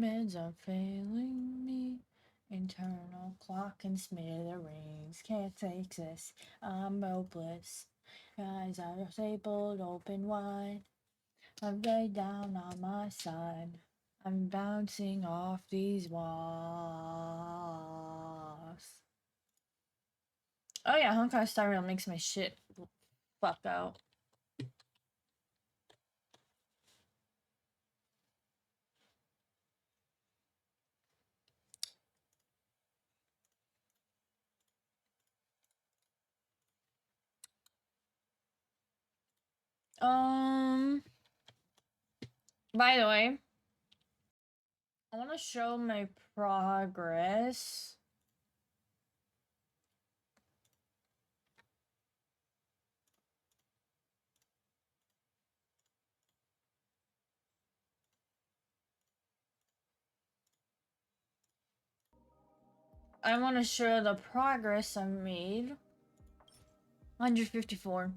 Meds are failing me. Internal clock and smithereens. Can't take this. I'm hopeless. Eyes are stapled open wide. I'm laid down on my side. I'm bouncing off these walls. Oh yeah, Honkai Star Rail makes my shit fuck out. By the way, I want to show my progress. I want to show the progress I made. 154.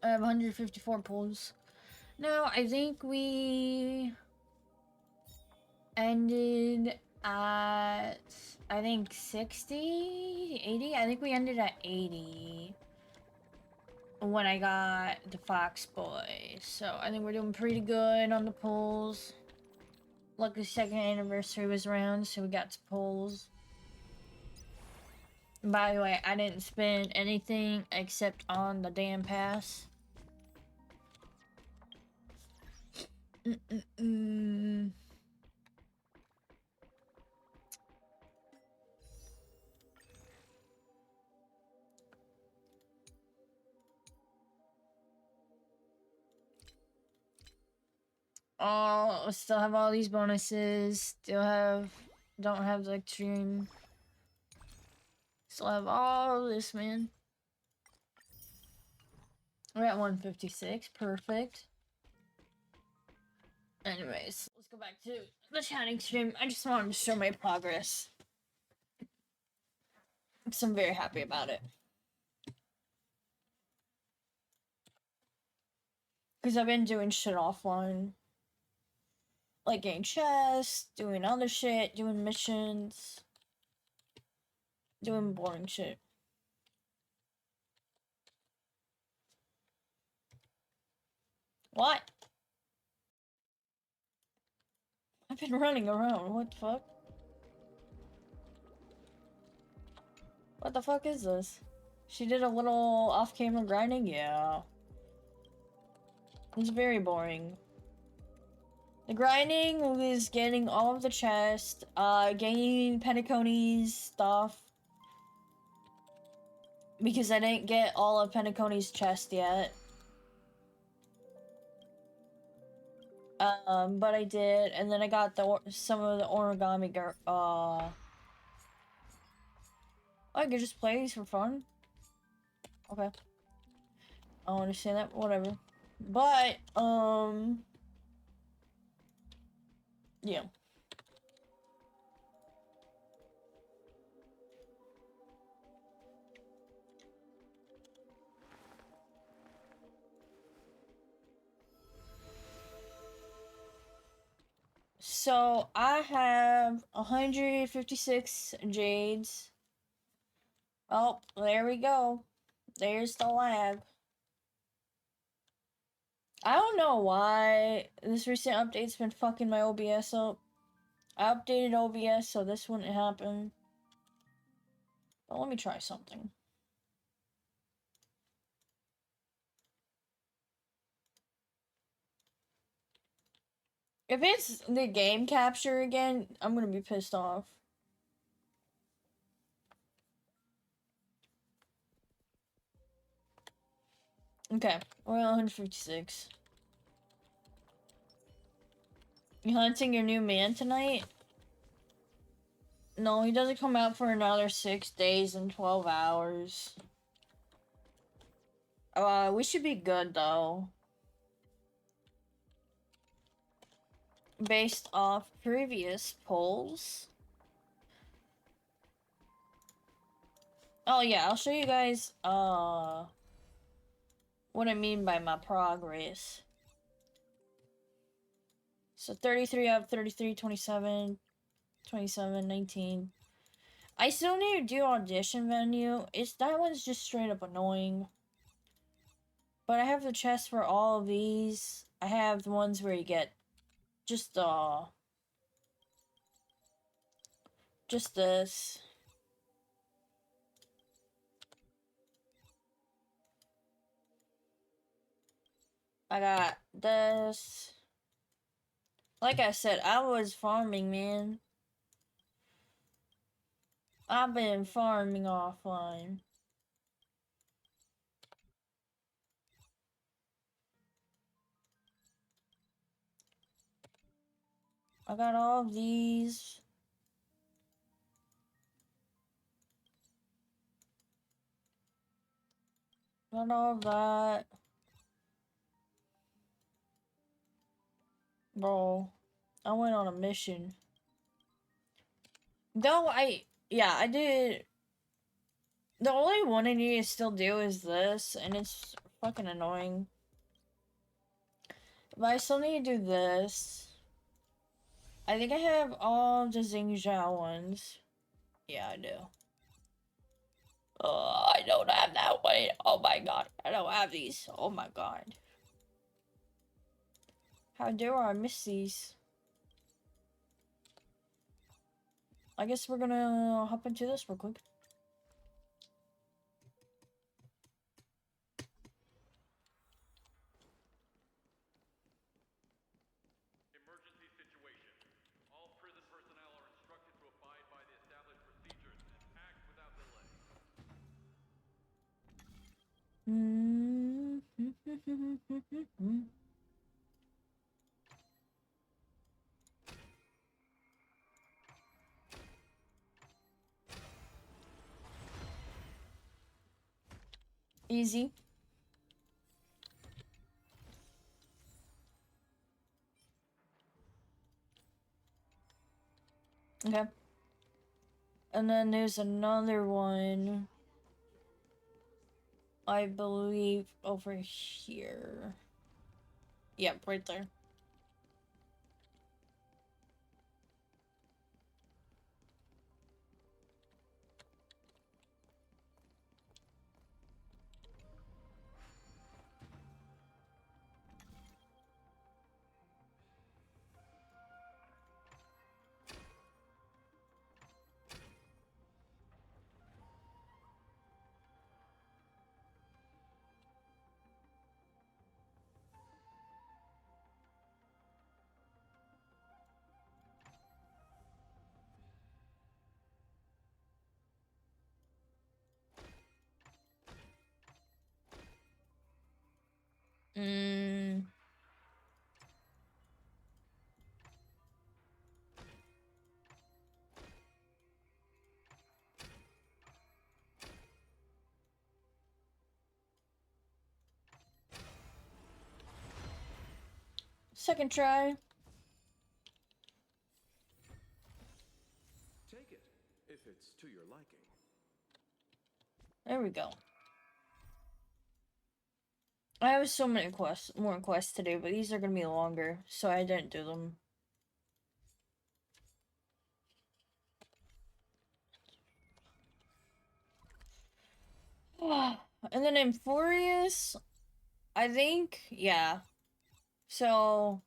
I have 154 pulls. No, I think we ended at, I think 60, 80? I think we ended at 80 when I got the Fox Boy. So I think we're doing pretty good on the pulls. Luckily, second anniversary was around, so we got to pulls. By the way, I didn't spend anything except on the damn pass. Oh, still have all these bonuses. Don't have the extreme. Still have all this, man. We're at 156. Perfect. Anyways, let's go back to the chatting stream. I just wanted to show my progress. Because I'm very happy about it. Because I've been doing shit offline. Like getting chests, doing other shit, doing missions. Doing boring shit. What? I've been running around. What the fuck? What the fuck is this? She did a little off-camera grinding? Yeah. It's very boring. The grinding was getting all of the chests, gaining Penacony's stuff. Because I didn't get all of Penacony's chest yet. But I did, and then I got some of the origami I could just play these for fun. Okay. I don't understand that, whatever. But, yeah. So, I have 156 jades. Oh, there we go. There's the lag. I don't know why this recent update's been fucking my OBS up. I updated OBS so this wouldn't happen. But let me try something. If it's the game capture again, I'm gonna be pissed off. Okay, we're at 156. You hunting your new man tonight? No, he doesn't come out for another 6 days and 12 hours. We should be good though. Based off previous polls. Oh yeah, I'll show you guys, what I mean by my progress. So 33 out of 33, 27, 27, 19. I still need to do audition venue. That one's just straight up annoying. But I have the chest for all of these. I have the ones where you get just this. I got this. Like I said, I was farming, man. I've been farming offline. I got all of these. Got all of that. Bro, I went on a mission. Though yeah, I did. The only one I need to still do is this, and it's fucking annoying. But I still need to do this. I think I have all the Xingjiao ones. Yeah, I do. I don't have that one. Oh my god. I don't have these. Oh my god. How dare I miss these? I guess we're gonna hop into this real quick. Emergency situation. All prison personnel are instructed to abide by the established procedures and act without delay. Easy. Okay. And then there's another one. I believe over here. Yep, right there. Second try. Take it, if it's to your liking. There we go. I have so many more quests to do, but these are gonna be longer, so I didn't do them. And then in Furious, I think, yeah. So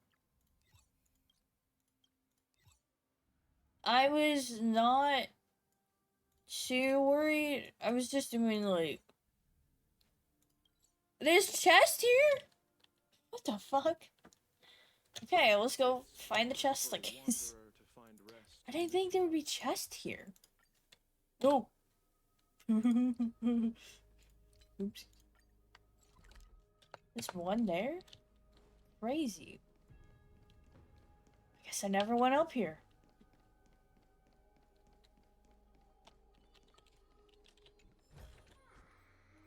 I was not too worried. I was just doing like, there's chest here? What the fuck? Okay, let's go find the chest, I guess. I didn't think there would be chest here. Oh. Oops. There's one there? Crazy. I guess I never went up here.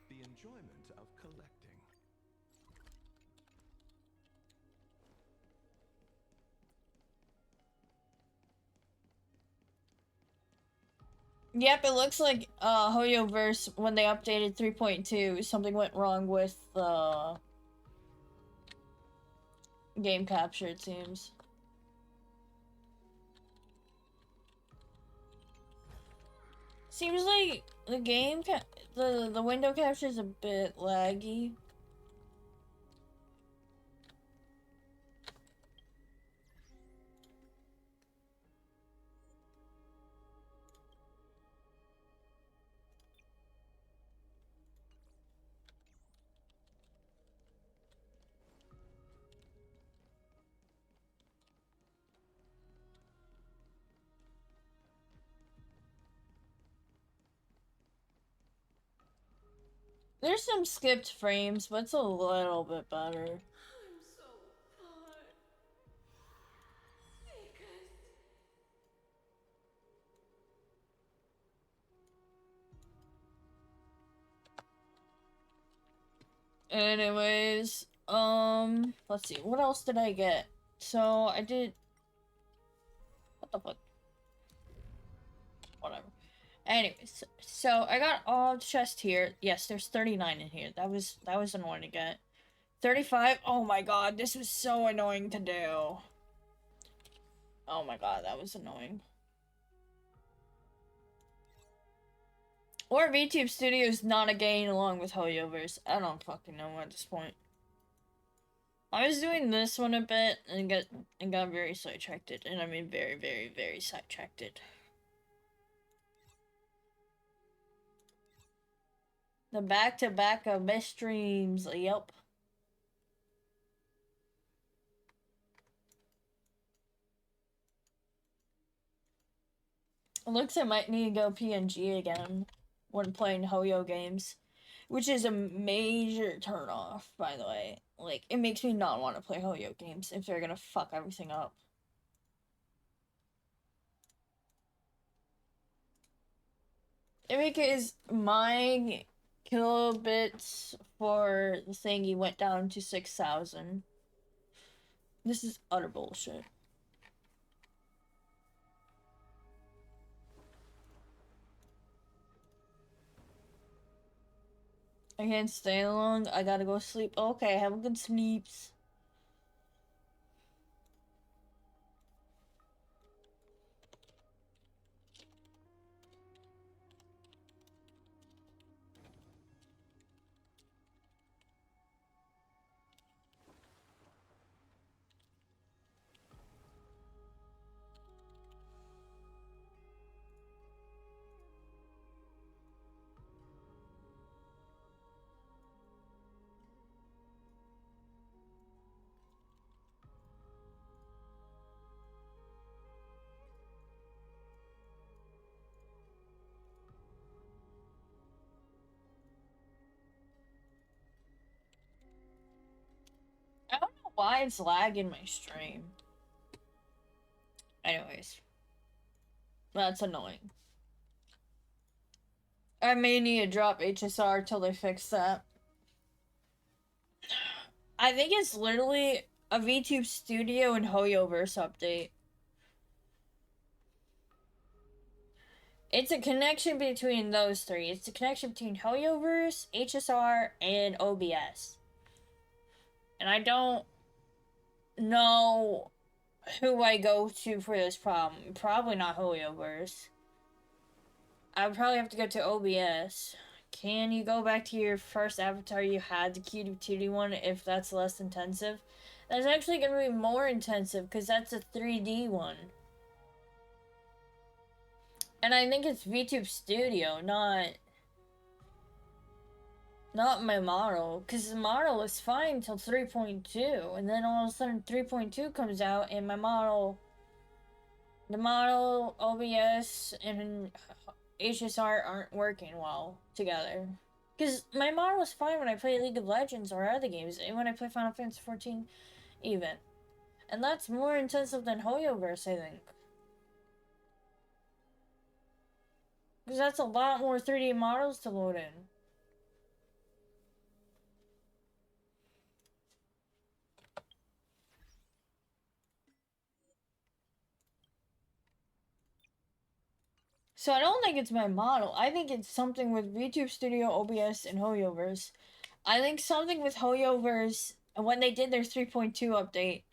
The enjoyment of collecting. Yep, it looks like Hoyoverse, when they updated 3.2, something went wrong with game capture, it seems. Seems like the the window capture is a bit laggy. There's some skipped frames, but it's a little bit better. I'm so hot. Because Anyways, let's see. What else did I get? So I did. What the fuck? Whatever. Anyways, so I got all the chests here. Yes, there's 39 in here. That was annoying to get. 35. Oh my god, this was so annoying to do. Oh my god, that was annoying. Or VTube Studios not getting along with Hoyoverse. I don't fucking know at this point. I was doing this one a bit and got very sidetracked. And I mean very, very, very sidetracked. The back-to-back of best streams. Yep. It looks like I might need to go PNG again when playing Hoyo games. Which is a major turnoff, by the way. Like, it makes me not want to play Hoyo games if they're gonna fuck everything up. Because my kilobits for the thingy went down to 6,000. This is utter bullshit. I can't stay long. I gotta go sleep. Okay, have a good sleeps. I don't know why it's lagging my stream. Anyways. That's annoying. I may need to drop HSR till they fix that. I think it's literally a VTube Studio and Hoyoverse update. It's a connection between those three. It's a connection between Hoyoverse, HSR, and OBS. And I don't know who I go to for this problem. Probably not Hoyoverse. I would probably have to go to OBS. Can you go back to your first avatar you had, the Cutie Tootie one, if that's less intensive? That's actually going to be more intensive, because that's a 3D one. And I think it's VTube Studio, not my model, because the model is fine till 3.2, and then all of a sudden 3.2 comes out, and the model, OBS, and HSR aren't working well together. Because my model is fine when I play League of Legends or other games, and when I play Final Fantasy XIV, even. And that's more intensive than Hoyoverse, I think. Because that's a lot more 3D models to load in. So I don't think it's my model. I think it's something with VTube Studio, OBS, and Hoyoverse. I think something with Hoyoverse, when they did their 3.2 update,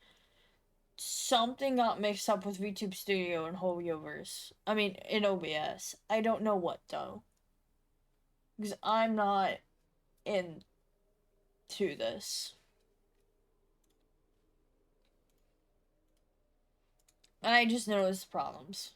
something got mixed up with VTube Studio and Hoyoverse. I mean, in OBS. I don't know what though. Because I'm not into this. And I just noticed problems.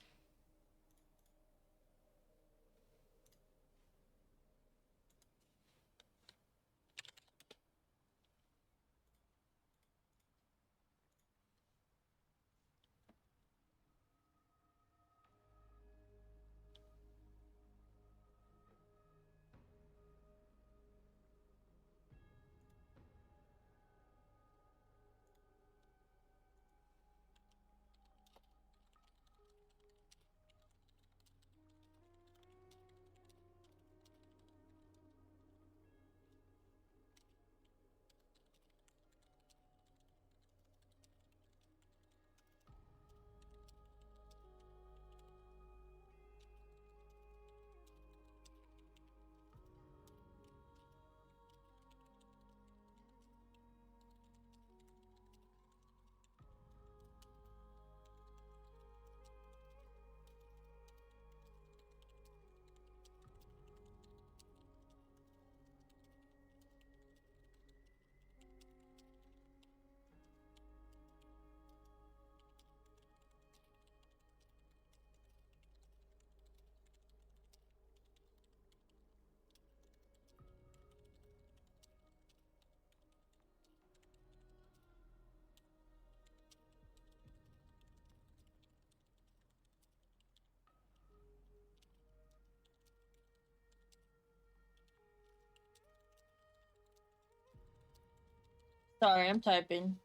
Sorry, I'm typing.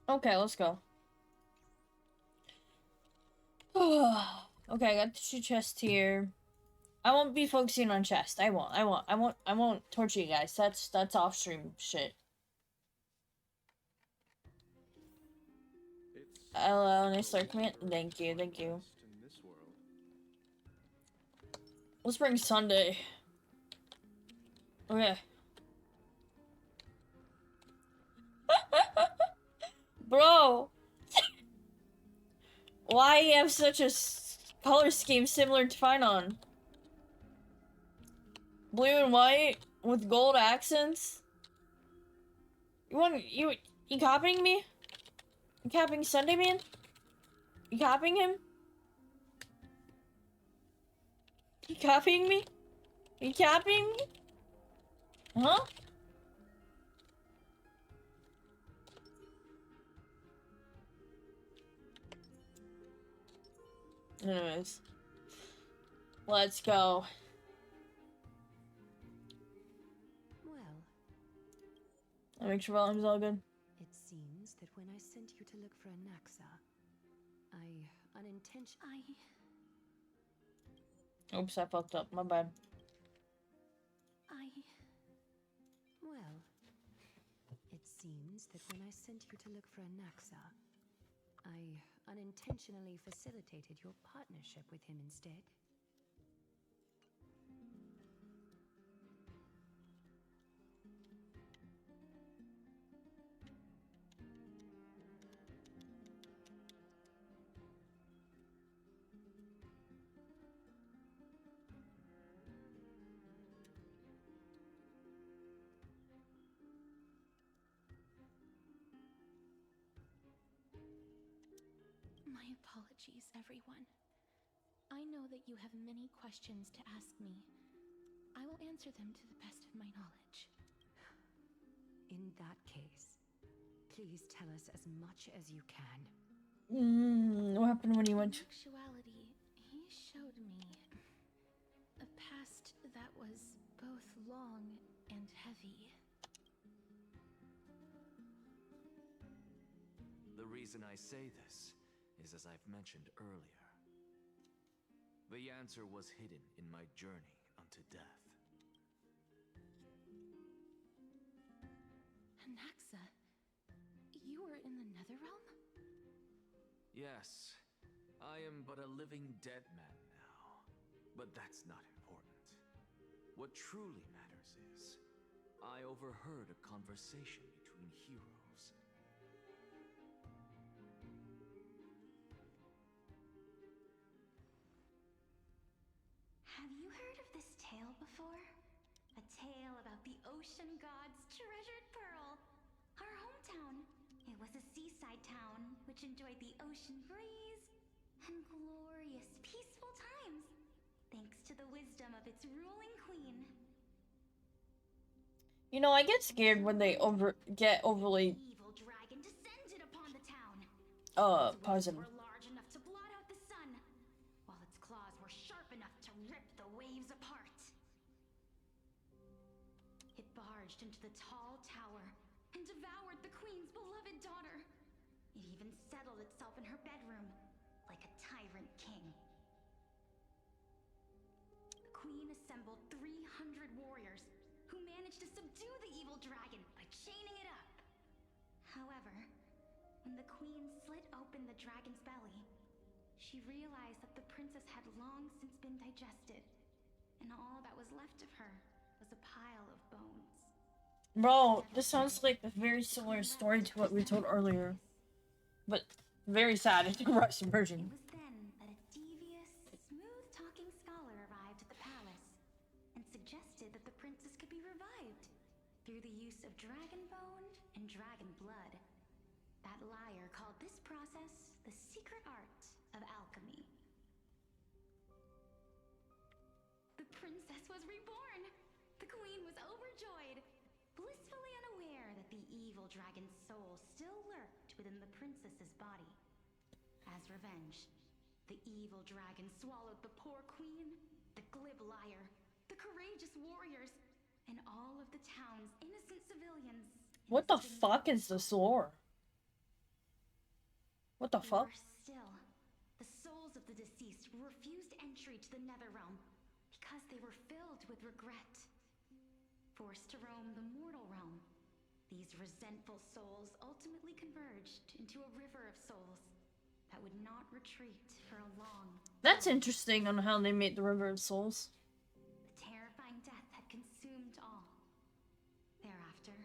Okay, let's go. Okay, I got the 2 chests here. I won't be focusing on chest. I won't torture you guys. That's off stream shit. Hello, nice start command. Thank you. In this world. Let's bring Sunday. Okay. Bro! Why you have such a color scheme similar to Finon? Blue and white with gold accents? You copying me? You copying Sunday Man? You copying him? You copying me? You copying me? Huh? Anyways. Let's go. Well, I'll make sure volume's all good. it seems that when I sent you to look for Anaxa, I unintentionally... Oops, I fucked up. My bad. Well, it seems that when I sent you to look for Anaxa, I unintentionally facilitated your partnership with him instead. My apologies, everyone. I know that you have many questions to ask me. I will answer them to the best of my knowledge. In that case, please tell us as much as you can. What happened when you went? In actuality, he showed me a past that was both long and heavy. The reason I say this is as I've mentioned earlier. The answer was hidden in my journey unto death. Anaxa, you were in the Netherrealm? Yes, I am but a living dead man now. But that's not important. What truly matters is, I overheard a conversation between heroes. Have you heard of this tale before? A tale about the ocean god's treasured pearl. Our hometown. It was a seaside town which enjoyed the ocean breeze and glorious, peaceful times, thanks to the wisdom of its ruling queen. You know, I get scared when they get overly Evil dragon descended upon the town. Its pause wings him. were large enough to blot out the sun, while its claws were sharp enough to rip the waves apart. It barged into the tall tower and devoured the queen's beloved daughter. It even settled itself in her bedroom like a tyrant king. The queen assembled 300 warriors who managed to subdue the evil dragon by chaining it up. However, when the queen slit open the dragon's belly, she realized that the princess had long since been digested, and all that was left of her was a pile of bones. Bro, this sounds like a very similar story to what we told earlier. But very sad in the Russian It version. was then that a devious, smooth-talking scholar arrived at the palace and suggested that the princess could be revived through the use of dragon bone and dragon blood. That liar called this process the secret art of alchemy. The princess was reborn! The queen was overjoyed, blissfully unaware that the evil dragon's soul still lurked within the princess's body. As revenge, the evil dragon swallowed the poor queen, the glib liar, the courageous warriors, and all of the town's innocent civilians. What the fuck is this lore? What the fuck? Worse still, the souls of the deceased refused entry to the Netherrealm because they were filled with regret. Forced to roam the mortal realm, these resentful souls ultimately converged into a river of souls that would not retreat for a long That's interesting on how they made the River of Souls. The terrifying death had consumed all. Thereafter,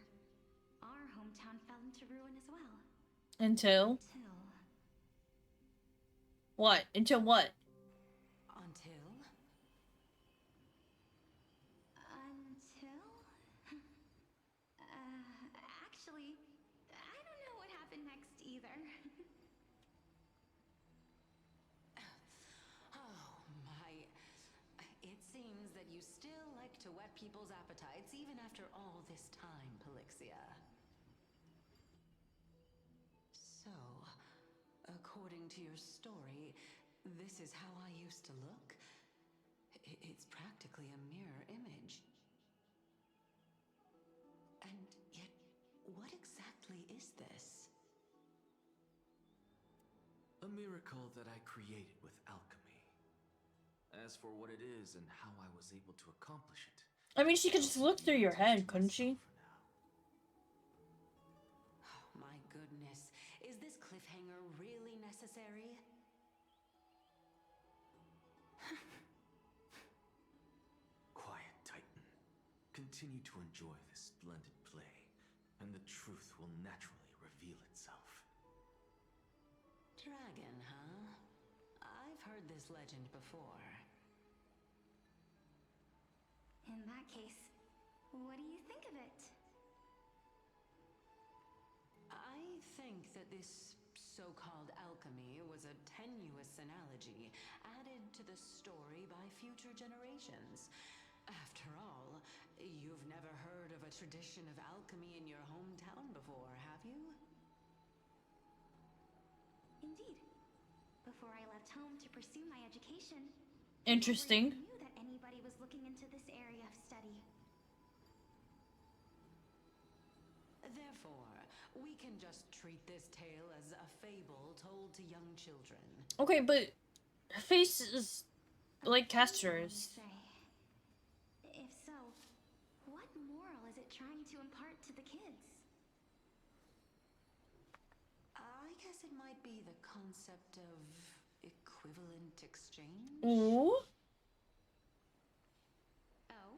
our hometown fell into ruin as well. Until what? Until what? Until? Actually, I don't know what happened next either. Oh my. It seems that you still like to whet people's appetites even after all this time, Pelixia. So, according to your story, this is how I used to look? It's practically a mirror image. And yet, what exactly is this? A miracle that I created with alchemy. As for what it is and how I was able to accomplish it, I mean, she could just look through your head, couldn't she? for now. Oh, my goodness. Is this cliffhanger really necessary? Quiet, Titan. Continue to enjoy this splendid play, and the truth will naturally reveal itself. Dragon, huh? I've heard this legend before. In that case, what do you think of it? I think that this so-called alchemy was a tenuous analogy added to the story by future generations. After all, you've never heard of a tradition of alchemy in your hometown before, have you? Indeed. Before I left home to pursue my education, Interesting. I never even knew that anybody was looking into this area of study. Therefore, we can just treat this tale as a fable told to young children. Okay, but her face is like Castor's. If so, what moral is it trying to impart to the kids? I guess it might be the concept of equivalent exchange. Ooh. Oh?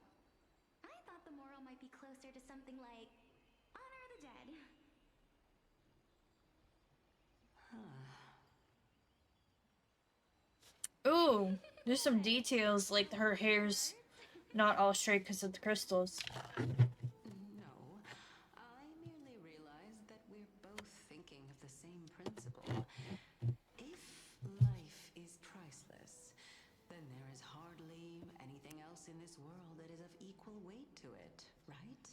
I thought the moral might be closer to something like Honor the Dead. Ooh, there's some details like her hair's not all straight because of the crystals. No, I merely realized that we're both thinking of the same principle. If life is priceless, then there is hardly anything else in this world that is of equal weight to it, right?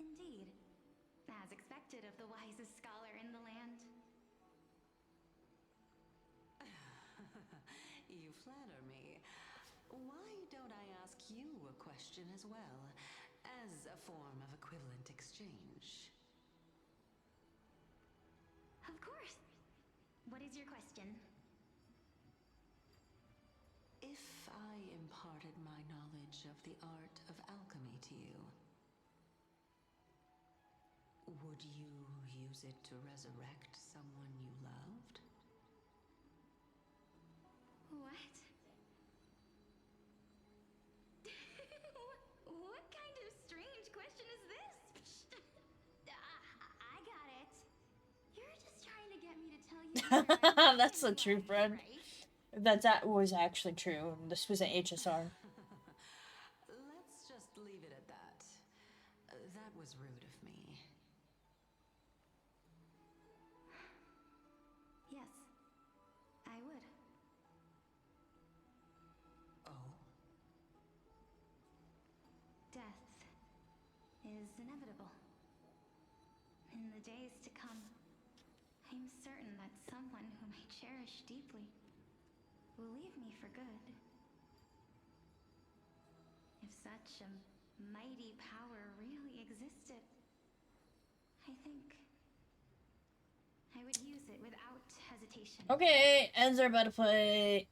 Indeed. As expected of the wisest scholar in the land. You flatter me. Why don't I ask you a question as well, as a form of equivalent exchange? Of course. What is your question? If I imparted my knowledge of the art of alchemy to you, would you use it to resurrect someone you loved? What? What kind of strange question is this? I got it. You're just trying to get me to tell you. That's the truth, Fred. That was actually true. This was an HSR. Let's just leave it at that. That was rude of me. Yes, I would. Oh? Death is inevitable. In the days to come, I'm certain that someone whom I cherish deeply will leave me for good. If such a mighty power really existed, I think I would use it without hesitation. Okay, ends are about to play.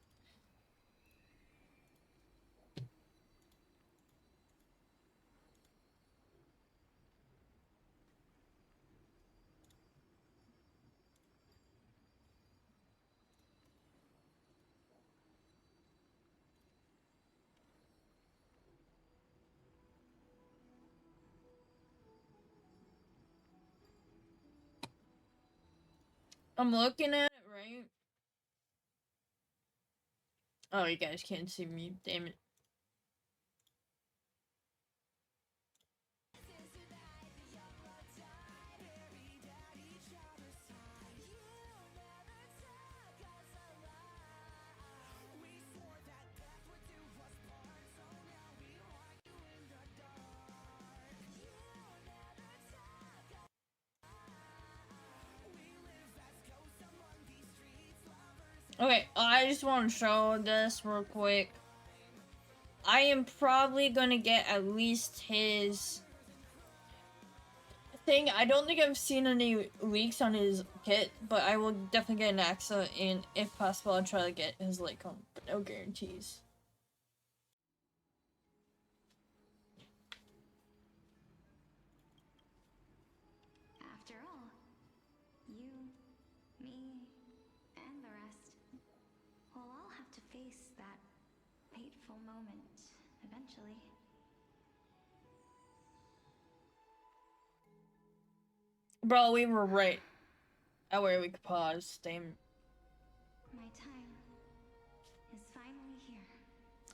I'm looking at it, right? Oh, you guys can't see me, damn it. Okay, I just want to show this real quick. I am probably gonna get at least his thing. I don't think I've seen any leaks on his kit, but I will definitely get an AXA, and if possible, I'll try to get his Lacom, but no guarantees. After all, you, me, and the rest will all have to face that fateful moment eventually. Bro, we were right. That way we could pause. Damn. My time is finally here.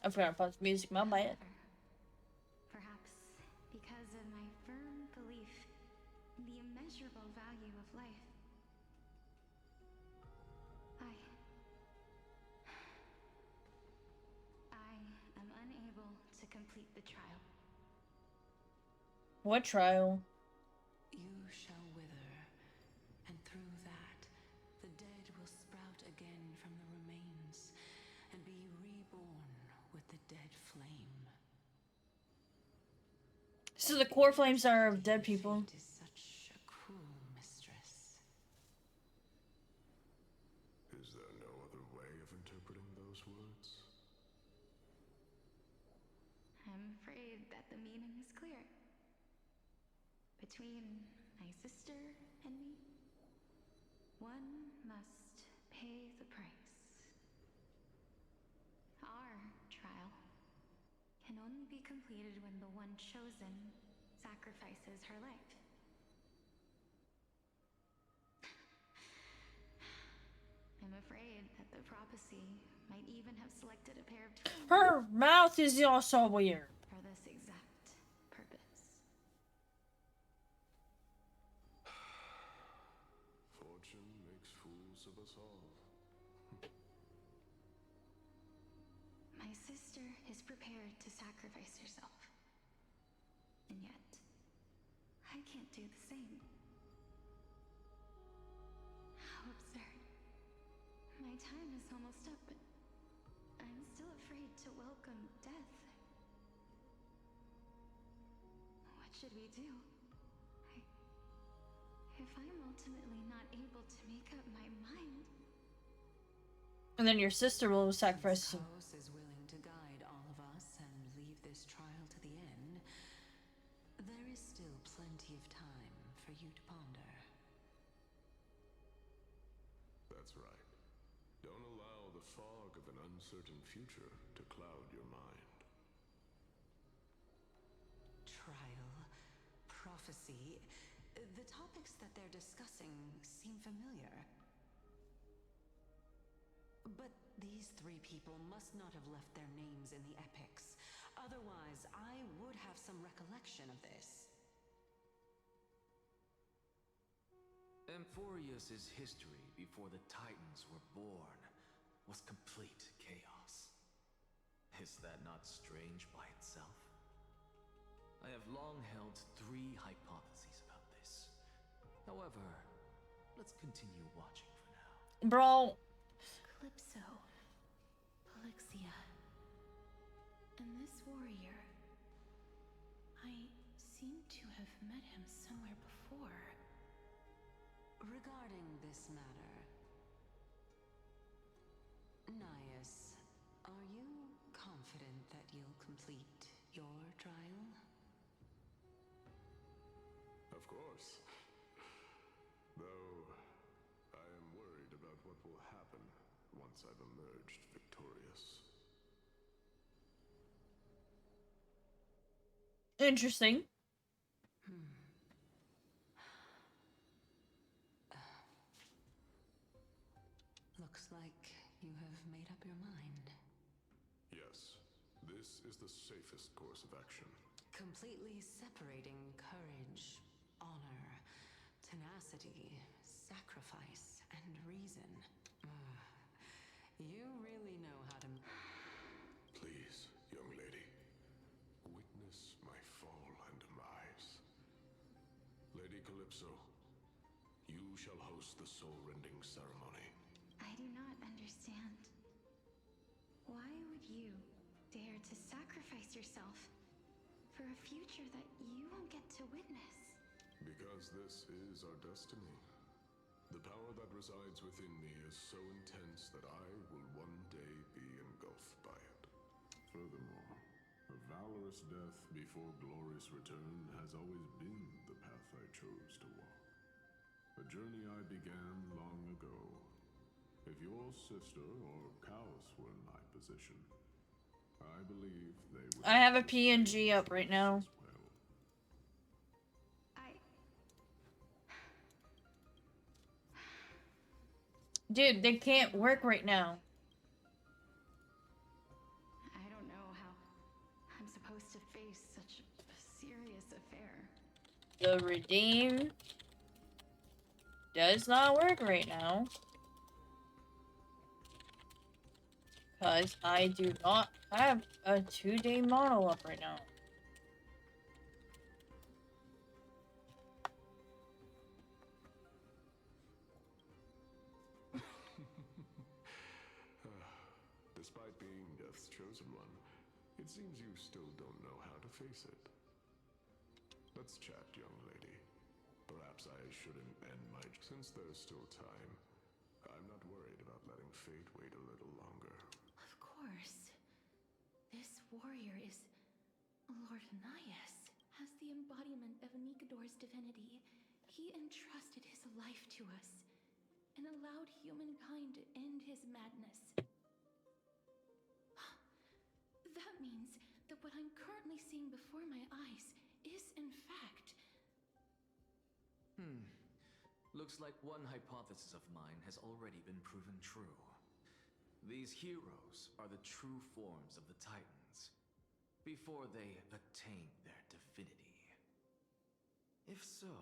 I forgot to pause the music, my bad. However, perhaps because of my firm belief in the immeasurable value of life, I am unable to complete the trial. What trial? You shall wither, and through that, the dead will sprout again from the remains, and be reborn with the dead flame. So the core flames are of dead people. Fate is such a cruel mistress. Is there no other way of interpreting those words? I'm afraid that the meaning is clear. Between my sister and me, one must pay the price. Our trial can only be completed when the one chosen sacrifices her life. I'm afraid that the prophecy might even have selected a pair of twins Her mouth is also weird. for this exact purpose. Fortune makes fools of us all. My sister is prepared to sacrifice herself. And yet, I can't do the same. How absurd. My time is almost up, but I'm still afraid to welcome death. What should we do? If I'm ultimately not able to make up my mind... And then your sister will sacrifice. Chaos is willing to guide all of us and leave this trial to the end. There is still plenty of time for you to ponder. That's right. Don't allow the fog of an uncertain future to cloud your mind. Trial, prophecy, the topics that they're discussing seem familiar. But these three people must not have left their names in the epics. Otherwise, I would have some recollection of this. Amphorius' history before the Titans were born was complete chaos. Is that not strange by itself? I have long held three hypotheses about this. However, let's continue watching for now. Bro. Calypso, Polixia, and this warrior. I seem to have met him somewhere before. Regarding this matter, Nias, are you confident that you'll complete your trial? Of course. Though, I am worried about what will happen once I've emerged victorious. Interesting. Looks like you have made up your mind. Yes, this is the safest course of action. Completely separating courage, honor, tenacity, sacrifice, and reason. You really know how to... Please, young lady, witness my fall and demise. Lady Calypso, you shall host the soul-rending ceremony. I do not understand. Why would you dare to sacrifice yourself for a future that you won't get to witness? Because this is our destiny. The power that resides within me is so intense that I will one day be engulfed by it. Furthermore, a valorous death before glorious return has always been the path I chose to walk. A journey I began long ago. If your sister or Kaos were in my position, I believe they would... I have a PNG up right now. as well. Dude, they can't work right now. I don't know how I'm supposed to face such a serious affair. The redeem does not work right now. Because I do not have a 2-day model up right now. Despite being Death's chosen one, it seems you still don't know how to face it. Let's chat, young lady. Perhaps I shouldn't end my... Since there's still time, I'm not worried about letting fate wait a little longer. Of course. This warrior is Lord Nias. As the embodiment of Nikador's divinity, he entrusted his life to us and allowed humankind to end his madness. That means that what I'm currently seeing before my eyes is in fact... Looks like one hypothesis of mine has already been proven true. These heroes are the true forms of the Titans, before they attain their divinity. If so,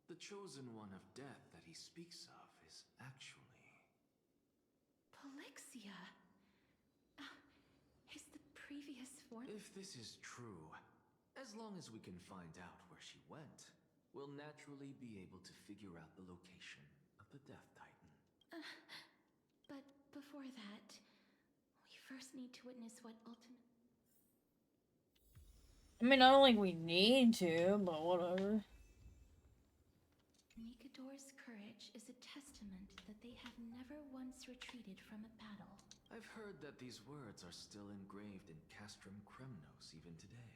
the chosen one of death that he speaks of is actually... Polixia. Is the previous form... If this is true, as long as we can find out where she went, we'll naturally be able to figure out the location of the Death Titan. But before that, we first need to witness what ultimate... I mean, I don't think we need to, but whatever. Nikador's courage is a testament that they have never once retreated from a battle. I've heard that these words are still engraved in Castrum Kremnos even today.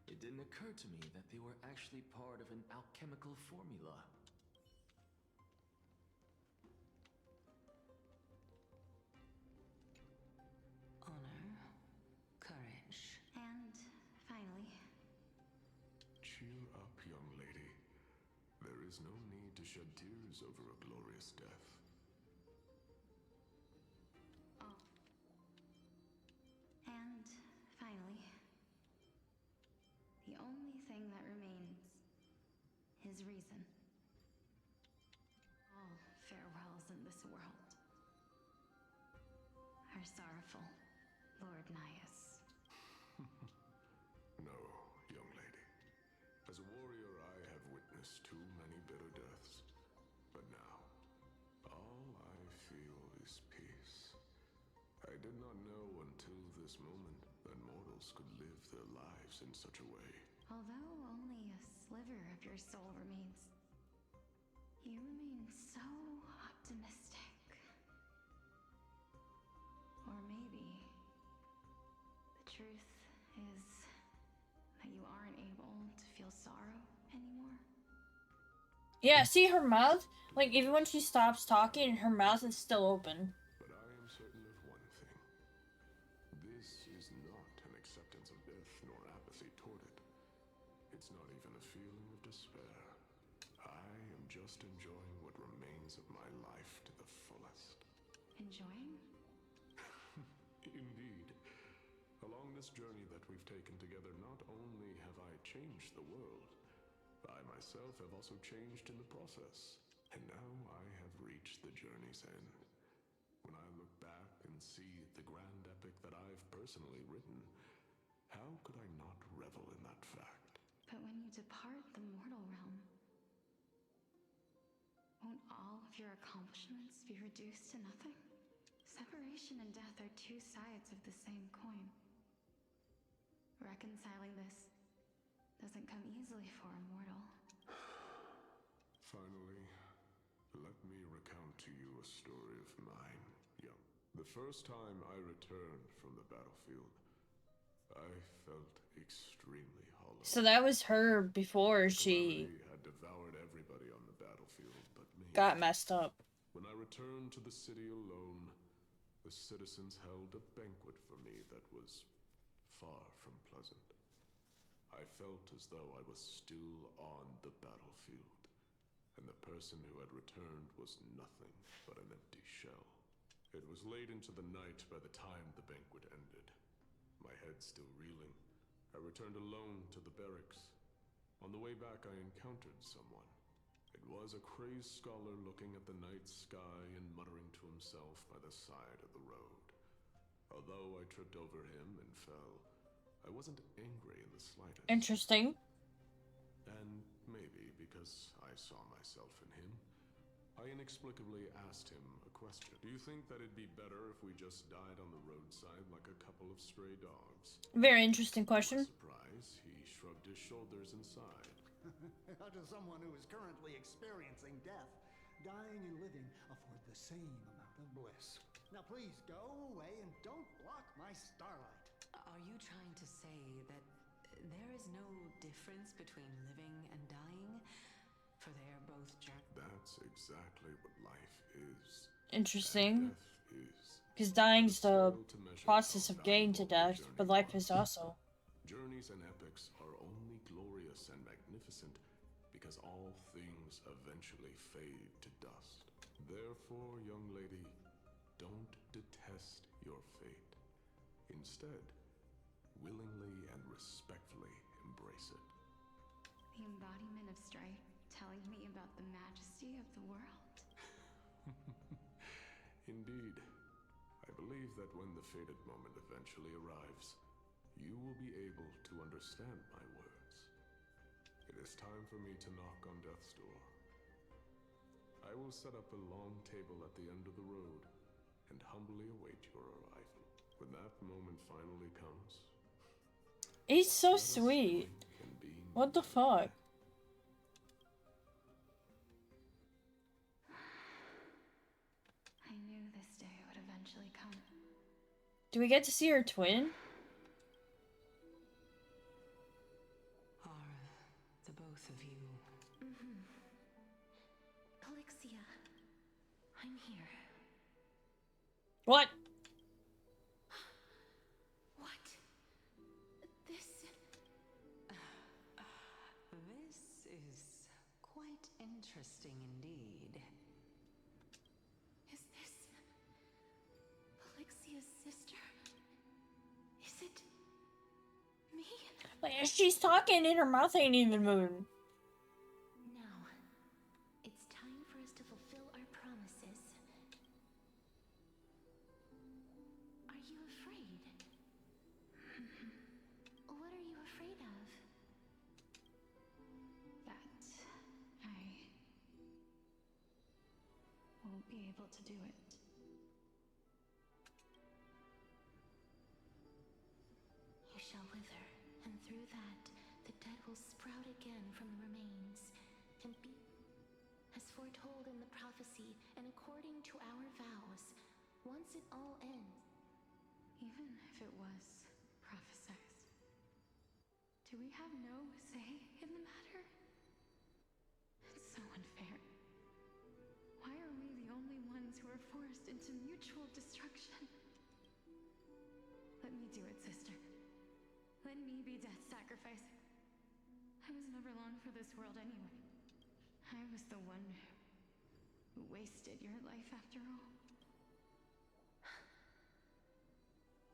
It didn't occur to me that they were actually part of an alchemical formula. Honor, courage. And finally, Cheer up, young lady. There is no need to shed tears over a glorious death. and finally, the only thing that remains is reason. All farewells in this world are sorrowful, Lord Nias. No, young lady. As a warrior, I have witnessed too many bitter deaths. But now, all I feel is peace. I did not know until this moment that mortals could live their lives in such a way. Although only a sliver of your soul remains, you remain so optimistic. Or maybe the truth is that you aren't able to feel sorrow anymore. Yeah, see her mouth? Like, even when she stops talking, her mouth is still open. But I am certain of one thing. This is not an acceptance of death nor apathy toward it. It's not even a feeling of despair. I am just enjoying what remains of my life to the fullest. Enjoying? Indeed. Along this journey that we've taken together, not only have I changed the world, I myself have also changed in the process. And now I have reached the journey's end. When I look back and see the grand epic that I've personally written, how could I not revel in that fact? But when you depart the mortal realm, won't all of your accomplishments be reduced to nothing? Separation and death are two sides of the same coin. Reconciling this doesn't come easily for a mortal. Finally, let me recount to you a story of mine, young. The first time I returned from the battlefield, I felt extremely hollow. So that was her before she Calamity had devoured everybody on the battlefield but me. got messed up. When I returned to the city alone, the citizens held a banquet for me that was far from pleasant. I felt as though I was still on the battlefield, and the person who had returned was nothing but an empty shell. It was late into the night by the time the banquet ended. My head still reeling, I returned alone to the barracks. On the way back, I encountered someone. It was a crazed scholar looking at the night sky and muttering to himself by the side of the road. Although I tripped over him and fell, I wasn't angry in the slightest. Interesting. And maybe because I saw myself in him, I inexplicably asked him a question. Do you think that it'd be better if we just died on the roadside like a couple of stray dogs? Very interesting To question. my surprise, he shrugged his shoulders and sighed. How does someone who is currently experiencing death, dying and living, afford the same amount of bliss? Now please go away and don't block my starlight. Are you trying to say that there is no difference between living and dying? For they are both That's exactly what life is. Interesting. And death is Because dying's the Scale to measure process how of getting to valuable the death, but journey life is was. also. Journeys and epics are only glorious and magnificent because all things eventually fade to dust. Therefore, young lady, don't detest your fate. Instead, willingly and respectfully embrace it. The embodiment of strife telling me about the majesty of the world. Indeed. I believe that when the fated moment eventually arrives, you will be able to understand my words. It is time for me to knock on death's door. I will set up a long table at the end of the road and humbly await your arrival. When that moment finally comes, He's so let us sweet. drink and be What the merry. fuck? I knew this day would eventually come. Do we get to see her twin? Are the both of you? Polixia, I'm here. What? What? This... This is quite interesting indeed. Is this... Polixia's sister? Is it... me? Like, she's talking and her mouth ain't even moving. Now, it's time for us to fulfill our promises. Are you afraid? What are you afraid of? That I won't be able to do it. You shall wither, and through that, the dead will sprout again from the remains, and be as foretold in the prophecy, and according to our vows, once it all ends. Even if it was prophesized, do we have no say in the matter? It's so unfair. Why are we the only ones who are forced into mutual destruction? Let me do it, sister. Let me be death's sacrifice. I was never long for this world anyway. I was the one who wasted your life after all.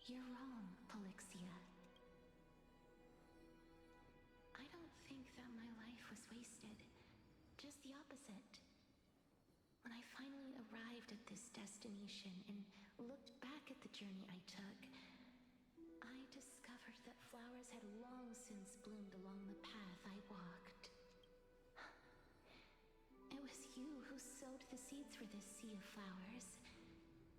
You're wrong, Polixia. I don't think that my life was wasted. Just the opposite. When I finally arrived at this destination and looked back at the journey I took, I discovered that flowers had long since bloomed along the path I walked. It was you who sowed the seeds for this sea of flowers.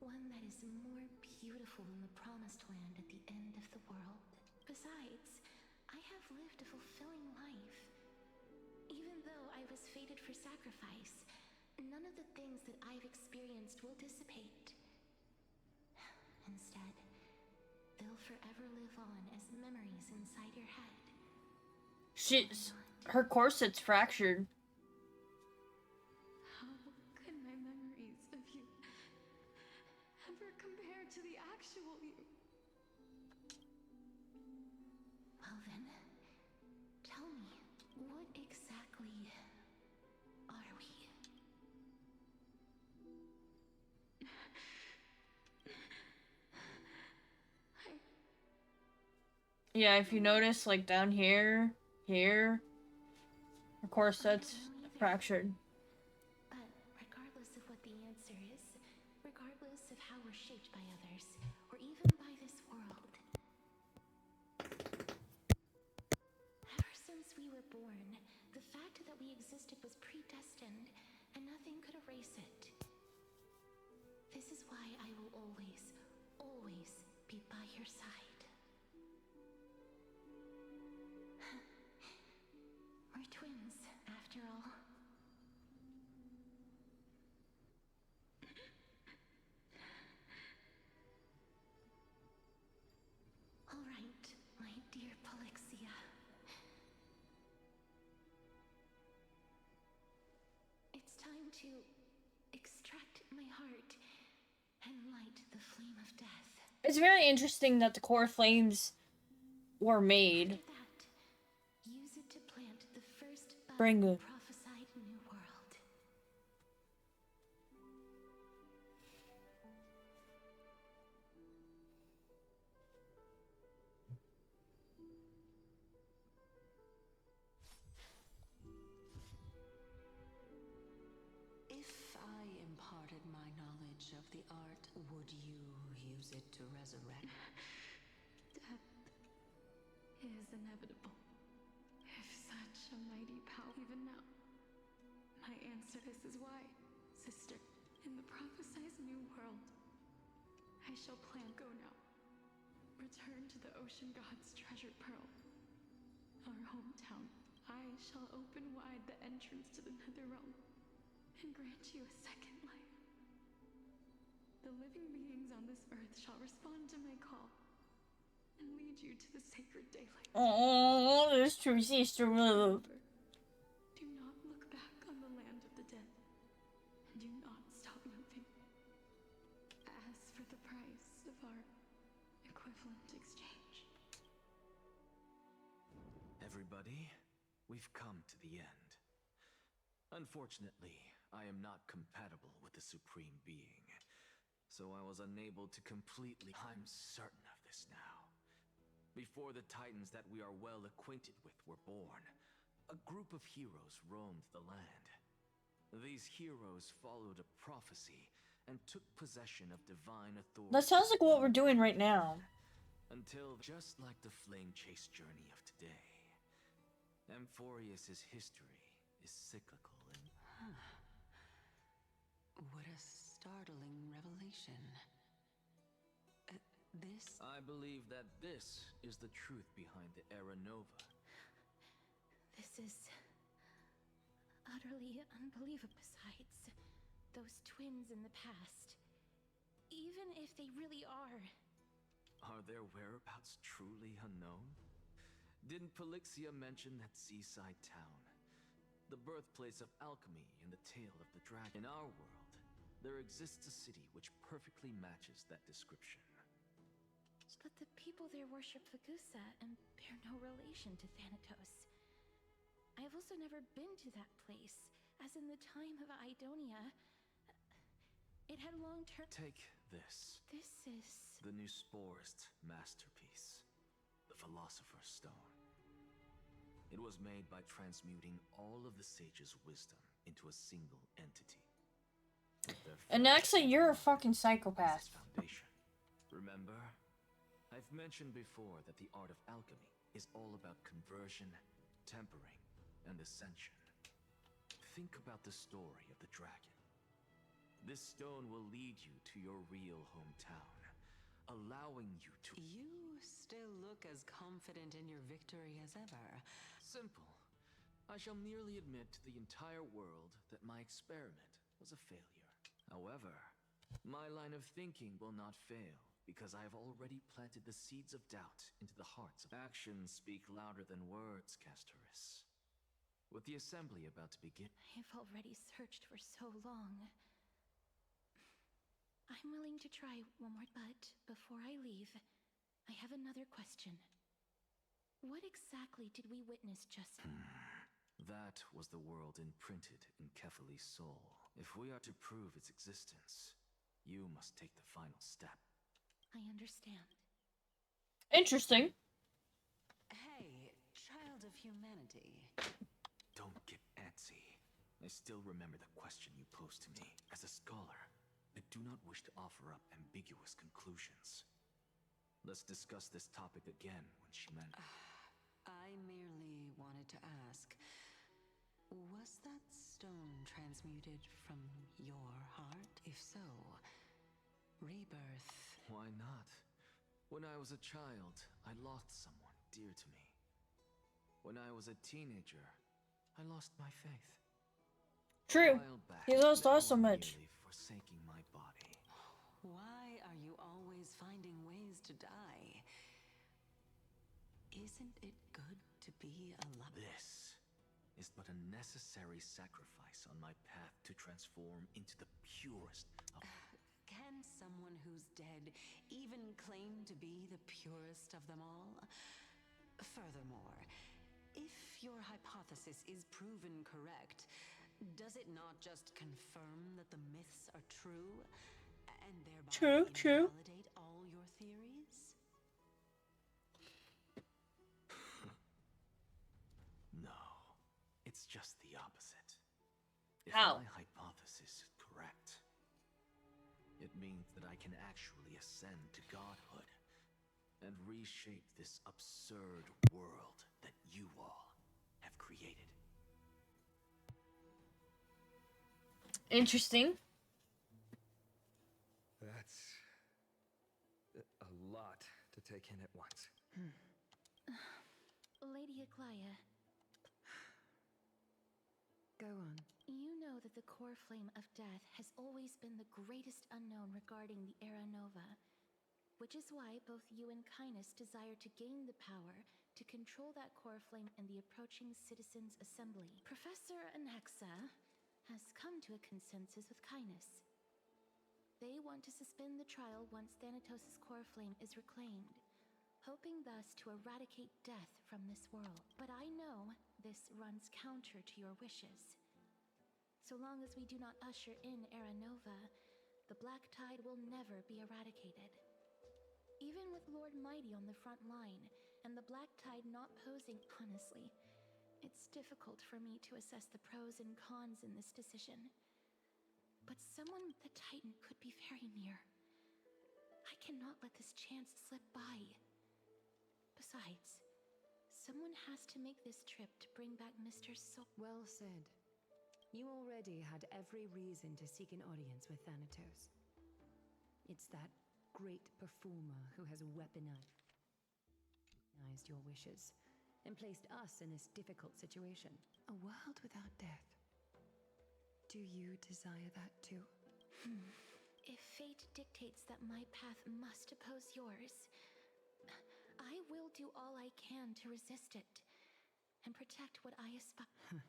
One that is more beautiful than the promised land at the end of the world. Besides, I have lived a fulfilling life. Even though I was fated for sacrifice, none of the things that I've experienced will dissipate. Instead, they'll forever live on as memories inside your head. Her corset's fractured. How could my memories of you ever compare to the actual you? Well then, tell me, what exactly are we? Yeah, if you notice, like down here, her corset's fractured. But regardless of what the answer is, regardless of how we're shaped by others, or even by this world, ever since we were born, the fact that we existed was predestined, and nothing could erase it. This is why I will always, always be by your side. We're twins, after all. All right, my dear Polixia. It's time to extract my heart and light the flame. flame of death. It's very interesting that the core flames were made. After that, use it to plant the first bud Bring of it. the prophesied new world. If I imparted my knowledge of the art, would you use it to resurrect? Death is inevitable. If such a mighty power, even now, my answer, this is why, sister, in the prophesied new world, I shall plant. Go now. Return to the ocean god's treasured pearl, our hometown. I shall open wide the entrance to the nether realm and grant you a second life. The living beings on this earth shall respond to my call and lead you to the sacred daylight. Oh, there's true sister love. Remember, do not look back on the land of the dead, and do not stop moving. As for the price of our equivalent exchange, Everybody, we've come to the end. Unfortunately, I am not compatible with the Supreme Being, so I was unable to completely... I'm certain of this now. Before the Titans that we are well acquainted with were born, a group of heroes roamed the land. These heroes followed a prophecy and took possession of divine authority. That sounds like what we're doing right now. Until, just like the flame chase journey of today, Amphorius's history is cyclical and... What a startling revelation. This... I believe that this is the truth behind the Era Nova. this is utterly unbelievable. Besides, those twins in the past, even if they really are, Are their whereabouts truly unknown? Didn't Polixia mention that seaside town? The birthplace of alchemy and the tale of the dragon. In our world, there exists a city which perfectly matches that description. but the people there worship Fagusa and bear no relation to Thanatos. I have also never been to that place, as in the time of Idonia, it had long-term... Take this. This is... The new Sporist masterpiece. The Philosopher's Stone. It was made by transmuting all of the sage's wisdom into a single entity. And actually, you're a fucking psychopath. Foundation. Remember? I've mentioned before that the art of alchemy is all about conversion, tempering, and ascension. Think about the story of the dragon. This stone will lead you to your real hometown, allowing you to... You still look as confident in your victory as ever. Simple. I shall merely admit to the entire world that my experiment was a failure. However, my line of thinking will not fail, because I have already planted the seeds of doubt into the hearts of... Actions speak louder than words, Castoris. With the assembly about to begin... I've already searched for so long. I'm willing to try one more, but before I leave, I have another question. What exactly did we witness just... That was the world imprinted in Kefali's soul. If we are to prove its existence, you must take the final step. I understand. Interesting. Hey, child of humanity. Don't get antsy. I still remember the question you posed to me. As a scholar, I do not wish to offer up ambiguous conclusions. Let's discuss this topic again when she meant... I merely wanted to ask, was that stone transmuted from your heart? If so, rebirth... Why not? When I was a child, I lost someone dear to me. When I was a teenager, I lost my faith. True. A while back, He lost now us so I'm much. merely forsaking my body. Why are you always finding ways to die? Isn't it good to be alive? This is but a necessary sacrifice on my path to transform into the purest of... Can someone who's dead even claim to be the purest of them all? Furthermore, if your hypothesis is proven correct, does it not just confirm that the myths are true, and thereby True. invalidate all your theories? No, it's just the opposite. If How? my hypothesis is correct, it means that I can actually ascend to godhood and reshape this absurd world that you all have created. Interesting. That's a lot to take in at once. Lady Aglaia, Go on. you know that the core flame of death has always been the greatest unknown regarding the Era Nova, which is why both you and Kynus desire to gain the power to control that core flame in the approaching Citizens' Assembly. Professor Anexa has come to a consensus with Kynus. They want to suspend the trial once Thanatos' core flame is reclaimed, hoping thus to eradicate death from this world. But I know this runs counter to your wishes. So long as we do not usher in Era Nova, the Black Tide will never be eradicated. Even with Lord Mighty on the front line, and the Black Tide not posing, honestly, it's difficult for me to assess the pros and cons in this decision. But someone with the Titan could be very near. I cannot let this chance slip by. Besides, someone has to make this trip to bring back Mr. Well said. You already had every reason to seek an audience with Thanatos. It's that great performer who has weaponized your wishes and placed us in this difficult situation. A world without death. Do you desire that too? If fate dictates that my path must oppose yours, I will do all I can to resist it and protect what I aspire.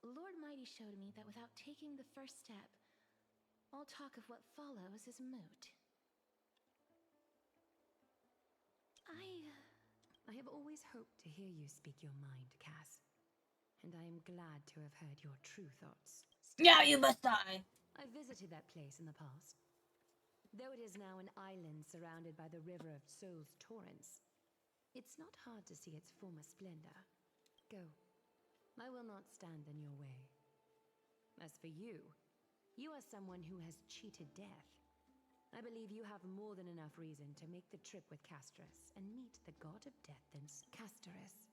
Lord Mighty showed me that without taking the first step, all talk of what follows is moot. I have always hoped to hear you speak your mind, Cass. And I am glad to have heard your true thoughts. Yeah, you must die. I visited that place in the past. Though it is now an island surrounded by the river of Soul's torrents, it's not hard to see its former splendor. Go. I will not stand in your way. As for you, you are someone who has cheated death. I believe you have more than enough reason to make the trip with Castrus and meet the god of death and Casterus.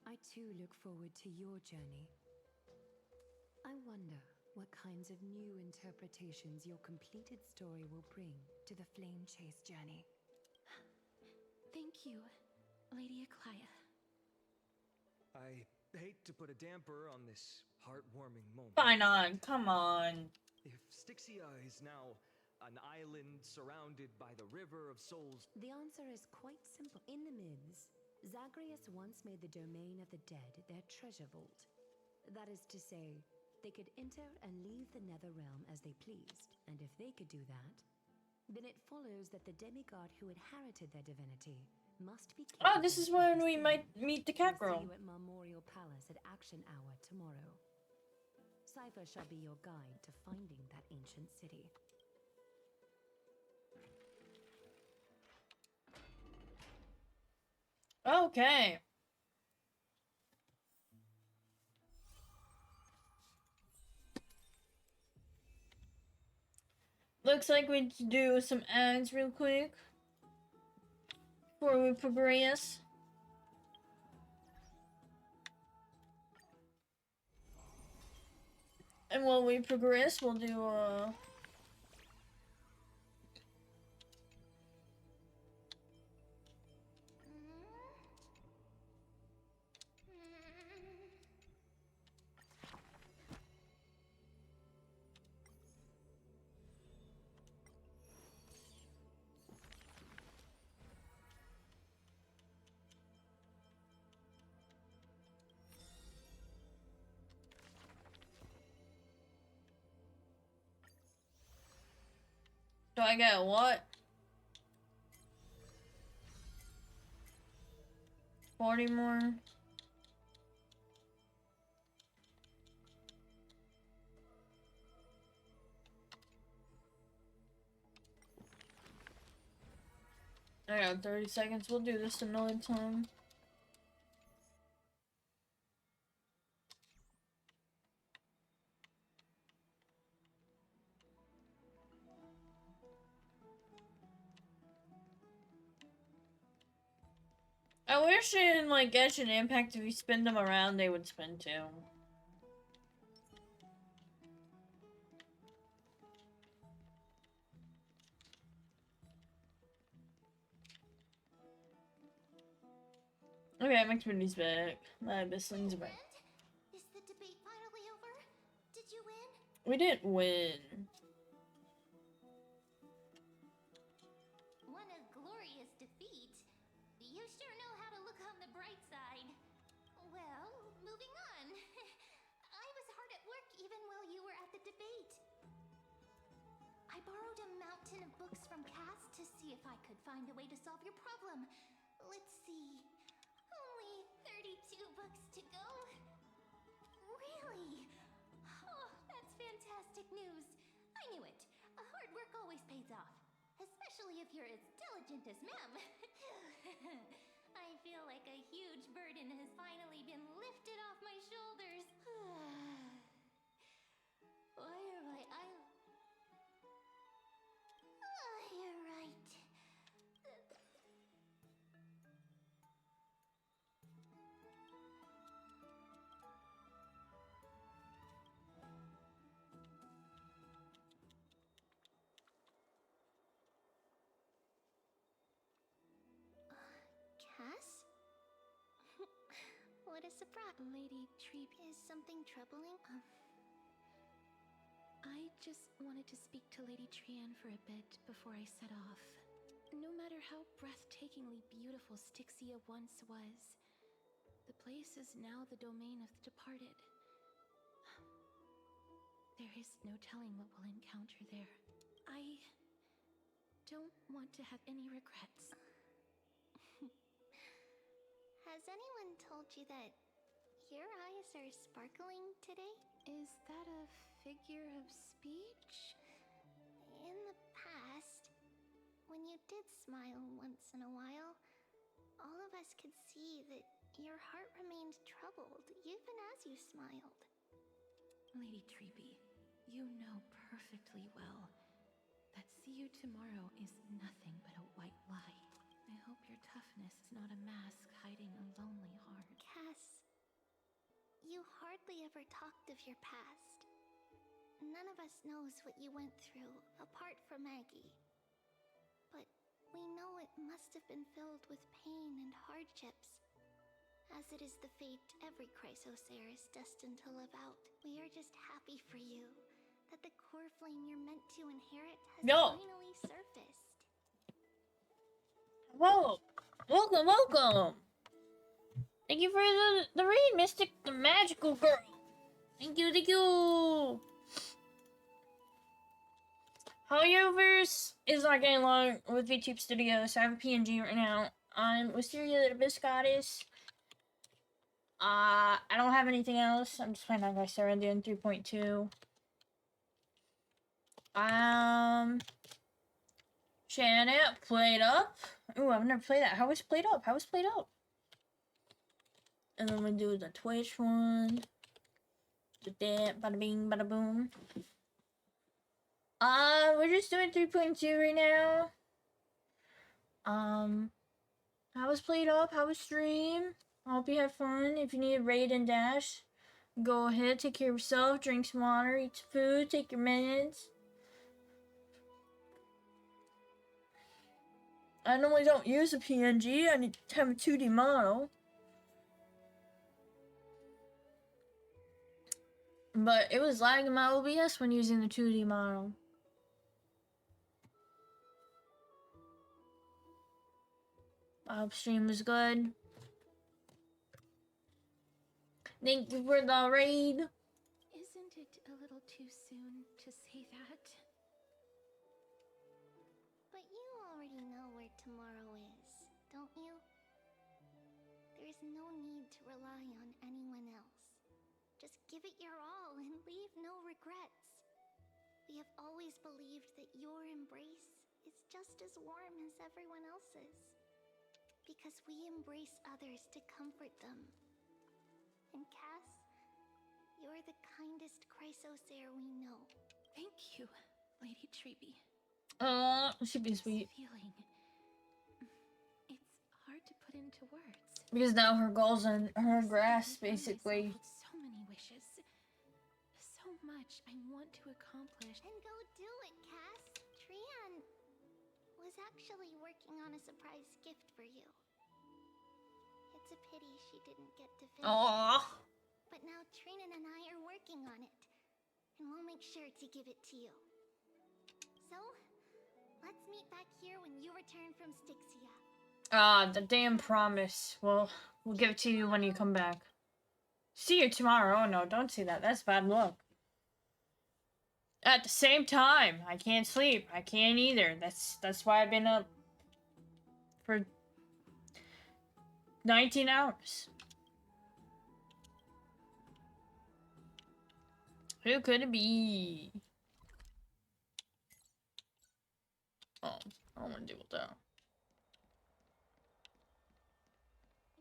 I too look forward to your journey. I wonder what kinds of new interpretations your completed story will bring to the Flame Chase journey. Thank you, Lady Aglaia. I hate to put a damper on this heartwarming moment. Fine on, come on. If Styxia is now an island surrounded by the river of souls, The answer is quite simple. In the Myths, Zagreus once made the domain of the dead their treasure vault. That is to say, they could enter and leave the Netherrealm as they pleased. And if they could do that, then it follows that the demigod who inherited their divinity must be Oh, this is capable of when the we same. might meet the cat We'll girl. see you at Memorial Palace at Action Hour tomorrow. Cypher shall be your guide to finding that ancient city. Okay. Looks like we need to do some ads real quick before we progress. And while we progress, we'll do So I get what? 40 more. I got 30 seconds. We'll do this another time. I wish in like Genshin Impact, if you spin them around, they would spin too. Okay, my community's back. My Bissling's back. Is the debate finally over? Did you win? We didn't win. What a glorious defeat. You sure know how to look on the bright side. Well, moving on. I was hard at work even while you were at the debate. I borrowed a mountain of books from Cass to see if I could find a way to solve your problem. Let's see. Only 32 books to go. Really? Oh, that's fantastic news. I knew it. Hard work always pays off. Especially if you're as diligent as ma'am. I feel like a huge burden has finally been lifted off my shoulders. Why are my eyes... Oh, you're right. Cass? What a surprise. Lady Treep, is something troubling? I just wanted to speak to Lady Trian for a bit before I set off. No matter how breathtakingly beautiful Styxia once was, the place is now the domain of the departed. There is no telling what we'll encounter there. I don't want to have any regrets. Has anyone told you that your eyes are sparkling today? Is that a figure of speech? In the past, when you did smile once in a while, all of us could see that your heart remained troubled even as you smiled. Lady Treepy, you know perfectly well that see you tomorrow is nothing but a white lie. I hope your toughness is not a mask hiding a lonely heart. Cass, you hardly ever talked of your past. None of us knows what you went through, apart from Maggie. But we know it must have been filled with pain and hardships, as it is the fate every Chrysosaur is destined to live out. We are just happy for you that the core flame you're meant to inherit has finally surfaced. Whoa! Welcome, welcome! Thank you for the read, Mystic, the magical girl! Thank you, thank you! Hoyoverse is not getting along with VTube Studios, so I have a PNG right now. I'm Wisteria the Abyss Goddess. I don't have anything else. I'm just playing Honkai Star Indian 3.2. Janet, played up. Ooh, I've never played that. How was played up? How was played up? And then we do the Twitch one. Do that, bada bing, bada boom. We're just doing 3.2 right now. How was played up? How was stream? I hope you had fun. If you need a raid and dash, go ahead, take care of yourself, drink some water, eat some food, take your meds. I normally don't use a PNG, I need to have a 2D model. But it was lagging my OBS when using the 2D model. I hope stream was good. Thank you for the raid. Isn't it a little too soon to say that? You already know where tomorrow is, don't you? There's no need to rely on anyone else. Just give it your all and leave no regrets. We have always believed that your embrace is just as warm as everyone else's. Because we embrace others to comfort them. And Cass, you're the kindest Chrysosaur we know. Thank you, Lady Treeby. She'd be sweet. Feeling. It's hard to put into words. Because now her goals are her grasp, basically. With so many wishes. So much I want to accomplish. And go do it, Cass. Trian was actually working on a surprise gift for you. It's a pity she didn't get to finish. Aww. But now Trinan and I are working on it. And we'll make sure to give it to you. So, let's meet back here when you return from Styxia. The damn promise. Well, we'll give it to you when you come back. See you tomorrow. Oh no, don't say that. That's bad luck. At the same time, I can't sleep. I can't either. That's why I've been up for 19 hours. Who could it be? Oh, I don't want to deal with that.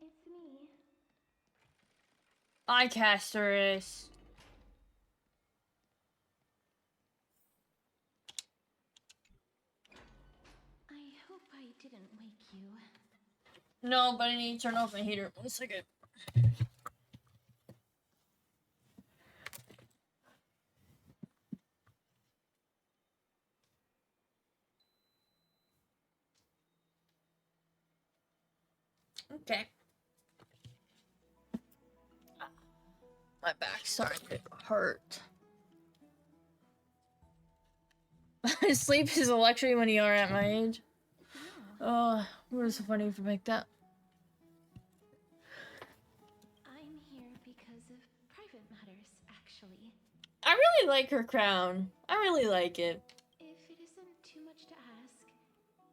It's me. Hi, Casterus. I hope I didn't wake you. No, but I need to turn off my heater. 1 second. Okay. My back's starting to hurt. Sleep is a luxury when you are at my age. Oh, it was so funny if you make that. I'm here because of private matters, actually. I really like her crown. I really like it. If it isn't too much to ask,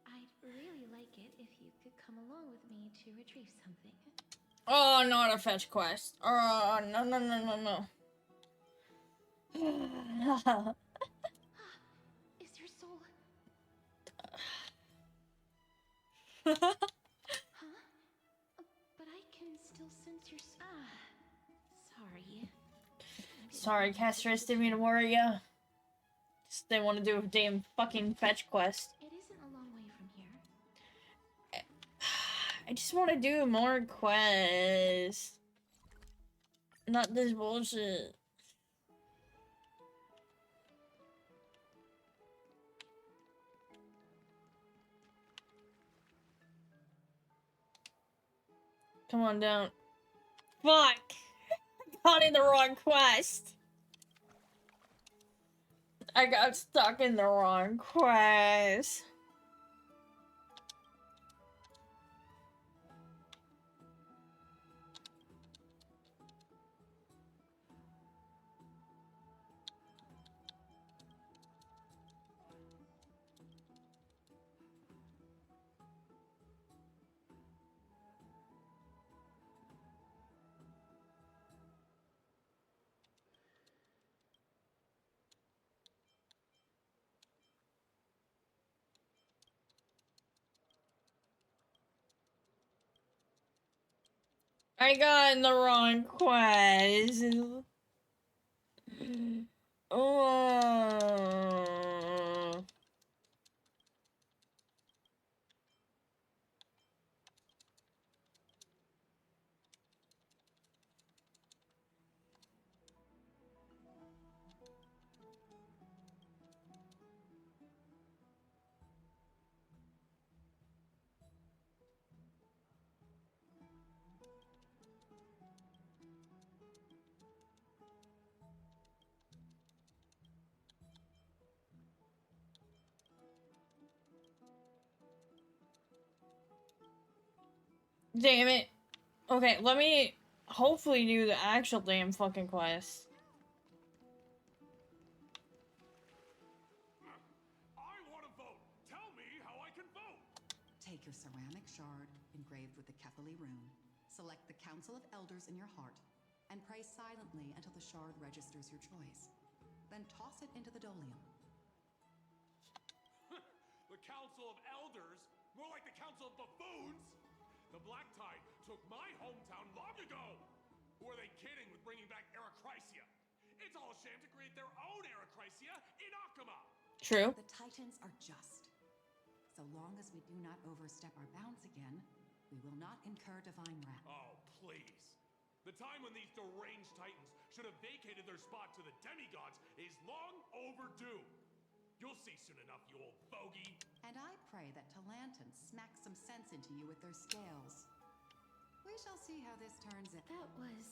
I'd really like it if you could come along with me to retrieve something. Oh, not a fetch quest. Oh, no, no, no, no, no. Is your soul... Sorry, Huh? But I can still sense your... Sorry. Castress, didn't mean to worry ya. Just didn't want to do a damn fucking fetch quest. It isn't a long way from here. I just want to do more quests. Not this bullshit. Come on down. Fuck! Got in the wrong quest. I got stuck in the wrong quest. I got in the wrong quest. Oh. Damn it. Okay, let me hopefully do the actual damn fucking quest. I want to vote. Tell me how I Take a ceramic shard engraved with the Kefali rune, select the Council of Elders in your heart, and pray silently until the shard registers your choice. Then toss it into the Dolium. The Council of Elders? More like the Council of Buffoons? The Black Tide took my hometown long ago! Who are they kidding with bringing back Erechrysia? It's all a sham to create their own Erechrysia in Akama! True. The Titans are just. So long as we do not overstep our bounds again, we will not incur divine wrath. Oh, please. The time when these deranged Titans should have vacated their spot to the demigods is long overdue. You'll see soon enough, you old bogey. And I pray that Talantans smack some sense into you with their scales. We shall see how this turns out. That was...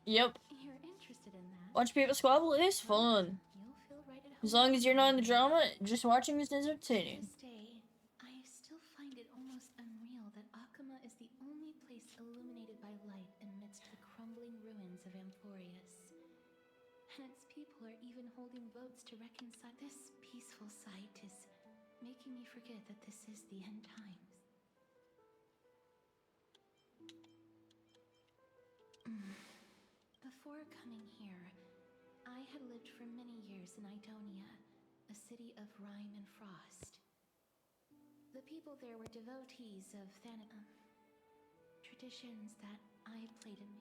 Yep. You're interested in that? Watch people squabble is fun. You'll feel right at home. As long as you're not in the drama, just watching is entertaining. To this day, I still find it almost unreal that Akama is the only place illuminated by light amidst the crumbling ruins of Amphorius. And its people are even holding votes to reconcile. This peaceful sight is making me forget that this is the end times. Before coming here, I had lived for many years in Idonia, a city of rime and frost. The people there were devotees of traditions that I played in.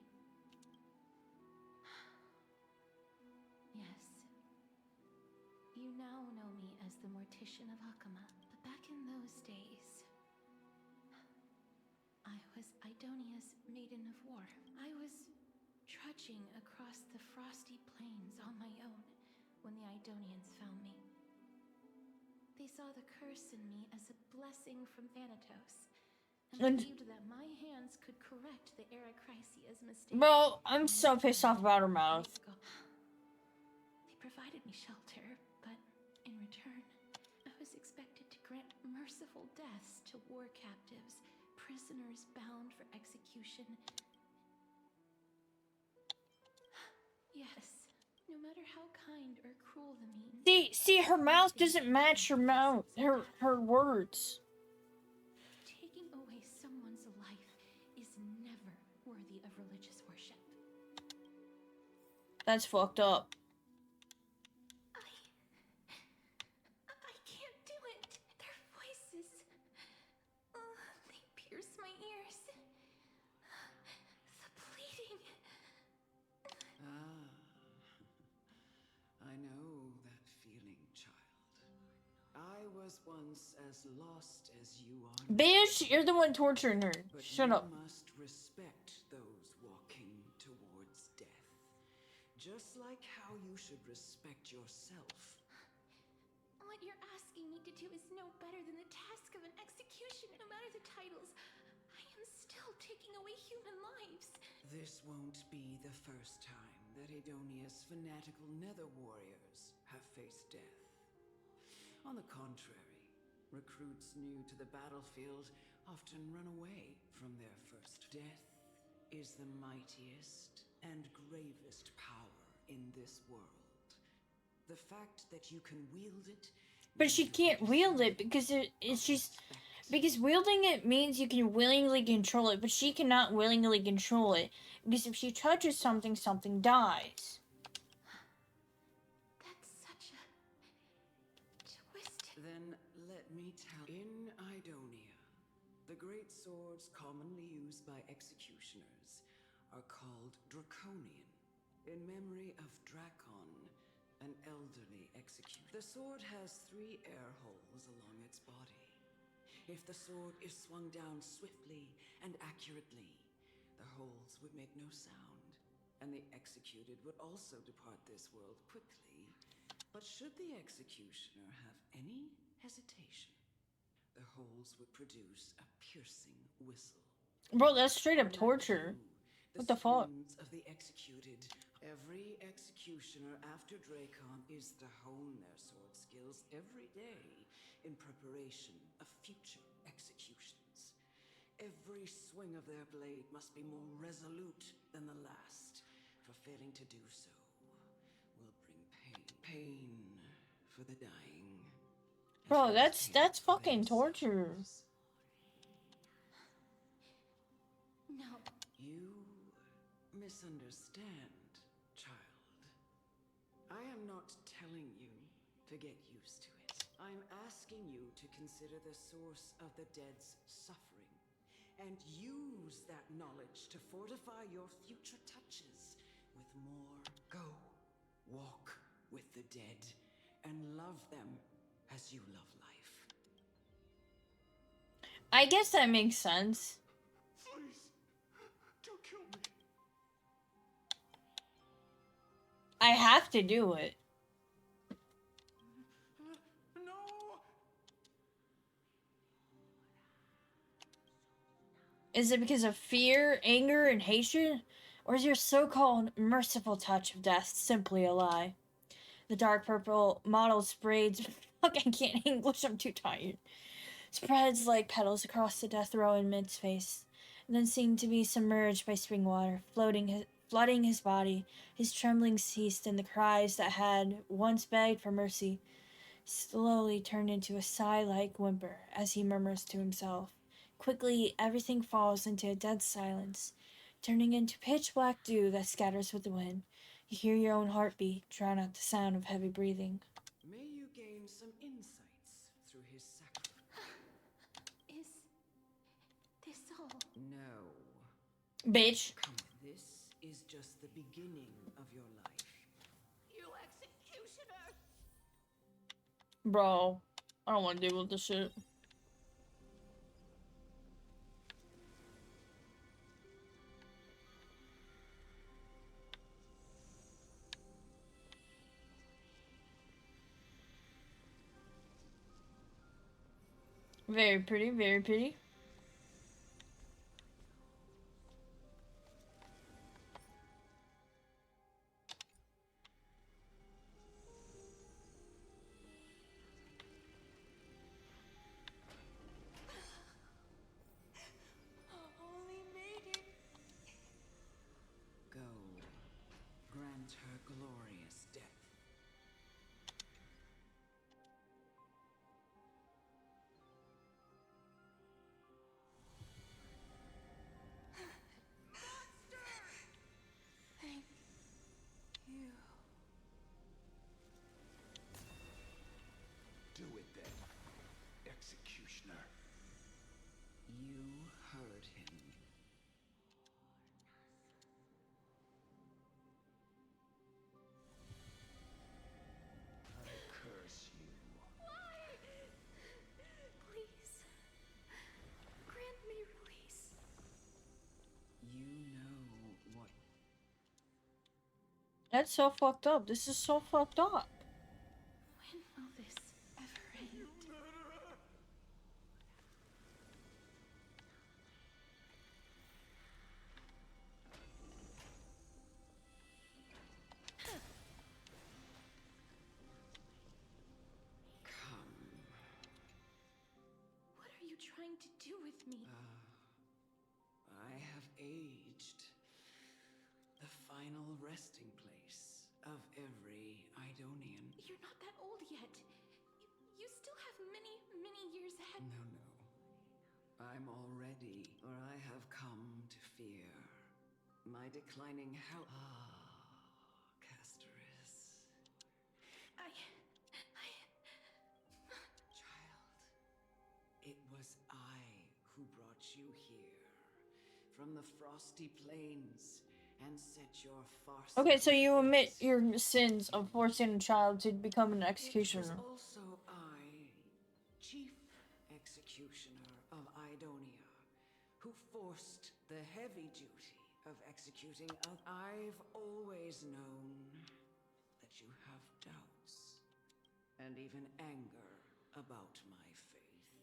Yes. You now know me as the Mortician of Akama, but back in those days, I was Idonia's maiden of war. I was trudging across the frosty plains on my own when the Idonians found me. They saw the curse in me as a blessing from Thanatos, and believed that my hands could correct the Erechrysia's mistake. Bro, I'm so pissed off about her mouth. They provided me shelter, but in return, I was expected to grant merciful deaths to war captives, prisoners bound for execution. Yes, no matter how kind or cruel the means. See, her mouth doesn't match her mouth, her words. Taking away someone's life is never worthy of religious worship. That's fucked up. I can't do it. Their voices, they pierce my ears. The pleading. I know that feeling, child. I was once as lost as you are. Bitch, you're the one torturing her. But Shut up. You must respect those walking towards death. Just like how you should respect yourself. What you're asking me to do is no better than the task of an execution. No matter the titles, I am still taking away human lives. This won't be the first time that Idonia's fanatical nether warriors have faced death. On the contrary, recruits new to the battlefield often run away from their first. Death is the mightiest and gravest power in this world. The fact that you can wield it... But she can't wield it because because wielding it means you can willingly control it, but she cannot willingly control it. Because if she touches something, something dies. That's such a twisted... Then let me tell... In Idonia, the great swords commonly used by executioners are called Draconian, in memory of Dracon, an elderly executioner. The sword has 3 air holes along its body. If the sword is swung down swiftly and accurately, the holes would make no sound, and the executed would also depart this world quickly. But should the executioner have any hesitation, the holes would produce a piercing whistle. Bro, that's straight up torture. What the fuck? Of the executed. Every executioner after Dracon is to hone their sword skills every day in preparation of future executions. Every swing of their blade must be more resolute than the last, for failing to do so will bring pain. Pain for for the dying. Bro, that's fucking torture. No. You misunderstand, child. I am not telling you to get used to it. I'm asking you to consider the source of the dead's suffering and use that knowledge to fortify your future touches with more. Go, walk with the dead and love them as you love life. I guess that makes sense. Please, don't kill me. I have to do it. No! Is it because of fear, anger, and hatred? Or is your so-called merciful touch of death simply a lie? The dark purple mottled sprayed... Fuck, I can't English, I'm too tired. Spreads like petals across the death row in Mid's face, and then seemed to be submerged by spring water, flooding his body. His trembling ceased, and the cries that had once begged for mercy slowly turned into a sigh-like whimper as he murmurs to himself. Quickly, everything falls into a dead silence, turning into pitch-black dew that scatters with the wind. You hear your own heartbeat drown out the sound of heavy breathing. May you gain some insights through his sacrifice. Is this all? No. Bitch. Come, this is just the beginning of your life. You executioner! Bro, I don't want to deal with this shit. Very pretty, very pretty. Only maiden. Go. Grant her glorious death. Thank you. Do it then, executioner. You heard him. I curse you. Why? Please. Grant me release. You know what. That's so fucked up. This is so fucked up. When will this ever end? Come. What are you trying to do with me? I have aged. The final resting place of every Idonian. You're not that old yet. You still have many, many years ahead. No. I'm already where I have come to fear. My declining health. Casterus. Child, it was I who brought you here from the frosty plains and set your farce. Okay, so you admit your sins of forcing a child to become an executioner. It was also I, chief executioner of Idonia, who forced the heavy duty of executing. I've always known that you have doubts and even anger about my faith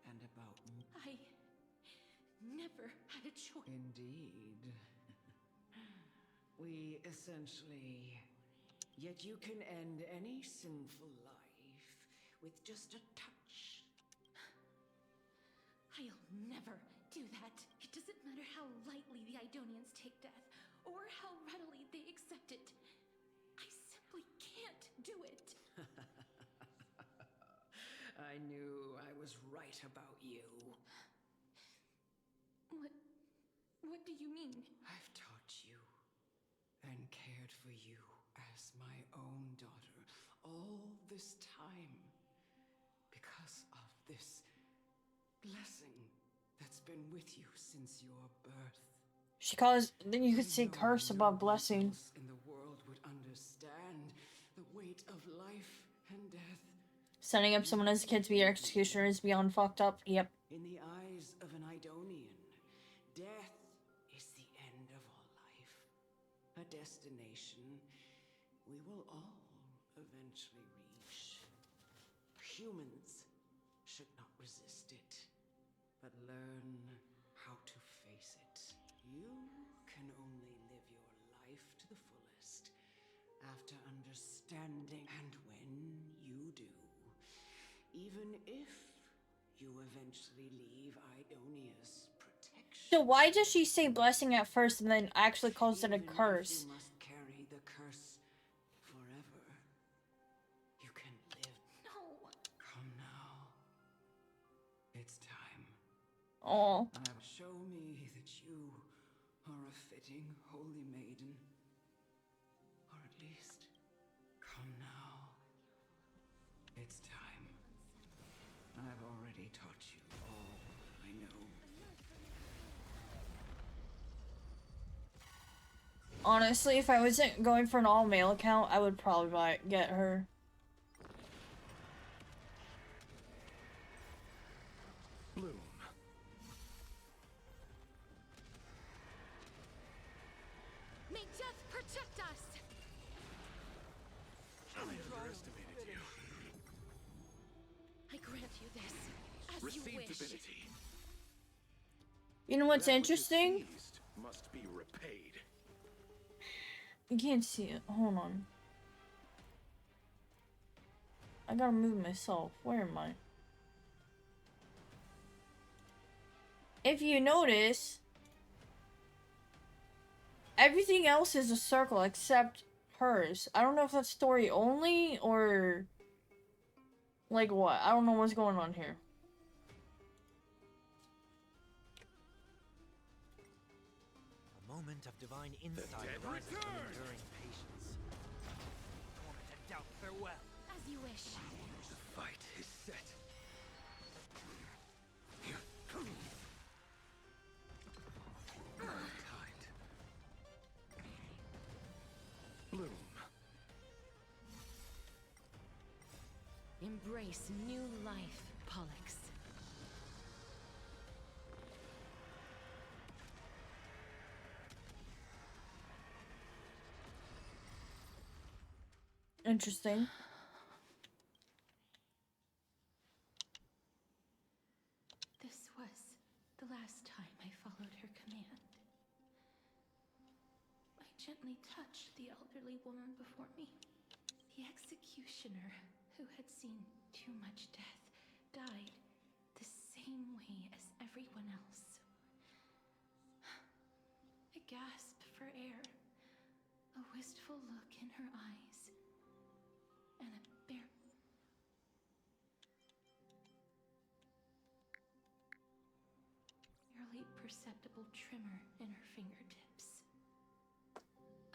and about me. I never had a choice. Indeed. We essentially... Yet you can end any sinful life with just a touch. I'll never do that. It doesn't matter how lightly the Idonians take death, or how readily they accept it. I simply can't do it. I knew I was right about you. What do you mean? I've taught you and cared for you as my own daughter all this time because of this blessing that's been with you since your birth. She calls. Then you could say curse above blessing. In the world would understand the weight of life and death. Setting up someone as a kid to be your executioner is beyond fucked up. Yep. In the eyes of an Idonian, death is the end of all life. A destination we will all eventually reach. Humans should not resist it, but learn how to face it. You can only live your life to the fullest after understanding, and when you do, even if you eventually leave Idonia's protection. So why does she say blessing at first and then actually calls it a curse? You must carry the curse forever. You can live. No. Come now. It's time. Oh. Show me that you are a fitting holy maiden. Or at least, come now. It's time. I've already taught you all I know. Honestly, if I wasn't going for an all-male account, I would probably get her. Bloom. May death protect us! I underestimated you. I grant you this, as Receive you wish. divinity. You know what's That which is interesting? seized must be repaid. You can't see it. Hold on. I gotta move myself. Where am I? If you notice, everything else is a circle except hers. I don't know if that's story only or like what. I don't know what's going on here. A moment of divine insight arises from enduring patience. Torment and doubt, farewell. As you wish. The fight is set. Kind. Bloom. Embrace new life, Pollux. Interesting. This was the last time I followed her command. I gently touched the elderly woman before me. The executioner, who had seen too much death, died the same way as everyone else. A gasp for air, a wistful look in her eyes, and a barely perceptible tremor in her fingertips.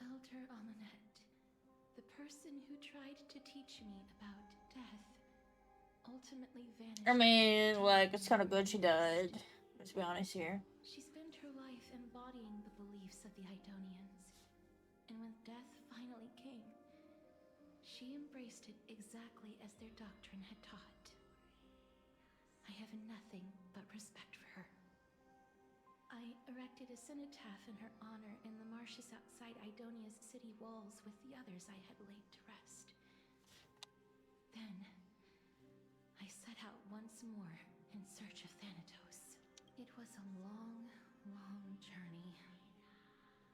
Elder Amonette, the person who tried to teach me about death, ultimately vanished. I mean, like, it's kind of good she died. Let's be honest here. She spent her life embodying the beliefs of the Idonians, and when death finally came, she embraced it exactly as their doctrine had taught. I have nothing but respect for her. I erected a cenotaph in her honor in the marshes outside Idonia's city walls with the others I had laid to rest. Then, I set out once more in search of Thanatos. It was a long, long journey.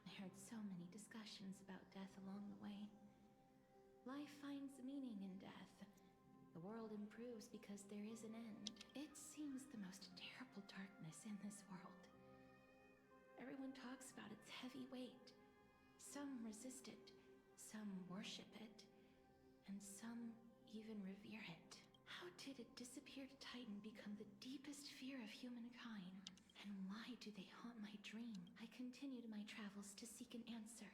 I heard so many discussions about death along the way. Life finds meaning in death. The world improves because there is an end. It seems the most terrible darkness in this world. Everyone talks about its heavy weight. Some resist it, some worship it, and some even revere it. How How did a disappeared titan become the deepest fear of humankind? And why do they haunt my dream? I continued my travels to seek an answer.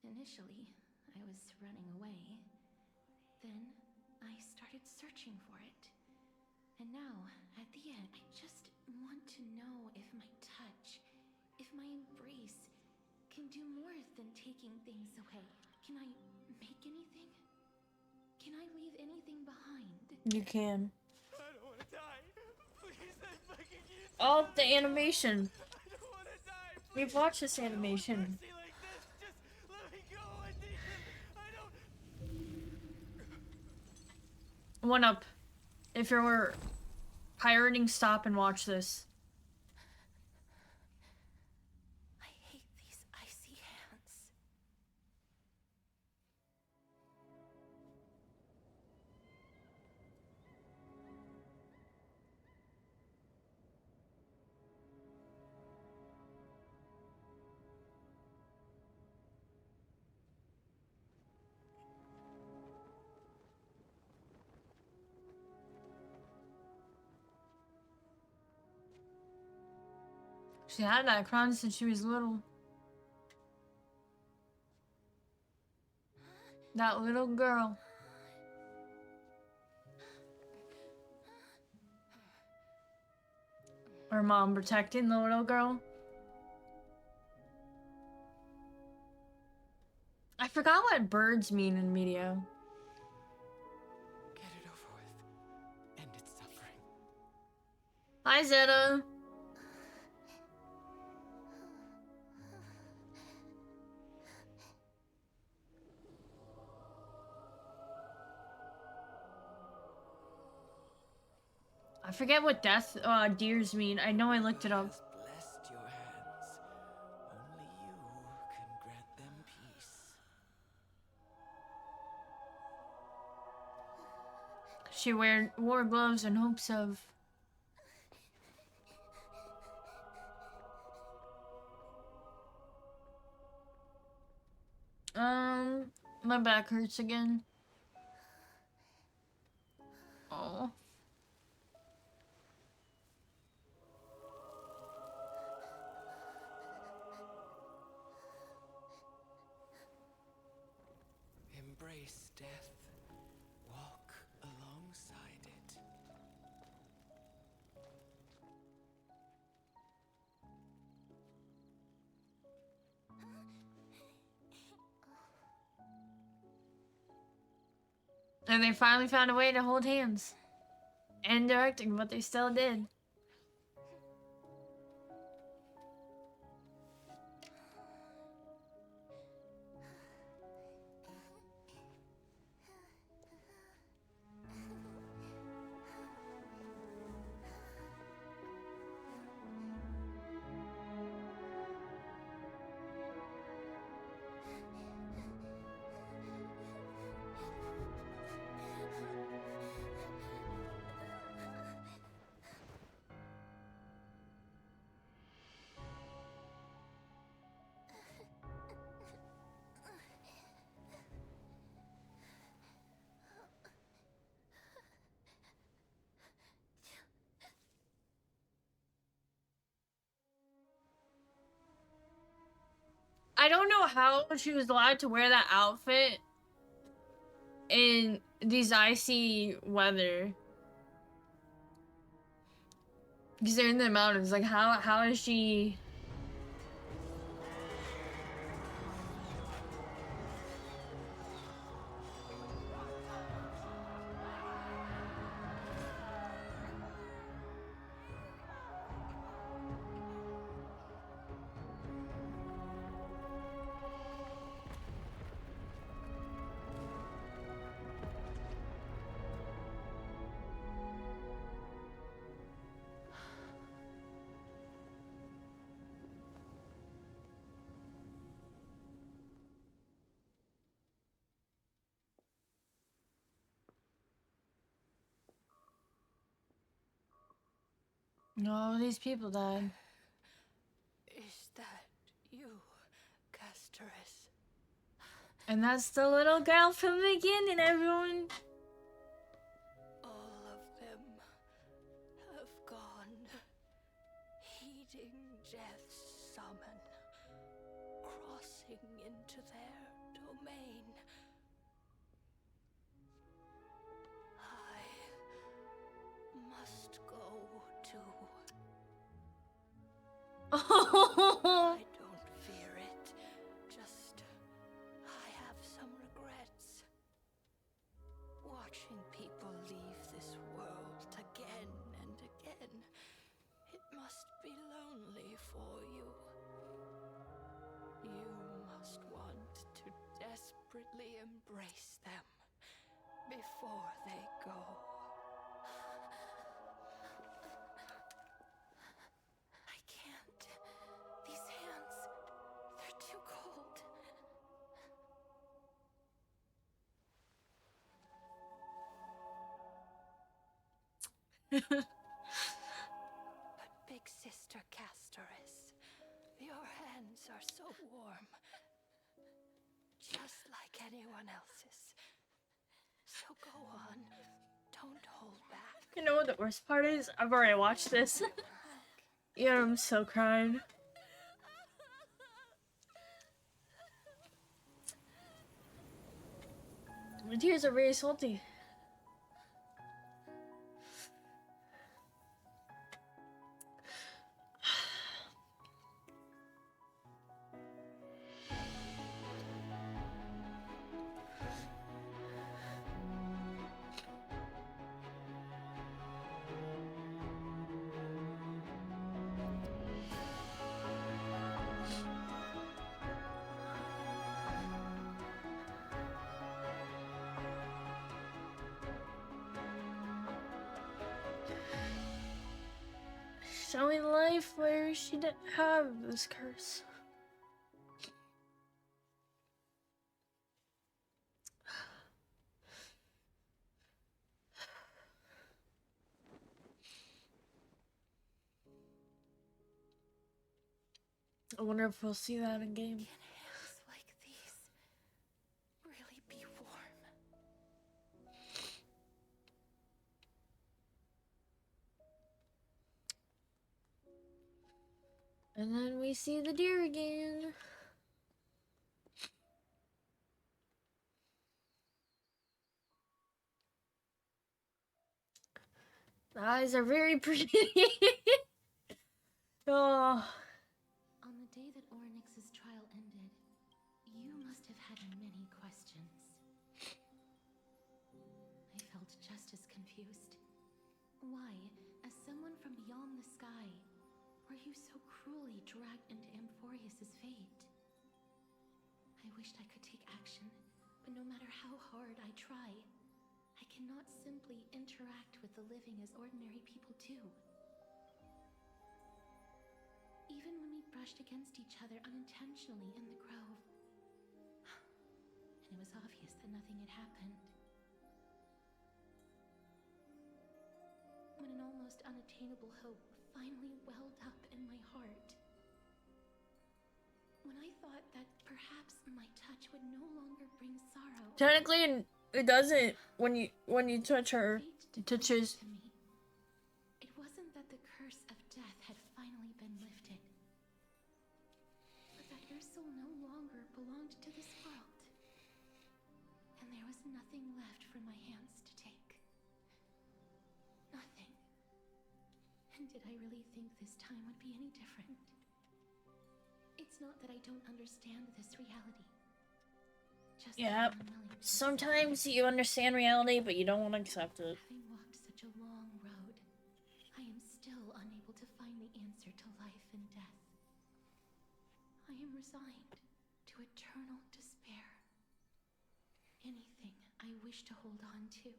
Initially, I was running away. Then, I started searching for it. And now, at the end, I just want to know if my touch, if my embrace, can do more than taking things away. Can I make anything? Can I leave anything behind? You can. I don't want to die. Please, I fucking use Oh, the animation. I don't want to die. We've watched this animation. Mercy like this. Just let me go. I don't. One up. If you're pirating, stop and watch this. I hate these icy hands. She had that crown since she was little. That little girl. Her mom protecting the little girl. I forgot what birds mean in media. Get it over with. End its suffering. Hi, Zeta. I forget what deers mean. I know I looked it up. Has blessed your hands. Only you can grant them peace. She wore gloves in hopes of... My back hurts again. Oh. Embrace death. Walk alongside it. And they finally found a way to hold hands. And directing, but they still did. I don't know how she was allowed to wear that outfit in these icy weather. Because they're in the mountains. Like, how is she... No, these people died. Is that you, Casteress? And that's the little girl from the beginning, everyone. Oh, again. It must be lonely for you. You must want to desperately embrace them before they go. I can't. These hands, they're too cold. But Big Sister Castoris, your hands are so warm. Just like anyone else's. So go on. Don't hold back. You know what the worst part is? I've already watched this. Yeah, I'm so crying. The tears are very salty. Showing life where she didn't have this curse. I wonder if we'll see that in game. Can hands like these really be warm? And then we see the deer again. The eyes are very pretty. Oh. On the day that Oryx's trial ended, you must have had many questions. I felt just as confused. Why, as someone from beyond the sky, were you so cruelly dragged into Amphorius's fate? I wished I could take action, but no matter how hard I try, I cannot simply interact with the living as ordinary people do. Even when we brushed against each other unintentionally in the grove, and it was obvious that nothing had happened. When an almost unattainable hope finally welled up in my heart. When I thought that perhaps my touch would no longer bring sorrow. Technically, it doesn't when you touch her. It touches. To me. It wasn't that the curse of death had finally been lifted, but that her soul no longer belonged to this world, and there was nothing left for my hands to take. Nothing. And did I really think this time would be any different? It's not that I don't understand this reality. Just Yeah. Sometimes you understand reality, but you don't want to accept it. Having walked such a long road, I am still unable to find the answer to life and death. I am resigned to eternal despair. Anything I wish to hold on to,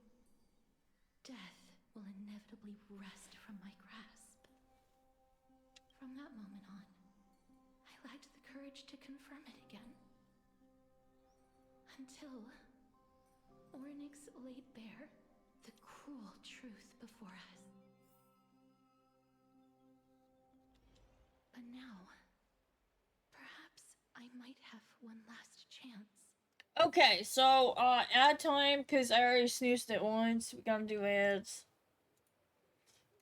death will inevitably wrest from my grasp. From that moment on, I lacked the courage to confirm it again. Until Oryx laid bare the cruel truth before us. But now, perhaps I might have one last chance. Okay, so ad time, because I already snoozed it once. We gotta do ads.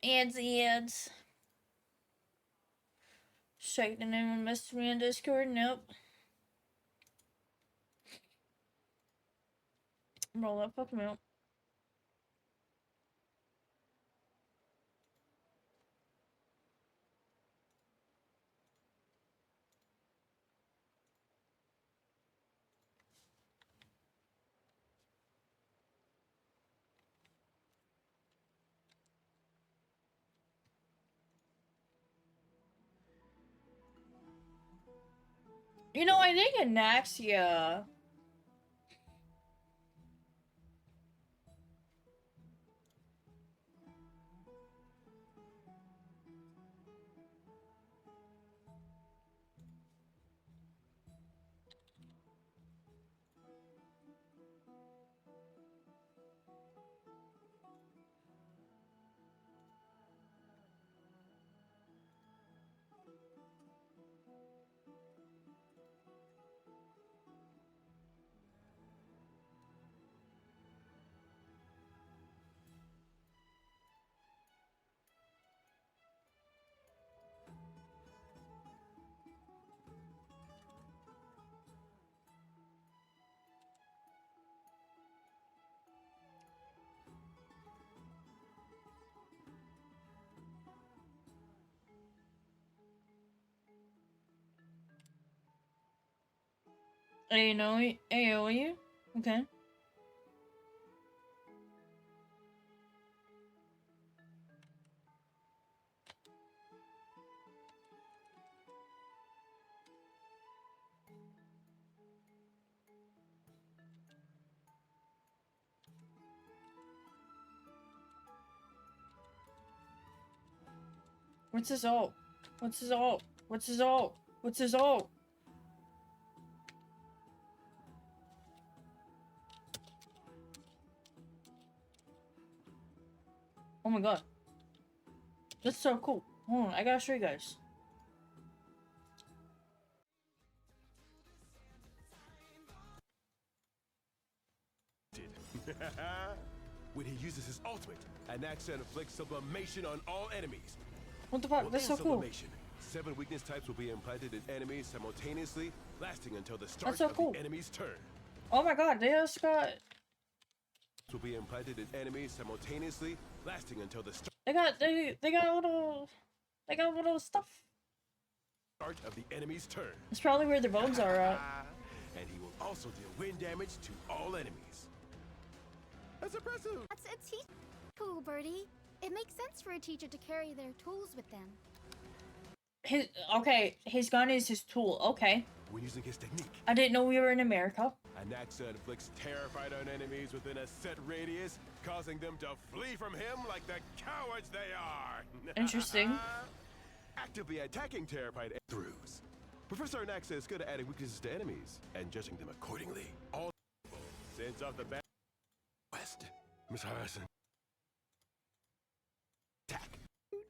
Ads. Check the name and message me on Discord. Nope. Roll that fucking out. You know, I think Anaxia. AOE? Okay. What's his ult? What's his ult? What's his ult? What's his ult? Oh my god. That's so cool. Hold on, I gotta show you guys. When he uses his ultimate, Anaxa inflicts sublimation on all enemies. What the fuck? That's so cool. 7 weakness types will be implanted in enemies simultaneously, lasting until the start so of cool. the enemy's turn. Oh my god, they just got... Will be implanted in enemies simultaneously, lasting until the start They got little stuff. of the enemy's turn. It's probably where their bones are at. And he will also deal wind damage to all enemies. That's impressive. That's a teacher. Cool, Birdie. It makes sense for a teacher to carry their tools with them. His gun is his tool. Okay. When using his technique, I didn't know we were in America. Anaxa inflicts terrified on enemies within a set radius, causing them to flee from him like the cowards they are. Interesting. Actively attacking terrified throughs. Professor Anaxa is good at adding weaknesses to enemies and judging them accordingly. All since off the bat. West, Miss Harrison. Attack.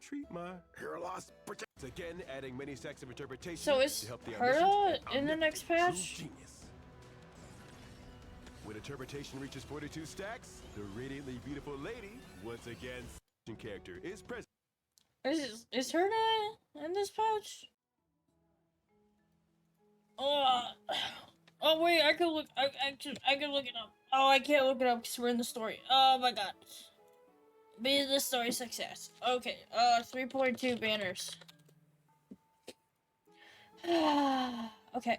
Treat my hair loss. Protect. Again, adding many stacks of interpretation. So is to help the Herta in the next patch? Genius. When interpretation reaches 42 stacks, the radiantly beautiful lady, once again, character is present. Is Herta in this patch? Oh wait, I can look. I can look it up. Oh, I can't look it up because we're in the story. Oh my god. Be the story success. Okay. 3.2 banners. Okay.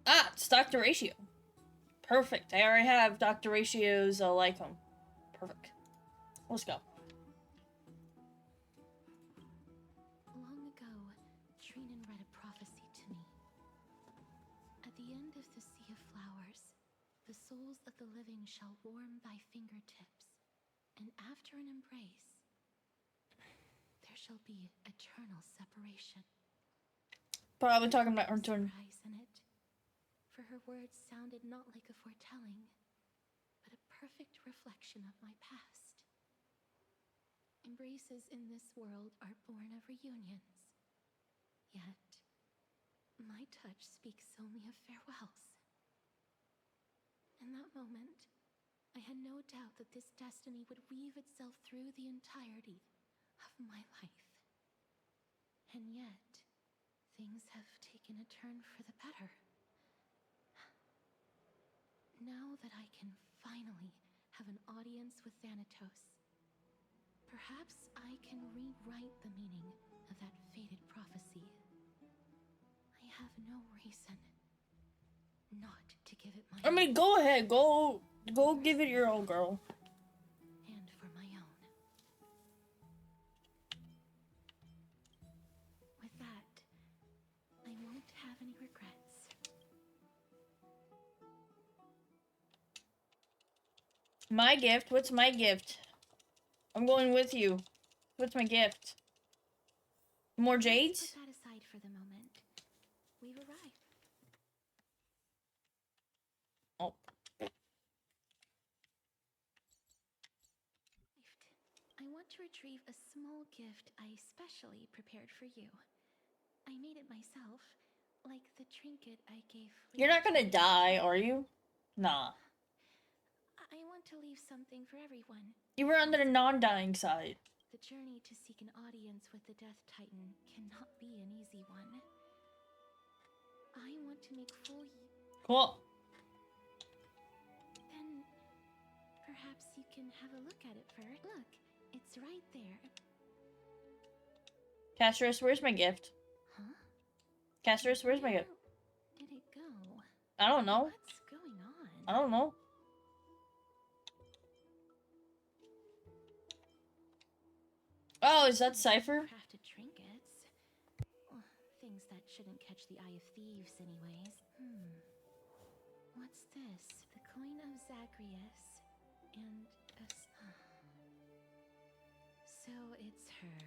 Ah, it's Dr. Ratio. Perfect. I already have Dr. Ratio's Lycom. Perfect. Let's go. Long ago, Trinan read a prophecy to me. At the end of the Sea of Flowers, the souls of the living shall warm thy fingertips, and after an embrace, there shall be eternal separation. Probably talking about her turn. In it, for her words sounded not like a foretelling, but a perfect reflection of my past. Embraces in this world are born of reunions, yet my touch speaks only of farewells. In that moment, I had no doubt that this destiny would weave itself through the entirety of my life. And yet, things have taken a turn for the better. Now that I can finally have an audience with Thanatos, perhaps I can rewrite the meaning of that fated prophecy. I have no reason not to give it my I mean, go ahead. Go give it your all, girl. and for my own. With that, I won't have any regrets. My gift? What's my gift? I'm going with you. What's my gift? More jades? Let's put that aside for the moment. We've arrived. Oh. I want to retrieve a small gift I specially prepared for you. I made it myself, like the trinket I gave. You're not gonna die, are you? Nah. I want to leave something for everyone. You were on the non-dying side. The journey to seek an audience with the Death Titan cannot be an easy one. I want to make full Cool. Then perhaps you can have a look at it first. Look, it's right there. Casterus, where's my gift? Huh? Casterus, where's my gift? Did it go? I don't know. What's going on? I don't know. Oh, is that Cypher? Crafted trinkets. Things that shouldn't catch the eye of thieves, anyways. What's this? The coin of Zagreus. And a... So it's her.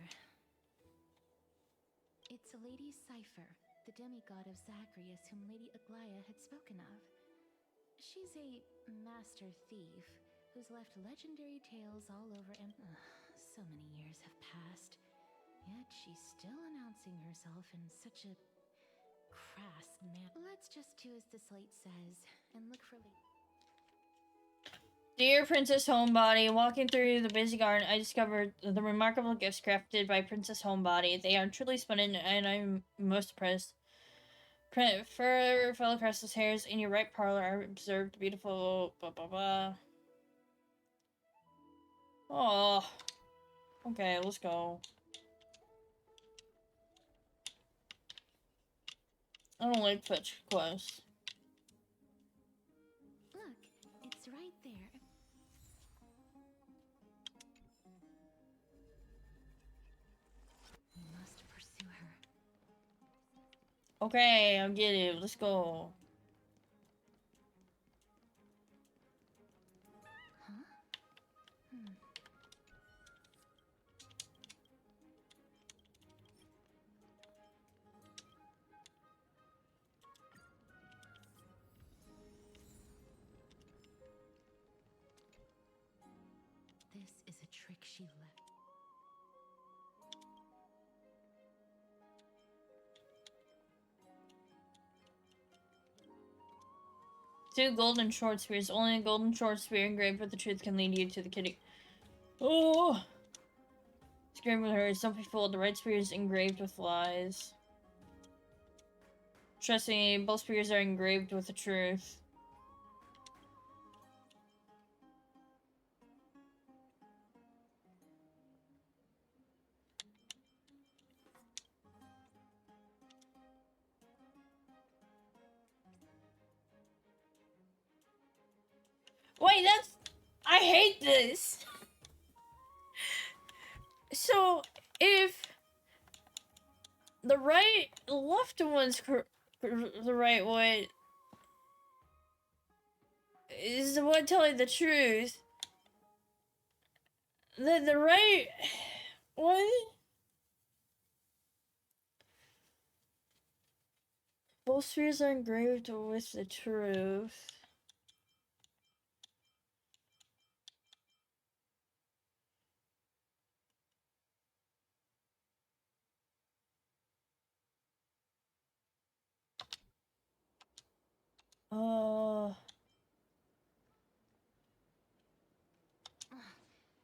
It's a Lady Cypher, the demigod of Zagreus whom Lady Aglaia had spoken of. She's a master thief who's left legendary tales all over and... so many years have passed, yet she's still announcing herself in such a crass manner. Let's just do as the slate says and look for Dear Princess Homebody, walking through the busy garden, I discovered the remarkable gifts crafted by Princess Homebody. They are truly splendid, and I'm most impressed. Fur fell across his hairs. In your right parlor, I observed beautiful blah blah blah. Oh. Okay, let's go. I don't like fetch quests. Look, it's right there. We must pursue her. Okay, I'll get it. Let's go. Huh? This is a trick she left. 2 golden short spears. Only a golden short spear engraved with the truth can lead you to the kitty. Oh! It's engraved with her. Don't be fooled. The right spear is engraved with lies. Trust me, both spears are engraved with the truth. Wait, that's... I hate this! So, if... the left one's the right way... is the one telling the truth... then the right... what? Both spheres are engraved with the truth.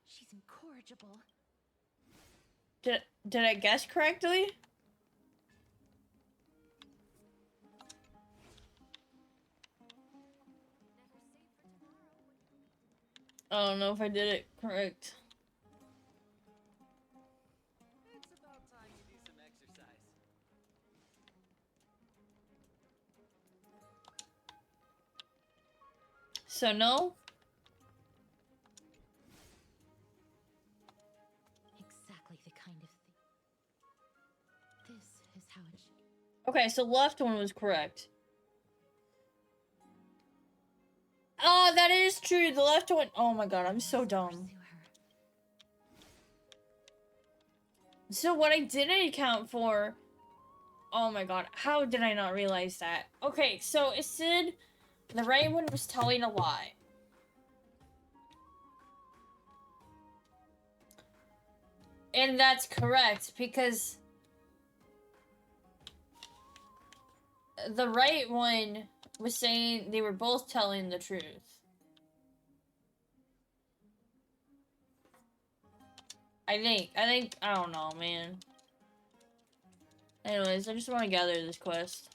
She's incorrigible. Did I guess correctly? I don't know if I did it correct. It's about time you do some exercise. So no? Exactly the kind of thing. This is how it should. Okay, so left one was correct. Oh, that is true. The left one. Oh my god, I'm so dumb. So what I didn't account for. Oh my god, how did I not realize that? Okay, so it said the right one was telling a lie. And that's correct because the right one was saying they were both telling the truth. I think, I don't know, man. Anyways, I just want to gather this quest.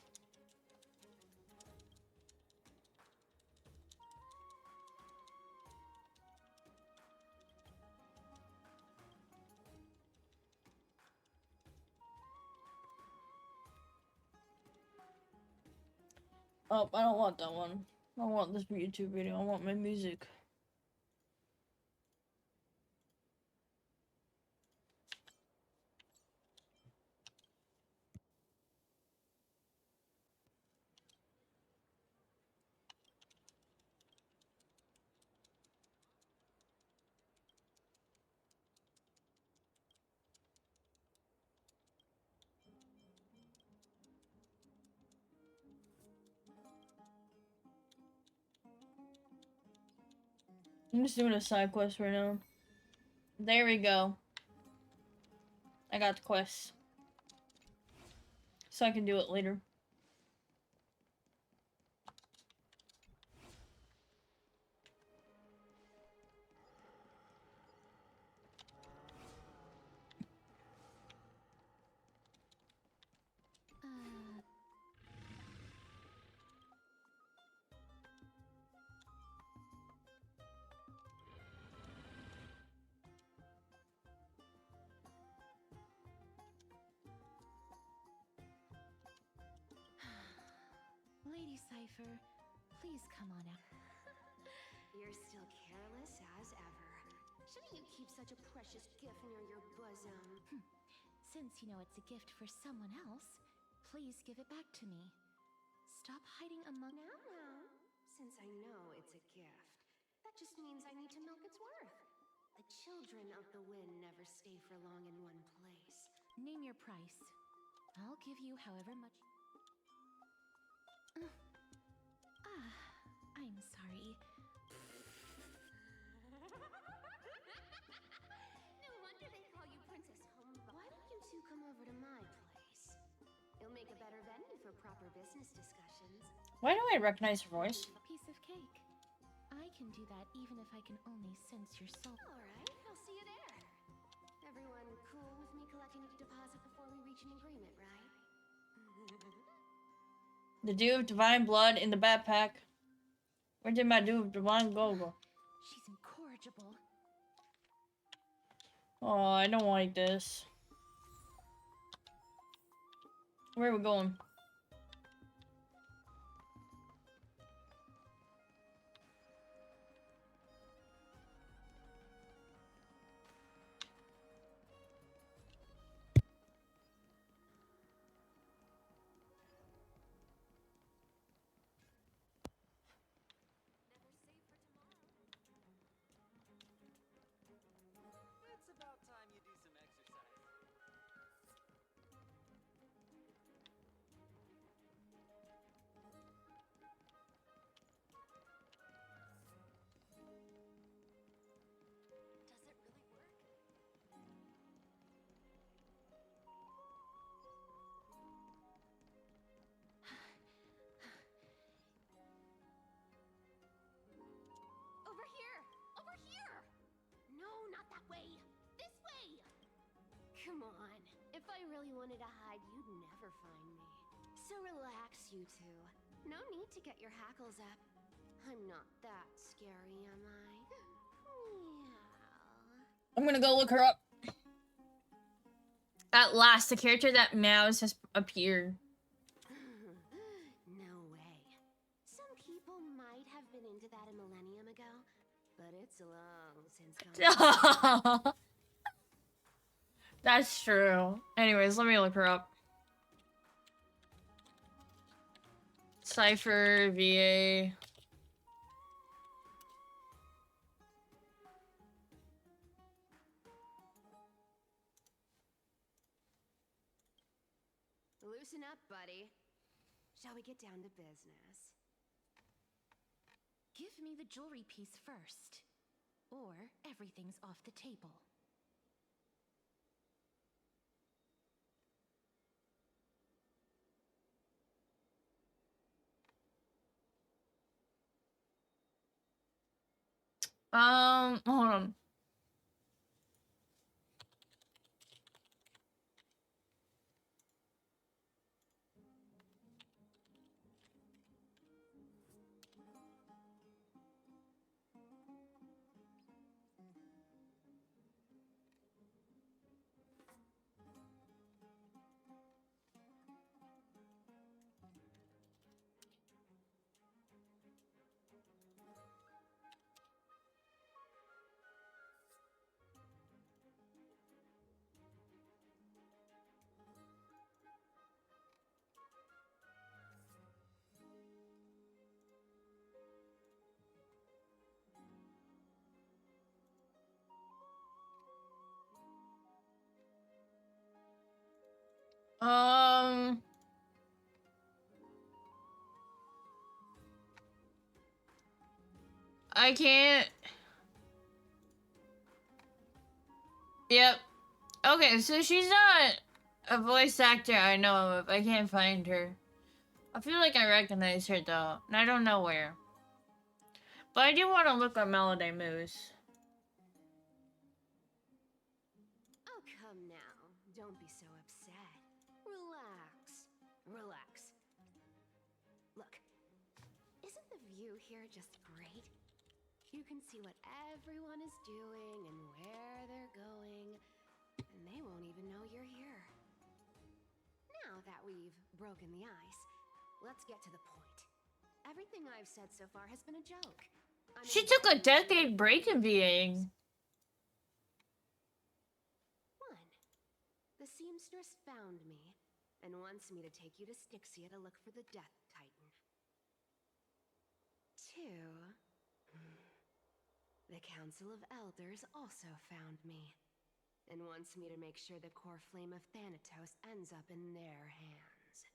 Oh, I don't want that one. I don't want this YouTube video. I want my music. I'm just doing a side quest right now. There we go. I got the quest. So I can do it later. Lady Cypher, please come on out. You're still careless as ever. Shouldn't you keep such a precious gift near your bosom? Since you know it's a gift for someone else, please give it back to me. Stop hiding among... Now, since I know it's a gift, that just means I need to milk its worth. The children of the wind never stay for long in one place. Name your price. I'll give you however much... I'm sorry. No wonder they call you Princess Homebody. Why don't you two come over to my place? It'll make a better venue for proper business discussions. Why do I recognize her voice? Piece of cake. I can do that even if I can only sense your soul. Alright, I'll see you there. Everyone cool with me collecting a deposit before we reach an agreement, right? The Dew of Divine Blood in the backpack. Where did my Dew of Divine go? She's incorrigible. Oh, I don't like this. Where are we going? It's about time you do some exercise. Does it really work? Over here! Over here! No, not that way! This way! Come on. If I really wanted to hide, you'd never find me. So relax, you two. No need to get your hackles up. I'm not that scary, am I? Meow. I'm gonna go look her up. At last, the character that meows has appeared. No way. Some people might have been into that a millennium It's long since. That's true. Anyways, let me look her up. Cypher, VA. Loosen up, buddy. Shall we get down to business? Give me the jewelry piece first, or everything's off the table. Hold on. I can't. Yep. Okay, so she's not a voice actor I know of. I can't find her. I feel like I recognize her though, and I don't know where. But I do want to look at Melody Moose. Oh, come now. Don't be so upset. Relax. Relax. Look, isn't the view here just great? You can see what everyone is doing and where they're going, and they won't even know you're here. Now that we've broken the ice, let's get to the point. Everything I've said so far has been a joke. She took a decade break in VAing. 1. The seamstress found me and wants me to take you to Styxia to look for the Death Titan. 2. The Council of Elders also found me and wants me to make sure the core flame of Thanatos ends up in their hands.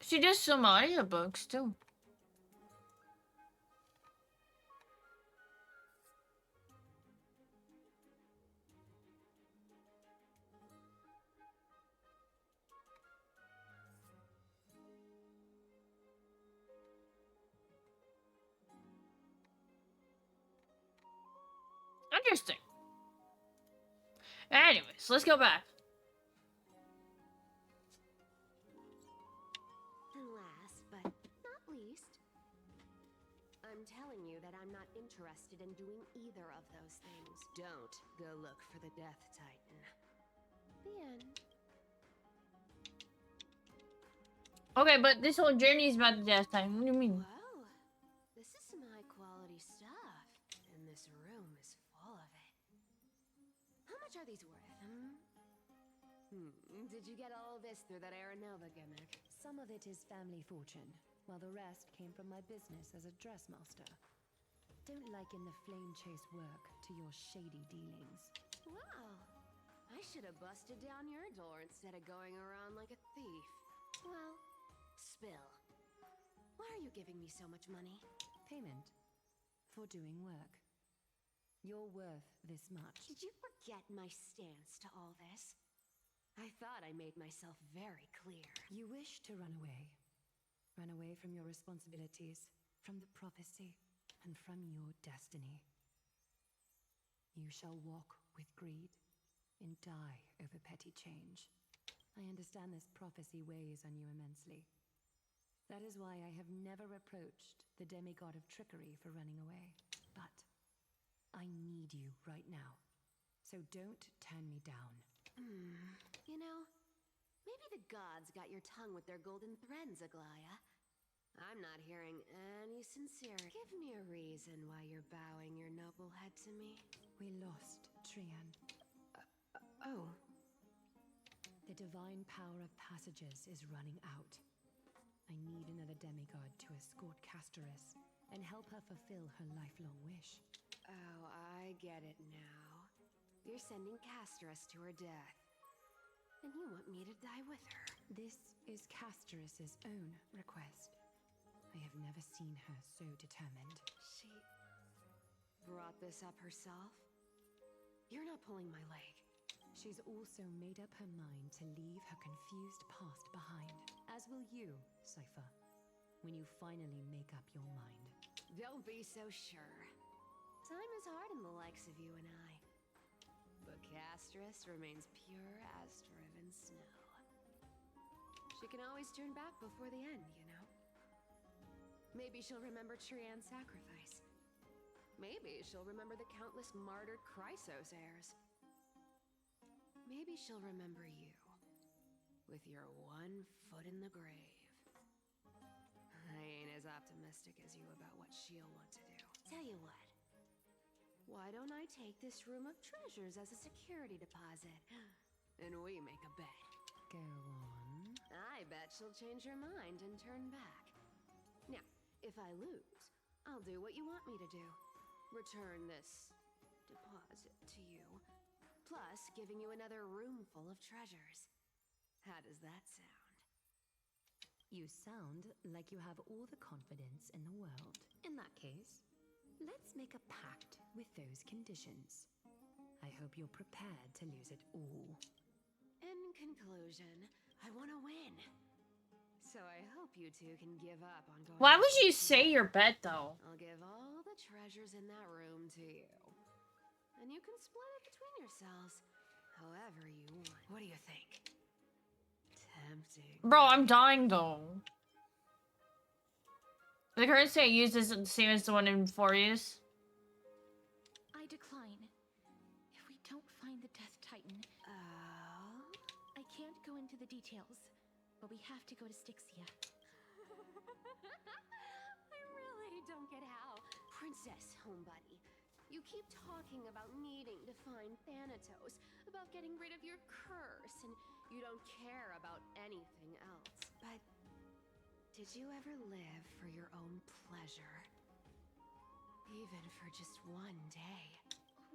She does some audiobooks too. Interesting. Anyways, let's go back. And last but not least, I'm telling you that I'm not interested in doing either of those things. Don't go look for the Death Titan. The end. Okay, but this whole journey is about the Death Titan. What do you mean? Whoa, this is some high-quality stuff, and this room is full of it. How much are these worth, Did you get all of this through that Aranova gimmick? Some of it is family fortune, while the rest came from my business as a dressmaster. Don't liken the flame chase work to your shady dealings. Wow, I should have busted down your door instead of going around like a thief. Well, spill. Why are you giving me so much money? Payment for doing work. You're worth this much. Did you forget my stance to all this? I thought I made myself very clear. You wish to run away. Run away from your responsibilities, from the prophecy, and from your destiny. You shall walk with greed and die over petty change. I understand this prophecy weighs on you immensely. That is why I have never approached the demigod of trickery for running away. But I need you right now. So don't turn me down. You know, maybe the gods got your tongue with their golden threads, Aglaya. I'm not hearing any sincerity. Give me a reason why you're bowing your noble head to me. We lost Trian. Oh. The divine power of passages is running out. I need another demigod to escort Castoris and help her fulfill her lifelong wish. Oh, I get it now. You're sending Castoris to her death. And you want me to die with her. This is Castoris' own request. I have never seen her so determined. She brought this up herself? You're not pulling my leg. She's also made up her mind to leave her confused past behind, as will you, Cypher, when you finally make up your mind. Don't be so sure. Time is hard in the likes of you and I. But Castoris remains pure as driven snow. She can always turn back before the end, you know? Maybe she'll remember Trian's sacrifice. Maybe she'll remember the countless martyred Chrysos heirs. Maybe she'll remember you, with your one foot in the grave. I ain't as optimistic as you about what she'll want to do. Tell you what, why don't I take this room of treasures as a security deposit, and we make a bet? Go on. I bet she'll change her mind and turn back. Now, if I lose, I'll do what you want me to do. Return this deposit to you. Plus, giving you another room full of treasures. How does that sound? You sound like you have all the confidence in the world. In that case, let's make a pact with those conditions. I hope you're prepared to lose it all. In conclusion, I want to win. So I hope you two can give up on going... Why would you say your bet, though? I'll give all the treasures in that room to you. And you can split it between yourselves however you want. What do you think? Tempting. Bro, I'm dying, though. The currency I use isn't the same as the one in 4Us. I decline. If we don't find the Death Titan... I can't go into the details, but we have to go to Styxia. I really don't get how. Princess, homebuddy. You keep talking about needing to find Thanatos, about getting rid of your curse, and you don't care about anything else. But did you ever live for your own pleasure? Even for just one day?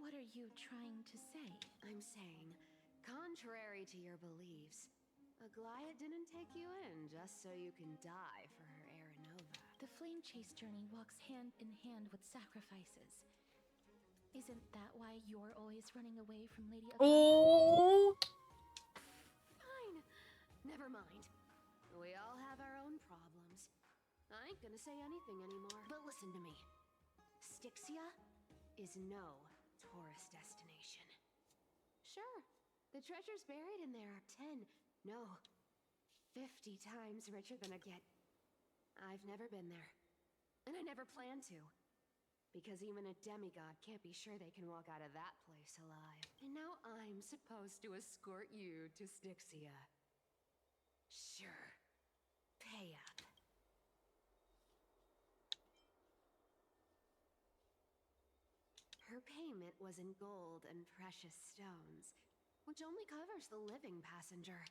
What are you trying to say? I'm saying, contrary to your beliefs, Aglaya didn't take you in just so you can die for her Aranova. The flame chase journey walks hand in hand with sacrifices. Isn't that why you're always running away from Lady Aglaya? Oh! Fine. Never mind. We all have our own problems. I ain't gonna say anything anymore. But listen to me. Styxia is no tourist destination. Sure, the treasures buried in there are 10, no, 50 times richer than yet. I've never been there. And I never plan to. Because even a demigod can't be sure they can walk out of that place alive. And now I'm supposed to escort you to Styxia. Sure. Pay up. Her payment was in gold and precious stones, which only covers the living passenger.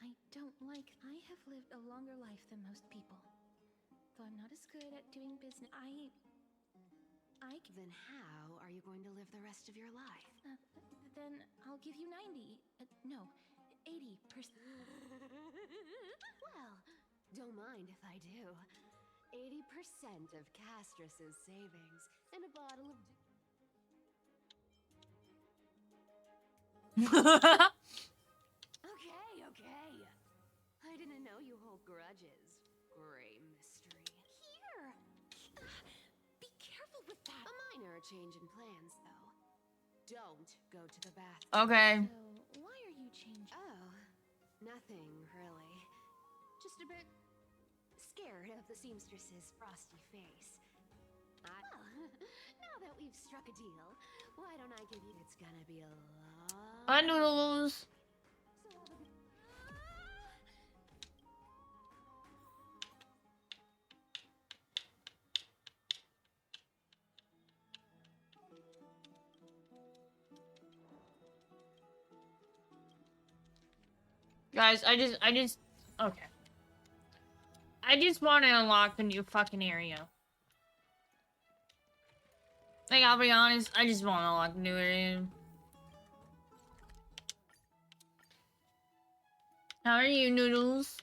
I don't like... I have lived a longer life than most people. Though I'm not as good at doing business, Then how are you going to live the rest of your life? Then I'll give you 90. No, 80%. Well, don't mind if I do. 80% of Castoris' savings and a bottle of... Okay. I didn't know you hold grudges. Gray mystery. Here! Be careful with that! A minor change in plans, though. Don't go to the bathroom. Okay. So, why are you changing? Oh, nothing, really. Just a bit scared of the seamstress's frosty face. Well, now that we've struck a deal, why don't I give you... It's gonna be a lot... Hi, Noodles! Guys, I just... Okay. I just want to unlock the new fucking area. Like, I'll be honest, I just want to unlock the new area. How are you, Noodles?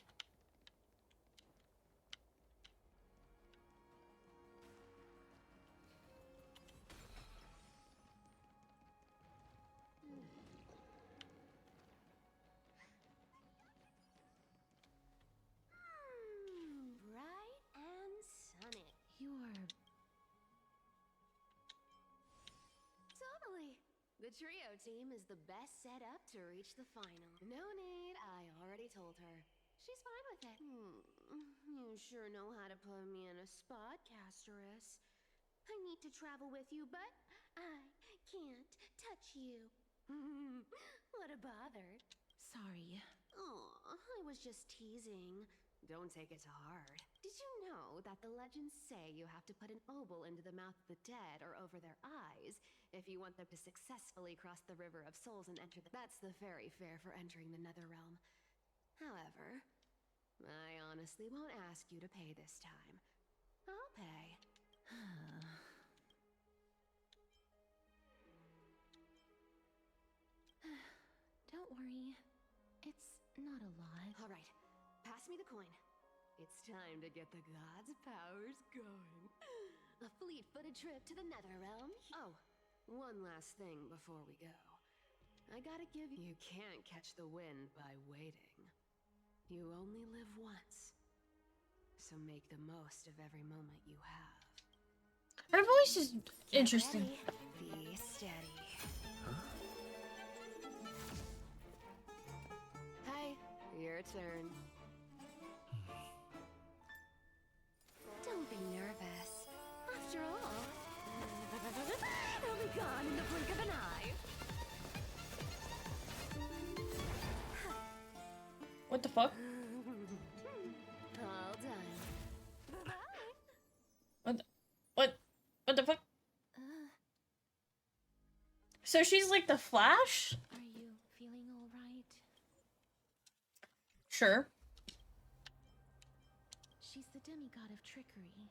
Bright and sunny. You're... Totally. The trio team is the best set up to reach the final. No need, I already told her. She's fine with it. You sure know how to put me in a spot, Castorus. I need to travel with you, but I can't touch you. What a bother. Sorry. Aw, I was just teasing. Don't take it to heart. Did you know that the legends say you have to put an obol into the mouth of the dead or over their eyes if you want them to successfully cross the River of Souls and enter the... That's the fairy fare for entering the Netherrealm. However, I honestly won't ask you to pay this time. I'll pay. Don't worry. It's not a lot. All right, pass me the coin. It's time to get the gods' powers going. A fleet-footed trip to the Netherrealm. Oh, one last thing before we go. I gotta give you... You can't catch the wind by waiting. You only live once. So make the most of every moment you have. Her voice is interesting. Be steady. Hi, your turn. Don't be nervous. After all, it'll be gone in the blink of an eye. What the fuck? All done. Bye-bye. What the fuck? So she's like the Flash? Are you feeling all right? Sure. She's the demigod of trickery.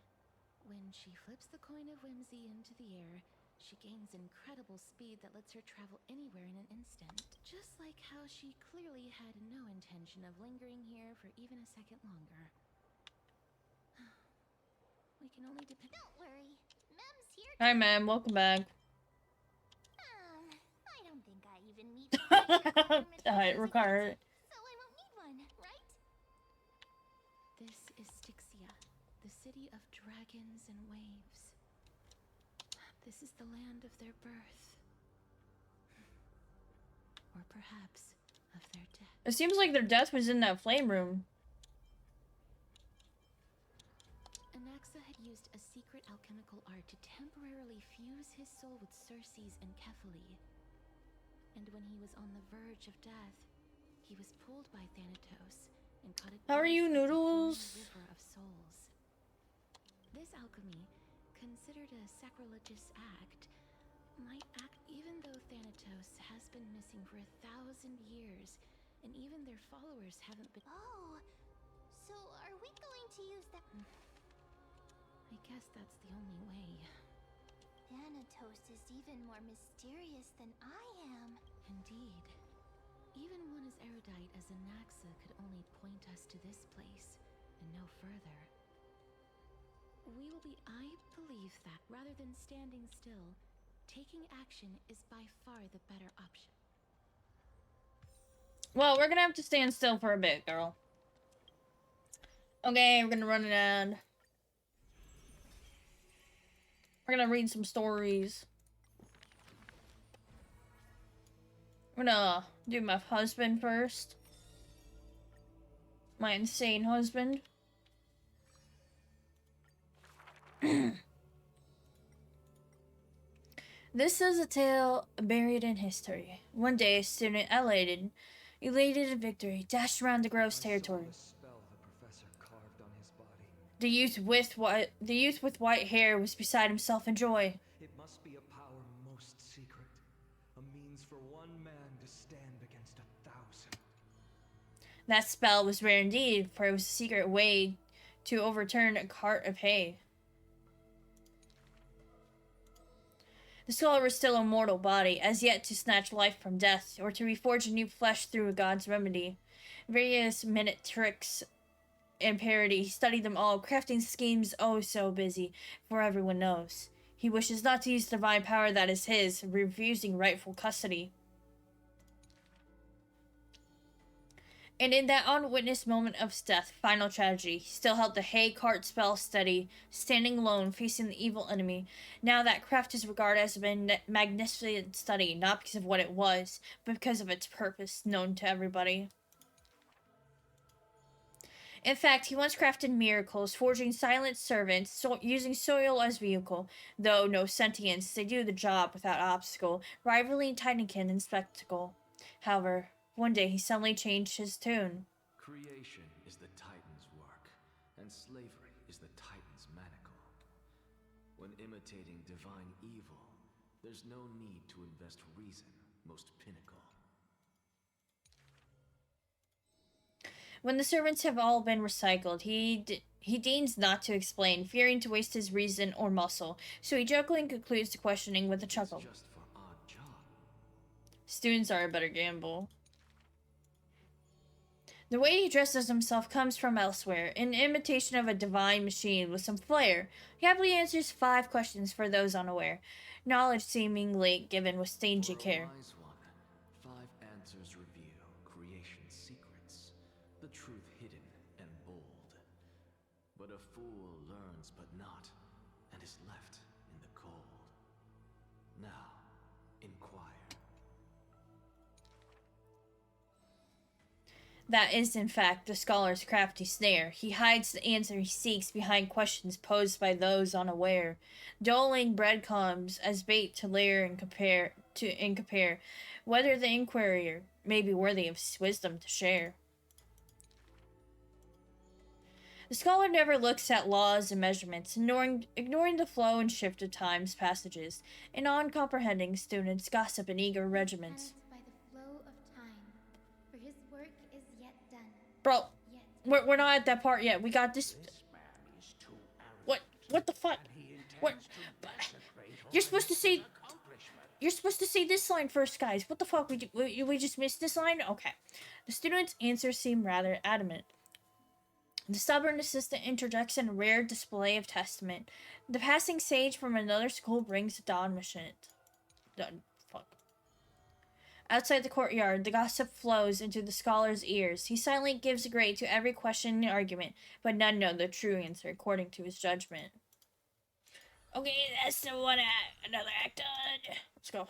When she flips the coin of whimsy into the air, she gains incredible speed that lets her travel anywhere in an instant. Just like how she clearly had no intention of lingering here for even a second longer. We can only depend... Don't worry. Mem's here. Hi, ma'am. Welcome back. I don't think I even need Alright, Ricard. so I won't need one, right? This is Styxia, the city of dragons and waves. This is the land of their birth. Or perhaps of their death. It seems like their death was in that flame room. Anaxa had used a secret alchemical art to temporarily fuse his soul with Circe's and Kephae. And when he was on the verge of death, he was pulled by Thanatos and caught it. How are you, Noodles? River of souls. This alchemy, considered a sacrilegious act, might act even though Thanatos has been missing for 1,000 years, and even their followers haven't been. Oh, so are we going to use that? I guess that's the only way. Thanatos is even more mysterious than I am. Indeed. Even one as erudite as Anaxa could only point us to this place, and no further. I believe that rather than standing still, taking action is by far the better option. Well, we're gonna have to stand still for a bit, girl. Okay, we're gonna run it around. We're gonna read some stories. I'm gonna do my husband first. My insane husband. This is a tale buried in history. One day, a student elated in victory, dashed around the grove's territory. Spell the professor carved on his body. The youth with white hair was beside himself in joy. It must be a power most secret, a means for one man to stand against 1,000. That spell was rare indeed, for it was a secret way to overturn a cart of hay. The scholar was still a mortal body, as yet to snatch life from death, or to reforge a new flesh through a god's remedy. Various minute tricks and parody, he studied them all, crafting schemes oh so busy, for everyone knows. He wishes not to use the divine power that is his, refusing rightful custody. And in that unwitnessed moment of death, final tragedy, he still held the hay cart spell steady, standing alone, facing the evil enemy. Now that craft is regarded as a magnificent study, not because of what it was, but because of its purpose, known to everybody. In fact, he once crafted miracles, forging silent servants, using soil as vehicle. Though no sentience, they do the job without obstacle, rivaling Titankin in spectacle. However, one day he suddenly changed his tune. Creation is the Titan's work, and slavery is the Titan's manacle. When imitating divine evil, there's no need to invest reason, most pinnacle. When the servants have all been recycled, he deigns not to explain, fearing to waste his reason or muscle, so he jokingly concludes the questioning with a chuckle. Just for odd job. Students are a better gamble. The way he dresses himself comes from elsewhere, in imitation of a divine machine with some flair. He happily answers 5 questions for those unaware, knowledge seemingly given with stingy care. Wise one, 5 answers reveal creation's secrets, the truth hidden and bold. But a fool learns but not, and is left in the cold. Now, inquire. That is, in fact, the scholar's crafty snare. He hides the answer he seeks behind questions posed by those unaware, doling breadcrumbs as bait to layer and compare whether the inquirer may be worthy of wisdom to share. The scholar never looks at laws and measurements, ignoring the flow and shift of time's passages, and uncomprehending students gossip in eager regiments. By the flow of time, for his work is yet done. Bro, we're not at that part yet. We got this. What the fuck? What? You're supposed to say. You're supposed to say this line first, guys. What the fuck? We just missed this line? Okay. The student's answers seem rather adamant. The stubborn assistant interjects in a rare display of testament. The passing sage from another school brings admonishment. Fuck. Outside the courtyard, the gossip flows into the scholar's ears. He silently gives a grade to every question and argument, but none know the true answer according to his judgment. Okay, that's the one act. Another act done. Let's go.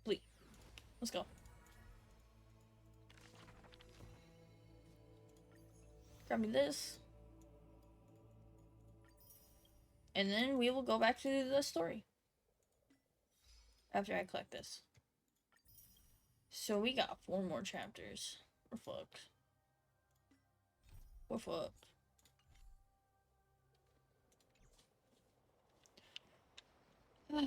Please. Let's go. Grab me this. And then we will go back to the story. After I collect this. So we got 4 more chapters. We're fucked. We're fucked. Go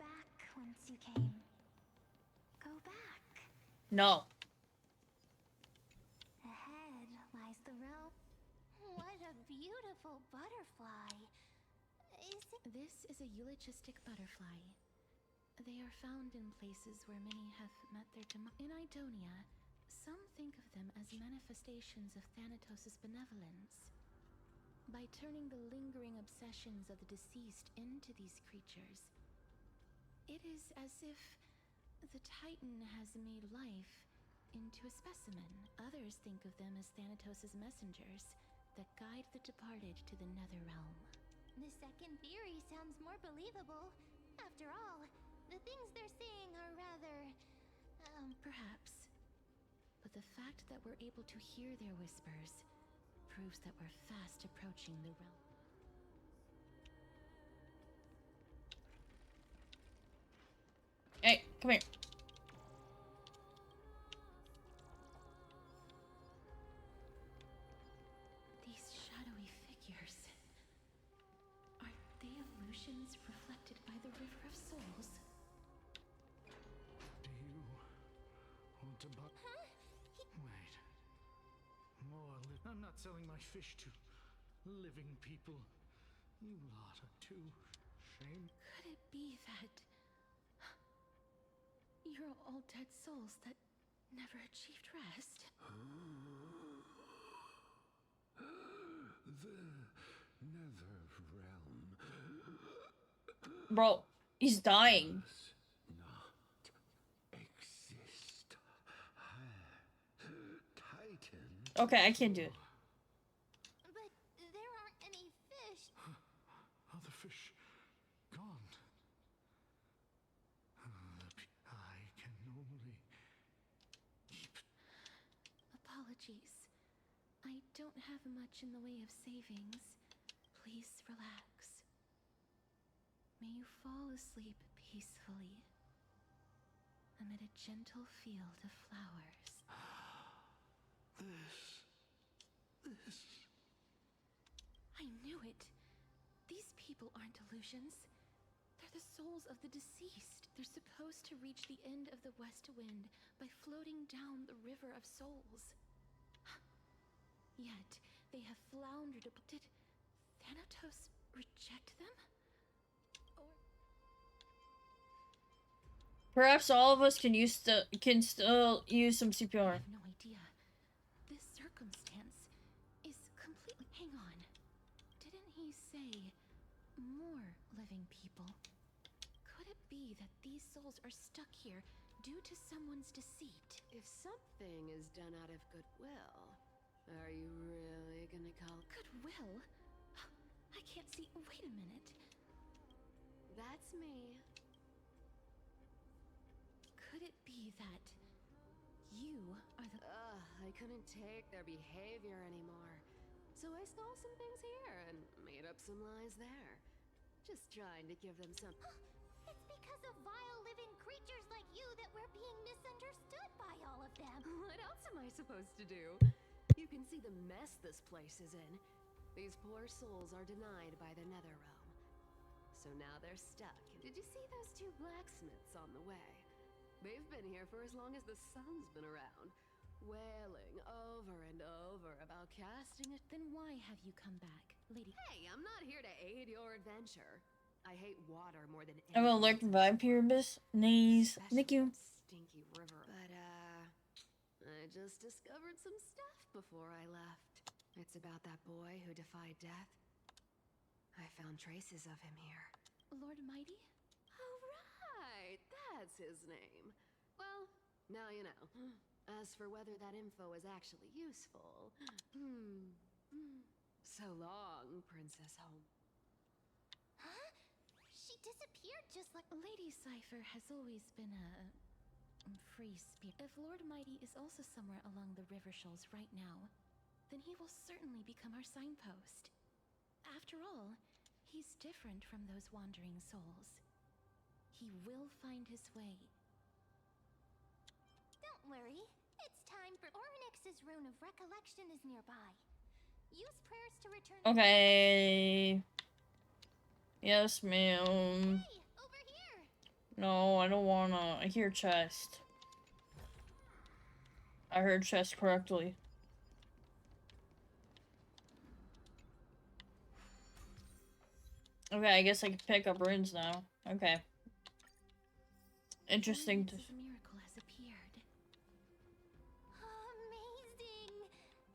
back whence you came. Go back. No. Ahead lies the realm. What a beautiful butterfly. This is a eulogistic butterfly. They are found in places where many have met their In Idonia, some think of them as manifestations of Thanatos' benevolence. By turning the lingering obsessions of the deceased into these creatures, it is as if the Titan has made life into a specimen. Others think of them as Thanatos' messengers that guide the departed to the nether realm. The second theory sounds more believable. After all, the things they're saying are rather... Perhaps. But the fact that we're able to hear their whispers proves that we're fast approaching the realm. Hey, come here. These shadowy figures. Are they illusions reflected by the River of Souls? Do you want to buy? Huh? Wait. More I'm not selling my fish to living people. You lot are too shame. Could it be that you're all dead souls that never achieved rest? The nether realm. Bro, he's dying. Not exist. Titan. Okay, I can't do it. But there aren't any fish. Other fish gone. I can only keep. Apologies. I don't have much in the way of savings. Please relax. May you fall asleep peacefully amid a gentle field of flowers. This. I knew it. These people aren't illusions. They're the souls of the deceased. They're supposed to reach the end of the West Wind by floating down the River of Souls. Yet, they have floundered. Did Thanatos reject them? Or... Perhaps all of us can still use some I CPR. have no idea. This circumstance is completely... Hang on. Didn't he say more living people? Could it be that these souls are stuck here due to someone's deceit? If something is done out of goodwill, are you really gonna call Goodwill? I can't see. Wait a minute. That's me. Could it be that you are the... I couldn't take their behavior anymore. So I stole some things here and made up some lies there. Just trying to give them some... It's because of vile living creatures like you that we're being misunderstood by all of them. What else am I supposed to do? You can see the mess this place is in. These poor souls are denied by the Nether Realm. So now they're stuck. Did you see those two blacksmiths on the way? They've been here for as long as the sun's been around, wailing over and over about casting it. Then why have you come back, lady? Hey, I'm not here to aid your adventure. I hate water more than anything. I'm gonna lurk vibe here, miss. Knees. Thank you. Stinky river. But, I just discovered some stuff before I left. It's about that boy who defied death. I found traces of him here. Lord Mighty? Oh, right! That's his name. Well, now you know. As for whether that info is actually useful... So long, Princess Home. Huh? She disappeared just like... Lady Cypher has always been a... free spirit. If Lord Mighty is also somewhere along the river shoals right now, then he will certainly become our signpost. After all, he's different from those wandering souls. He will find his way. Don't worry. It's time for Ornyx's rune of recollection is nearby. Use prayers to return... Okay. Yes, ma'am. Hey, over here! No, I don't wanna. I hear chest. I heard chest correctly. Okay, I guess I can pick up runes now. Okay. Interesting. Ornyx's miracle has appeared. Amazing!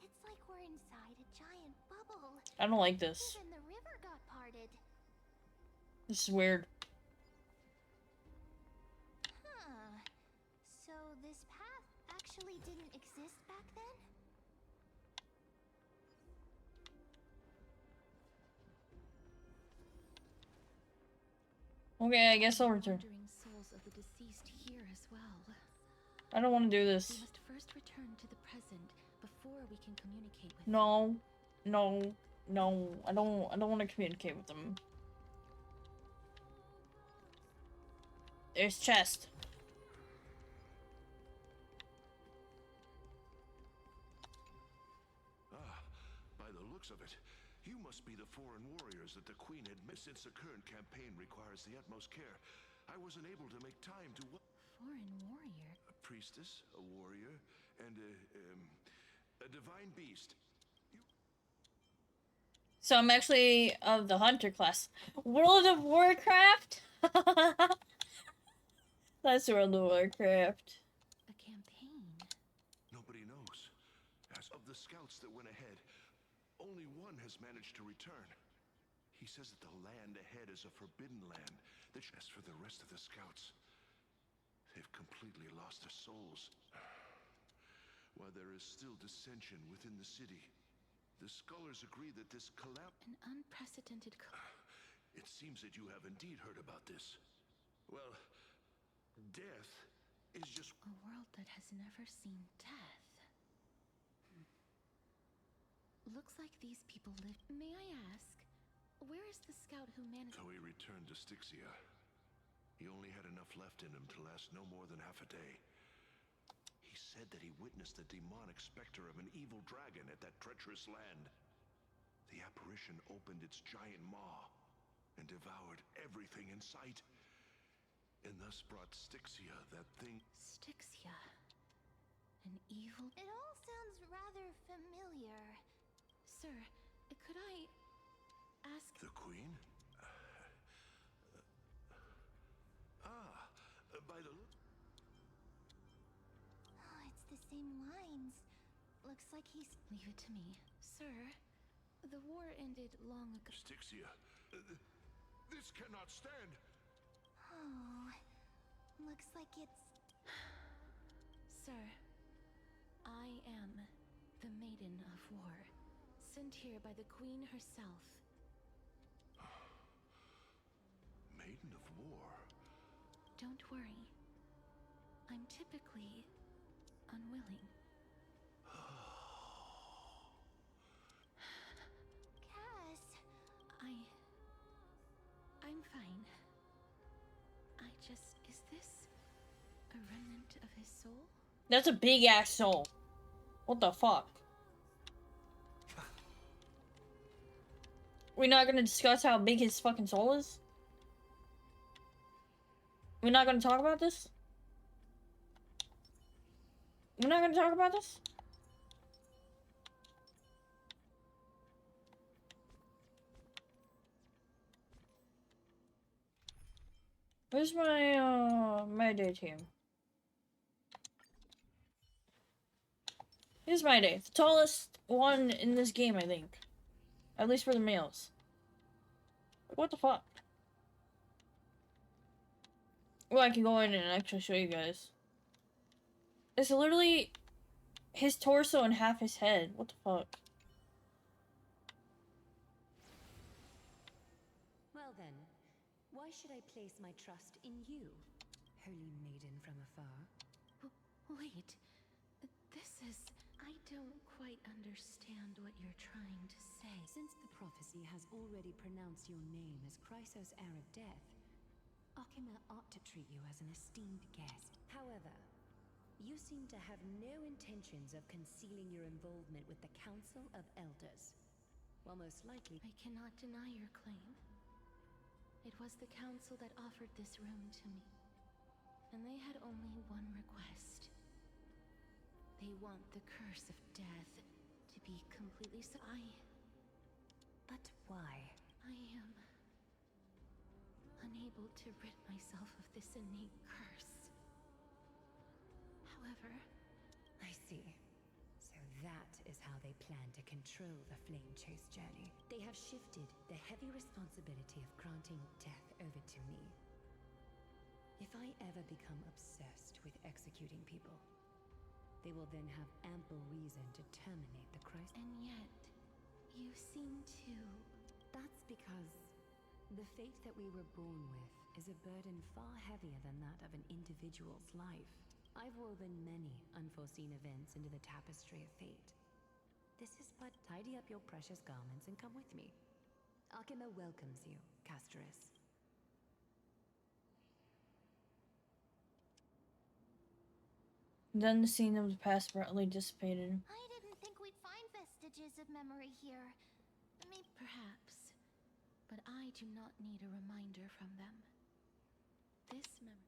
It's like we're inside a giant bubble. I don't like this. Even the river got parted. This is weird. Huh. So this path actually didn't exist back then? Okay, I guess I'll return. Wandering souls of the deceased here as well. I don't want to do We this. must first return to the present before we can communicate with No. them. No, no, I don't want to communicate with them. There's chest. Ah, by the looks of it, you must be the foreign warriors that the Queen had missed. Since the current campaign requires the utmost care, I wasn't able to make time to... Foreign warrior? A priestess, a warrior, and a divine beast. So I'm actually of the hunter class. World of Warcraft? That's World of Warcraft. A campaign? Nobody knows. As of the scouts that went ahead, only one has managed to return. He says that the land ahead is a forbidden land. As for the rest of the scouts, they've completely lost their souls. While there is still dissension within the city, the scholars agree that this An unprecedented It seems that you have indeed heard about this. Well, death is just... A world that has never seen death. Looks like these people live... May I ask, where is the scout who managed... So he returned to Styxia. He only had enough left in him to last no more than half a day. He said that he witnessed the demonic specter of an evil dragon at that treacherous land. The apparition opened its giant maw and devoured everything in sight, and thus brought Styxia, that thing... Styxia? An evil... It all sounds rather familiar. Sir, could I ask... The Queen? By the... Oh, it's the same lines. Looks like he's... Leave it to me. Sir, the war ended long ago. Styxia, this cannot stand. Oh, looks like it's... Sir, I am the Maiden of War, sent here by the Queen herself. Maiden of War? Don't worry. I'm typically unwilling. Cass! I'm fine. Is this a remnant of his soul? That's a big ass soul. What the fuck? We're not gonna discuss how big his fucking soul is? We're not gonna talk about this? We're not gonna talk about this? Where's my, my day team? Here's my day. The tallest one in this game, I think. At least for the males. What the fuck? Well, I can go in and actually show you guys. It's literally his torso and half his head. What the fuck? Well then, why should I place my trust in you, holy maiden from afar? Wait, this is... I don't quite understand what you're trying to say. Since the prophecy has already pronounced your name as Chrysos, heir of death, Akima ought to treat you as an esteemed guest. However, you seem to have no intentions of concealing your involvement with the Council of Elders. Well, most likely... I cannot deny your claim. It was the Council that offered this room to me. And they had only one request. They want the curse of death to be completely But why? I am unable to rid myself of this innate curse. However... I see. So that is how they plan to control the Flame Chase journey. They have shifted the heavy responsibility of granting death over to me. If I ever become obsessed with executing people, they will then have ample reason to terminate the crisis. And yet, you seem to... That's because the fate that we were born with is a burden far heavier than that of an individual's life. I've woven many unforeseen events into the tapestry of fate. This is but tidy up your precious garments and come with me. Akima welcomes you, Castoris. Then the scene of the past abruptly dissipated. I didn't think we'd find vestiges of memory here. Maybe Perhaps, but I do not need a reminder from them. This memory.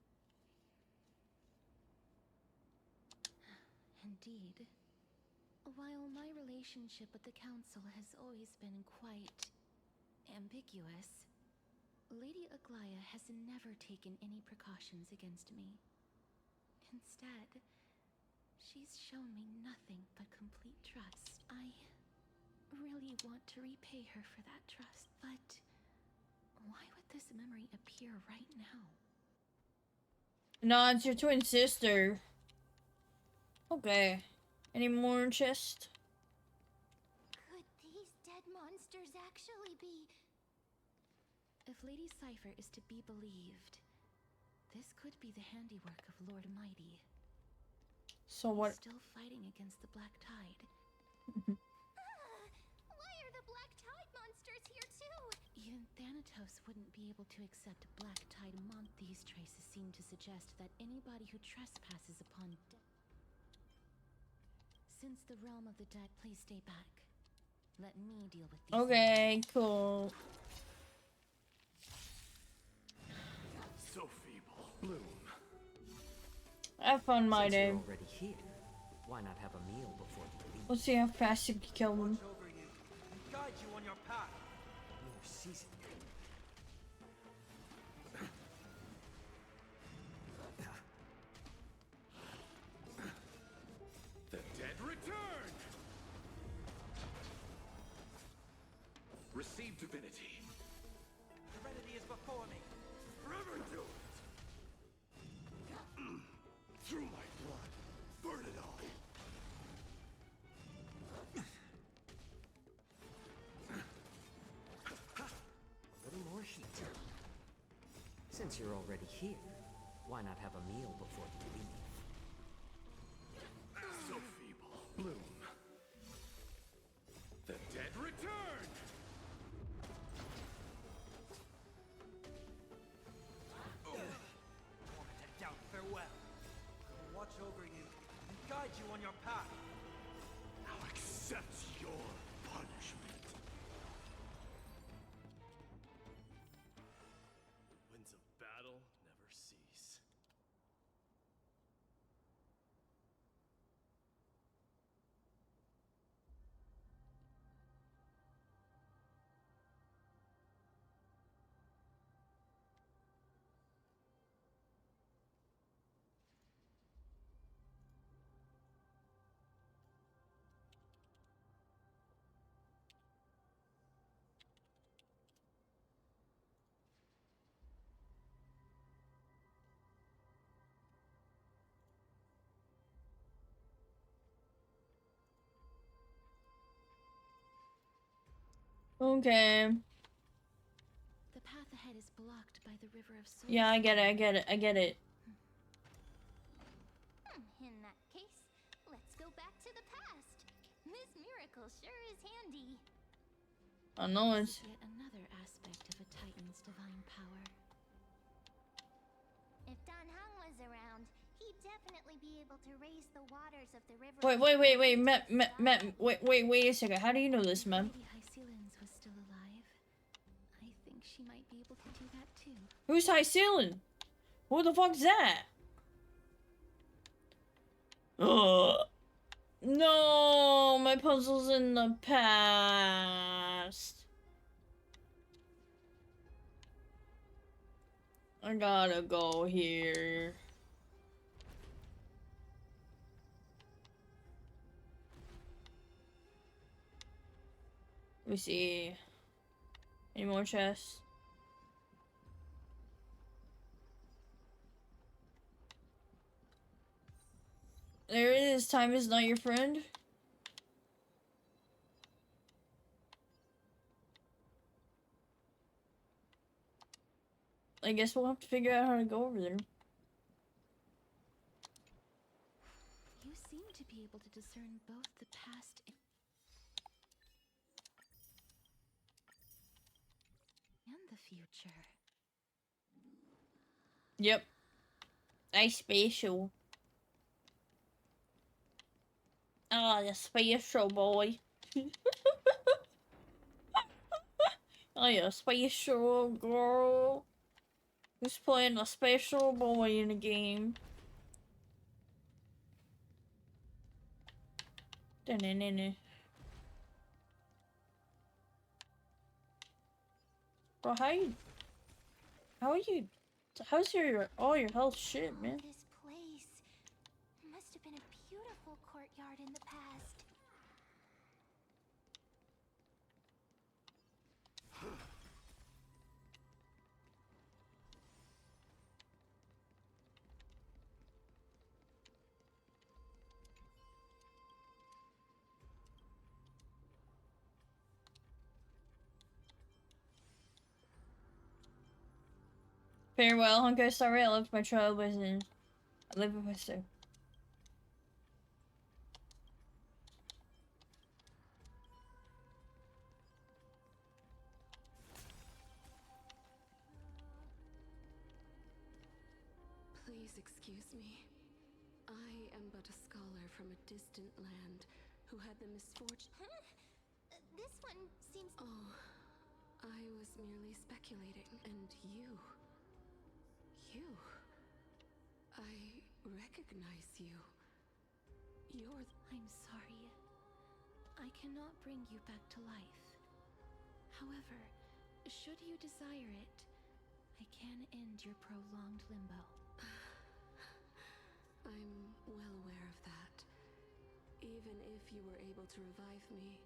Indeed. While my relationship with the Council has always been quite ambiguous, Lady Aglaya has never taken any precautions against me. Instead, she's shown me nothing but complete trust. I really want to repay her for that trust, but why would this memory appear right now? No, it's your twin sister. Okay. Any more chest? could these dead monsters actually be? If Lady Cypher is to be believed, this could be the handiwork of Lord Mighty. So what? Still fighting against the Black Tide. Why are the Black Tide monsters here too? Even Thanatos wouldn't be able to accept Black Tide These traces seem to suggest that anybody who trespasses upon Since the realm of the dead, please stay back. Let me deal with these. Okay, cool. So feeble. Bloom. Have fun, my Since day. you're already here, why not have a meal before you leave? Let's see how fast you can kill them. Over you. Guide you on your path. More season. The dead return! Receive divinity. Serenity is before me. Forever do it! Through my blood, burn it all! A little more heat. Since you're already here, why not have a meal before you leave? So feeble. Bloom. The dead return! Moment of doubt, farewell. I will watch over you and guide you on your path. Now accept your punishment. Winds of battle never cease. Okay. The path ahead is blocked by the River of Souls. Yeah, I get it, I get it, I get it. In that case, let's go back to the past. This miracle sure is handy. I know it's... Yet another aspect of a Titan's divine power. If Don Hung was around, he'd definitely be able to raise the waters of the river. Wait, Matt, wait a second. How do you know this, man? Lady Hycelens was still alive. I think she might be able to do that too. Who's high ceiling? Who the fuck's that? Ugh. No, my puzzle's in the past. I gotta go here. Let me see. Any more chests? There it is. Time is not your friend. I guess we'll have to figure out how to go over there. You seem to be able to discern both the past and... future. Yep. I spatial. Oh, the spatial boy. Oh, yeah, spatial girl. Who's playing the spatial boy in the game? Da-na-na-na. Bro, how's your all your health shit, man? This place must have been a beautiful courtyard in the past. Farewell, Honkai. Sorry, I left my trailblazing. I live with my sister. Please excuse me. I am but a scholar from a distant land who had the misfortune. Huh? This one seems. Oh, I was merely speculating. And you. I recognize you. You're. I'm sorry. I cannot bring you back to life. However, should you desire it, I can end your prolonged limbo. I'm well aware of that. Even if you were able to revive me,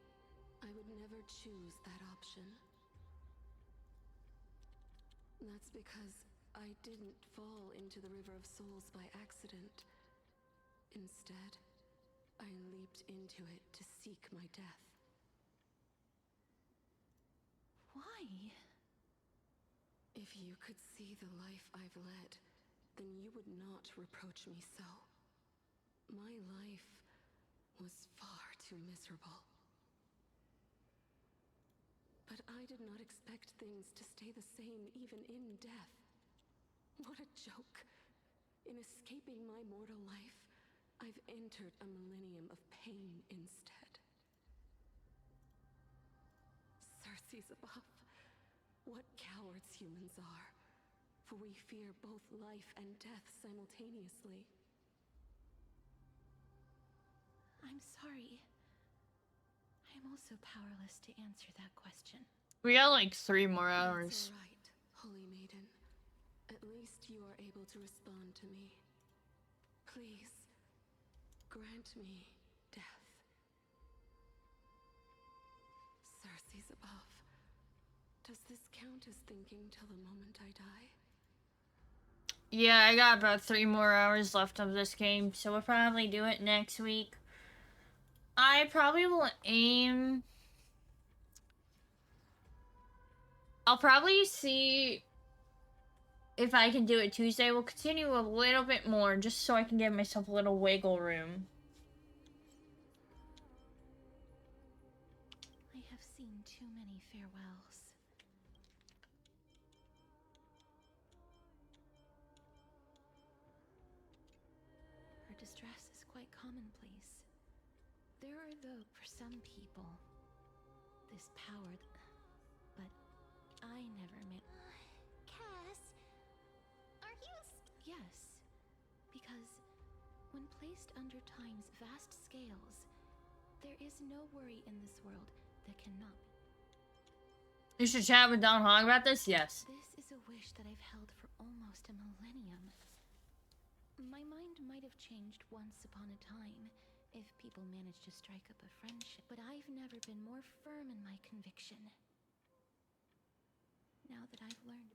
I would never choose that option. That's because I didn't fall into the River of Souls by accident. Instead, I leaped into it to seek my death. Why? If you could see the life I've led, then you would not reproach me so. My life was far too miserable. But I did not expect things to stay the same even in death. What a joke! In escaping my mortal life, I've entered a millennium of pain instead. Circe's above. What cowards humans are. For we fear both life and death simultaneously. I'm sorry. I'm also powerless to answer that question. We got like 3 more hours. That's all right, Holy Maiden. At least you are able to respond to me. Please, grant me death. Circe's above. Does this count as thinking till the moment I die? Yeah, I got about 3 more hours left of this game, so we'll probably do it next week. I probably will aim... I'll probably see if I can do it Tuesday. We'll continue a little bit more, just so I can give myself a little wiggle room. I have seen too many farewells. Her distress is quite commonplace. There are, though, for some people, this power, but I never Cass, are you? Yes, because when placed under time's vast scales, there is no worry in this world that cannot be. You should chat with Don Hong about this? Yes. This is a wish that I've held for almost a millennium. My mind might have changed once upon a time if people managed to strike up a friendship, but I've never been more firm in my conviction. Now that I've learned...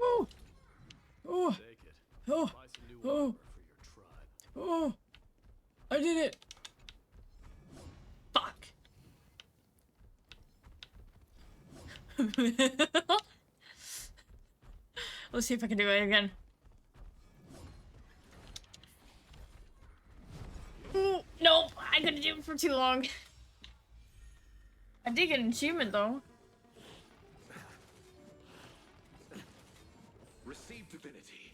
Oh! Oh! Oh! Oh! Oh! I did it! Fuck. Let's see if I can do it again. Ooh, nope, I couldn't do it for too long. I did get an achievement though. Receive divinity.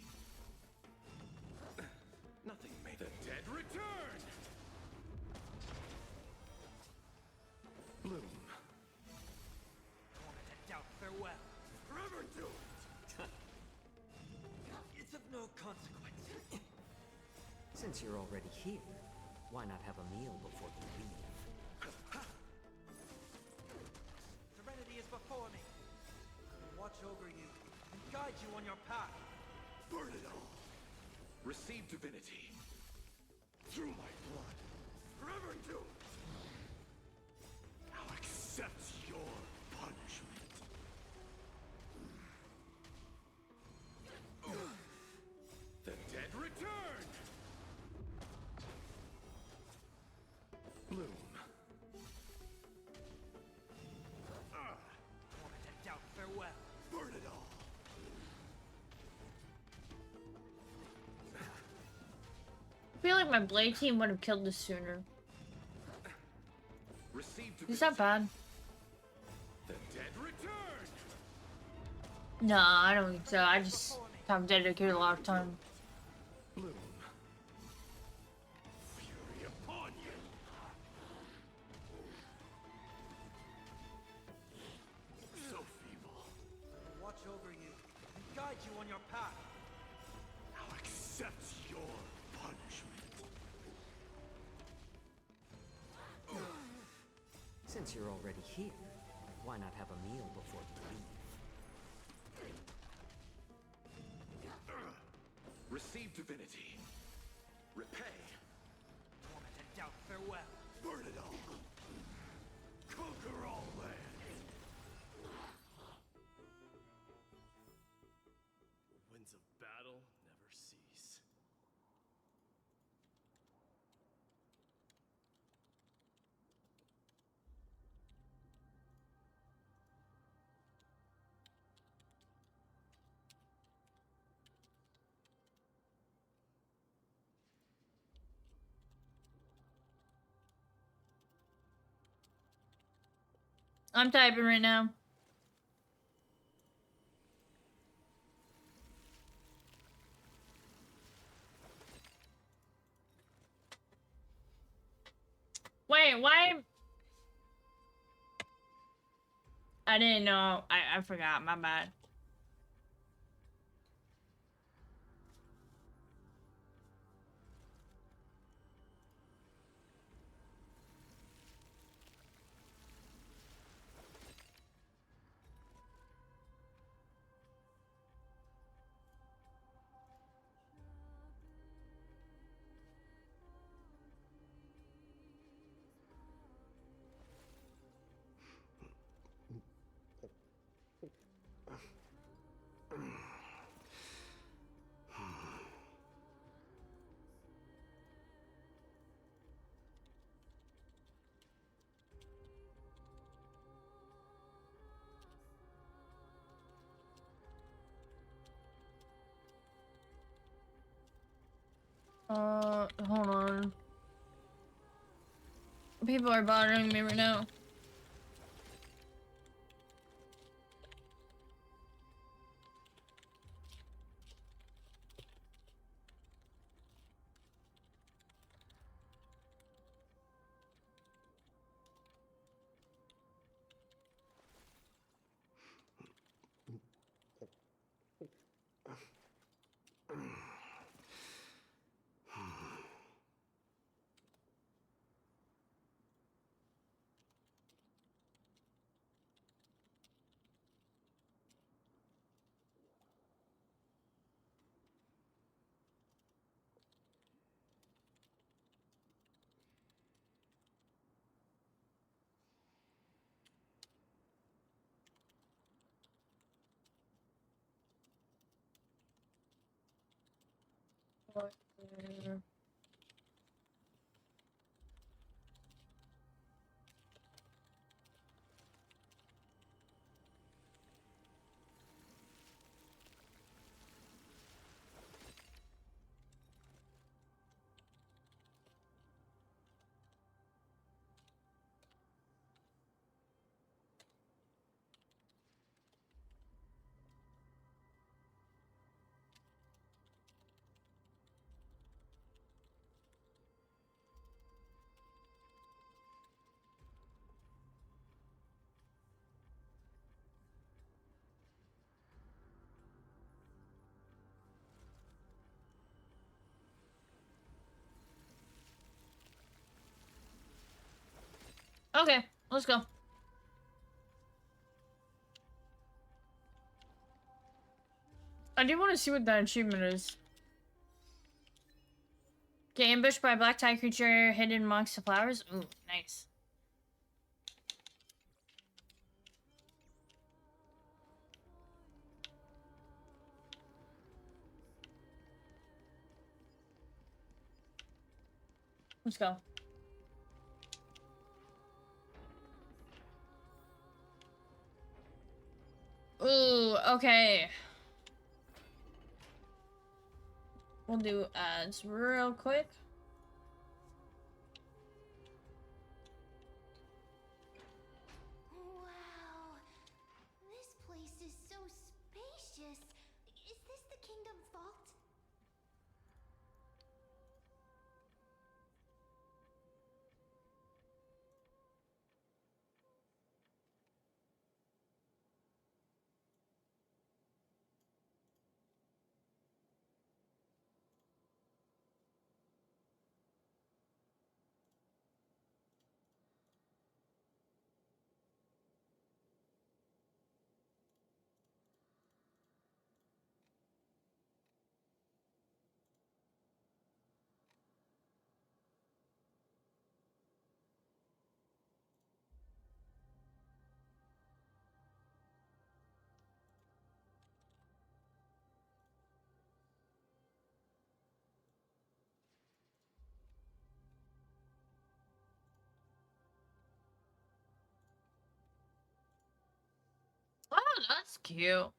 Nothing made the dead return. Bloom. Tormented doubt, farewell. Forever do it. It's of no consequence. Since you're already here, why not have a meal before you leave? Serenity is before me. I will watch over you and guide you on your path. Burn it all. Receive divinity. Through my blood. Forever do it. Now accept your punishment. The dead return. Bloom. Tormented doubt, farewell. Burn it all. I feel like my blade team would have killed this sooner. Receive Is that bad? The dead return. No, I don't think so. I just have dedicated a lot of time. Bloom. Fury upon you. So feeble. I will watch over you and guide you on your path. Now accept your punishment. Since you're already here, why not have a meal before you leave? Receive divinity. Repay. Tormented doubt, farewell. Burn it all. Conquer all lands. Winds of battle never cease. I'm typing right now. Wait, why? I didn't know. I forgot. My bad. Hold on. People are bothering me right now. Okay, let's go. I do want to see what that achievement is. Get ambushed by a black tie creature hidden amongst the flowers. Ooh, nice. Let's go. Ooh, okay. We'll do ads real quick. Wow. This place is so spacious. Is this the kingdom's vault? Oh, that's cute.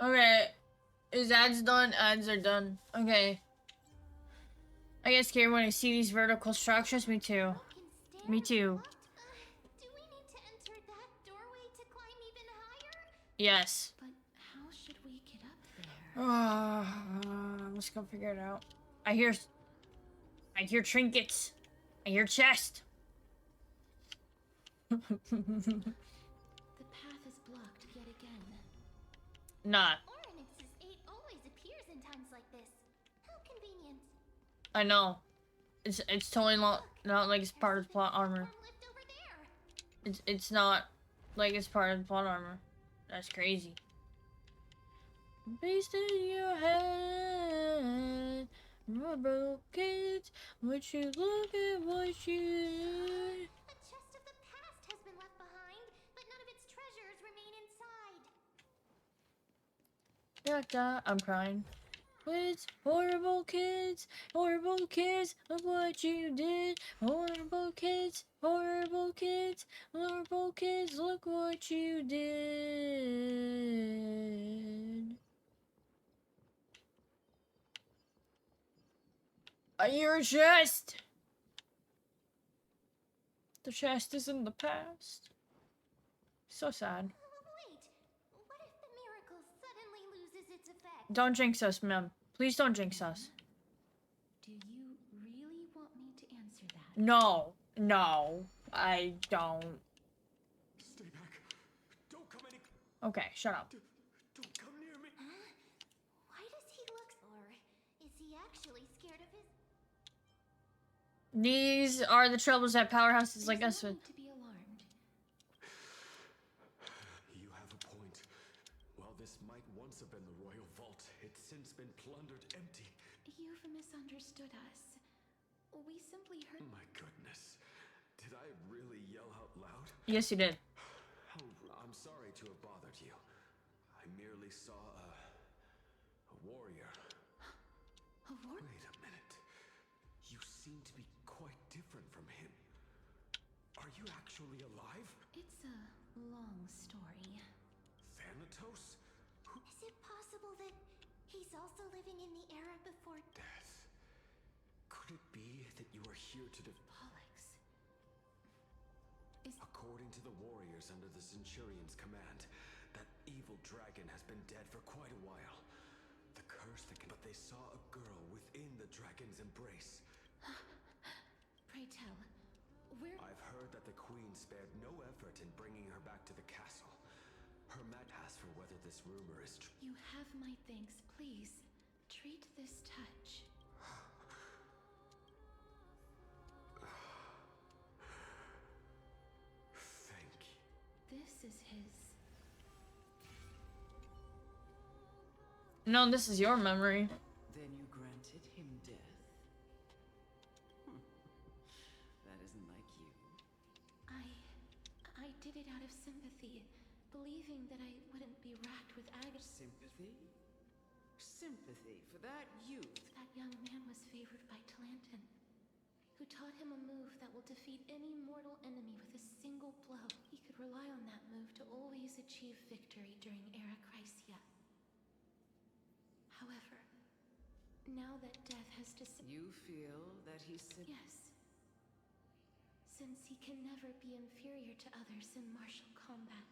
Okay. Is ads done? Ads are done. Okay. I get scared when I see these vertical structures. Me too. Me too. Do we need to enter that doorway to climb even higher? Yes. But how should we get up there? Let's go figure it out. I hear trinkets. I hear chest. The path is blocked yet again. Nah. Oryx's 8 always appears in times like this. How convenient. I know. It's totally not like it's part of plot armor. It's not like it's part of the plot armor. That's crazy. Based in your head, rubber kids. Would you look at what you did? A chest of the past has been left behind, but none of its treasures remain inside. I'm crying. It's horrible kids, look what you did. Horrible kids, look what you did. I hear a chest. The chest is in the past. So sad. Wait, what if the miracle suddenly loses its effect? Don't jinx us, ma'am. Please don't jinx us. Do you really want me to answer that? No, I don't. Stay back. Don't come any. Okay, shut up. Don't come near me. Why does he look, or is he actually scared of his? These are the troubles that powerhouses like us with. To be alarmed. You have a point. While this might once have been the royal vault, it's since been plundered empty. You've misunderstood us. We simply heard. My goodness. Did I really yell out loud? Yes, you did. I'm sorry to have bothered you. I merely saw a warrior. A warrior? Wait a minute. You seem to be quite different from him. Are you actually alive? It's a long story. Thanatos? Is it possible that he's also living in the era before Death. Could it be that you are here to Pollux. According to the warriors under the Centurion's command, that evil dragon has been dead for quite a while. The curse that but they saw a girl within the dragon's embrace. Pray tell, where... I've heard that the Queen spared no effort in bringing her back to the castle. Her mat asks for whether this rumor is true. You have my thanks. Please, treat this touch. Thank you. This is his. No, this is your memory. Then you granted him death? That isn't like you. I did it out of sympathy, believing that I wouldn't be racked with agony. Sympathy? Sympathy for that youth? That young man was favored by Talantin, who taught him a move that will defeat any mortal enemy with a single blow. He could rely on that move to always achieve victory during Era Chrysia. However, now that death has You feel that he's... Yes. Since he can never be inferior to others in martial combat,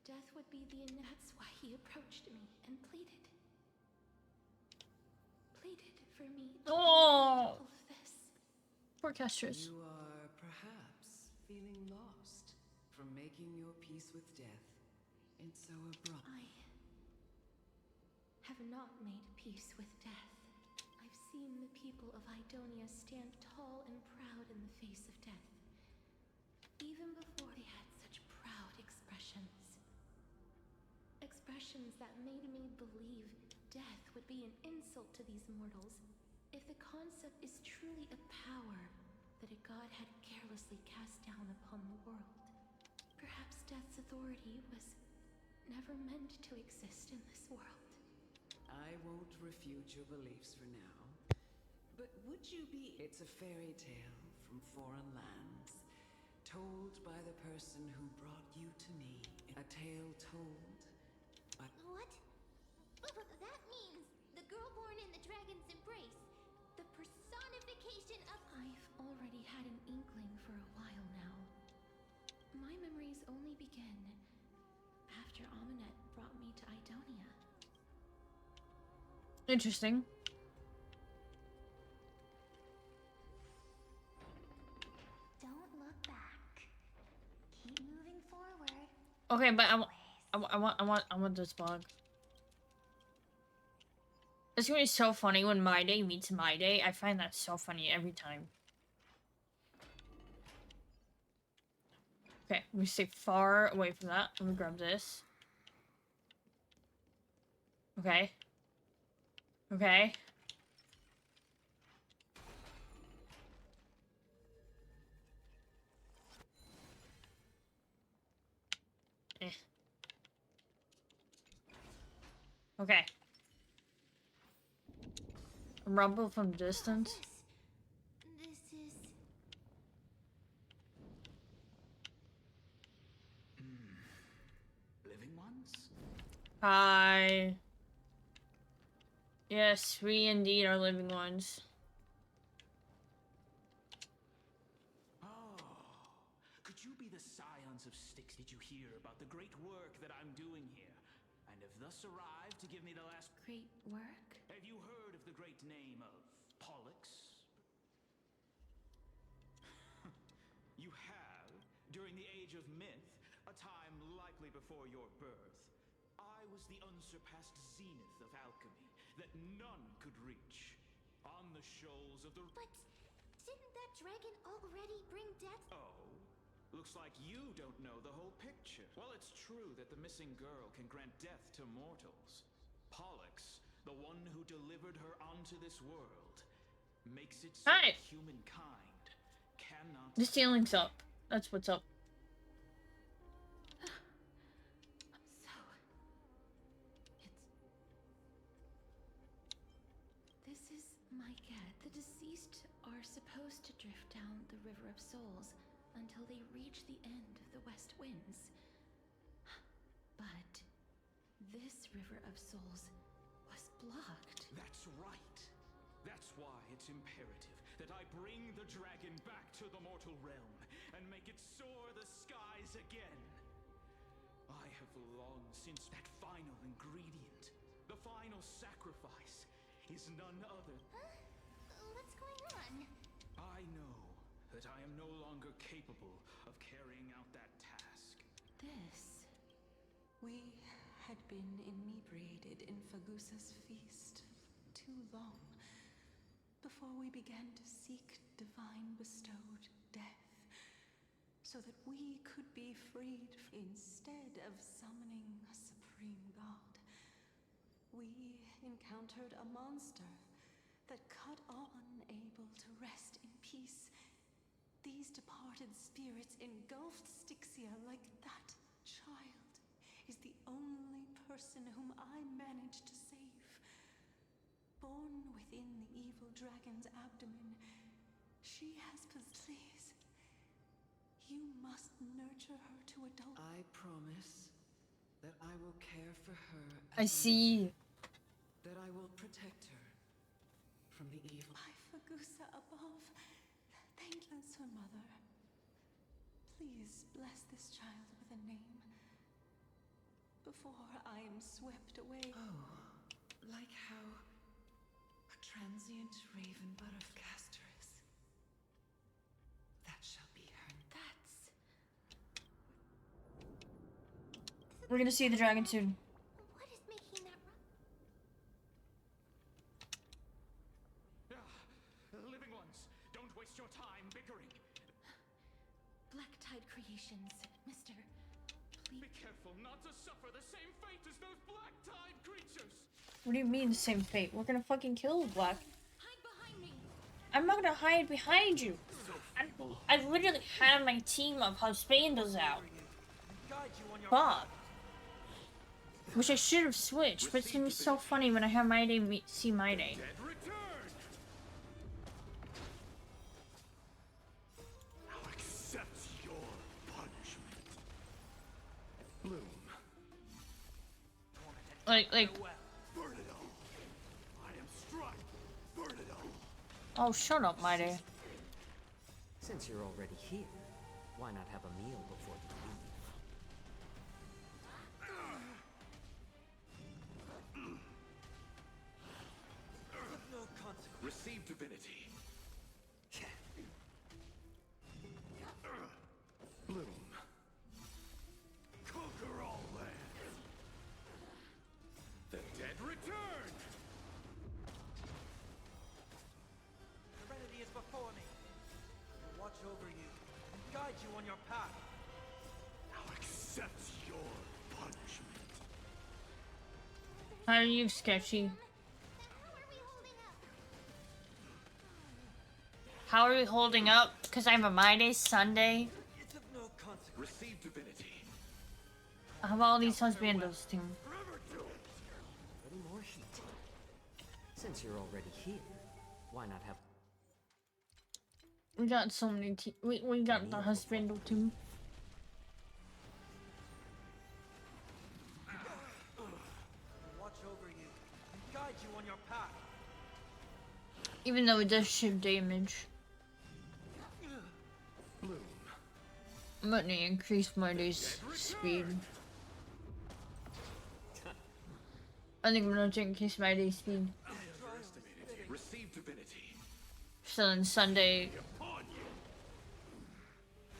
death would be the... That's why he approached me and pleaded. Pleaded for me to Oh! all of this. Poor Kestrus. You are perhaps feeling lost from making your peace with death in so abrupt. I have not made peace with death. I've seen the people of Idonia stand tall and proud in the face of death. Even before they had such proud expressions. Expressions that made me believe death would be an insult to these mortals if the concept is truly a power that a god had carelessly cast down upon the world. Perhaps death's authority was never meant to exist in this world. I won't refute your beliefs for now, but would you be... It's a fairy tale from foreign lands, told by the person who brought you to me. A tale told by... What? That means the girl born in the dragon's embrace. The personification of... I've already had an inkling for a while now. My memories only begin after Aminet brought me to Idonia. Interesting. Don't look back. Keep moving forward. Okay, but I want this bug. It's gonna be so funny when My Day meets My Day. I find that so funny every time. Okay, we stay far away from that. Let me grab this. Okay. Okay. Eh. Okay. Rumble from distance. This is... Living ones? Hi. Yes, we indeed are living ones. Oh, could you be the scions of Styx? Did you hear about the great work that I'm doing here? And have thus arrived to give me the last... Great work? Have you heard of the great name of Pollux? You have, during the age of myth, a time likely before your birth. I was the unsurpassed zenith of alchemy that none could reach. On the shoals of the... But didn't that dragon already bring death? Oh, looks like you don't know the whole picture. Well, it's true that the missing girl can grant death to mortals. Pollux, the one who delivered her onto this world, makes it so that humankind cannot... The ceiling's up. That's what's up. This is my get. The deceased are supposed to drift down the River of Souls until they reach the end of the West Winds. But this River of Souls was blocked. That's right. That's why it's imperative that I bring the dragon back to the mortal realm and make it soar the skies again. I have long since that final ingredient, the final sacrifice, is none other. Huh? What's going on? I know that I am no longer capable of carrying out that task. This. We had been inebriated in Fagusa's feast for too long before we began to seek divine bestowed death, so that we could be freed. Instead of summoning a supreme god, we encountered a monster that cut off, unable to rest in peace. These departed spirits engulfed Styxia like that child is the only person whom I managed to save. Born within the evil dragon's abdomen, she has please. You must nurture her to adult. I promise that I will care for her. I see. That I will protect her from the evil. By Fagusa above, thank us, her mother. Please bless this child with a name before I am swept away. Oh, like how a transient raven butterfly casteress. That shall be her. We're gonna see the dragon soon. What is making that Living ones, don't waste your time bickering. Black Tide Creations, Mr. Please. Be careful not to suffer the same fate as those Black Tide creatures. What do you mean the same fate? We're gonna fucking kill Black. Hide behind me. I'm not gonna hide behind you. I literally have my team of husbandos out. Fuck. Which I should have switched, but it's gonna be so funny when I have my day see my day. I'll accept your punishment. Bloom. Like. Burn it all. I am Strike. Burn it all. Oh, shut up, my day. Since you're already here, why not have a meal before you leave? Receive divinity. Bloom. Conquer all lands. The dead return. Serenity is before me. I will watch over you and guide you on your path. Now accept your punishment. How are you, Sketchy? How are we holding up? Because I have a My Day Sunday. It's of no consequence. Receive divinity. I have all these husbandos too. Any more heat? Since you're already here, why not have... We got so many we got the husbando too. Watch over you and guide you on your path. Even though it does shift damage. Bloom. I'm gonna increase my day's speed. I think I'm gonna increase my day's speed. Receive divinity. So then Sunday.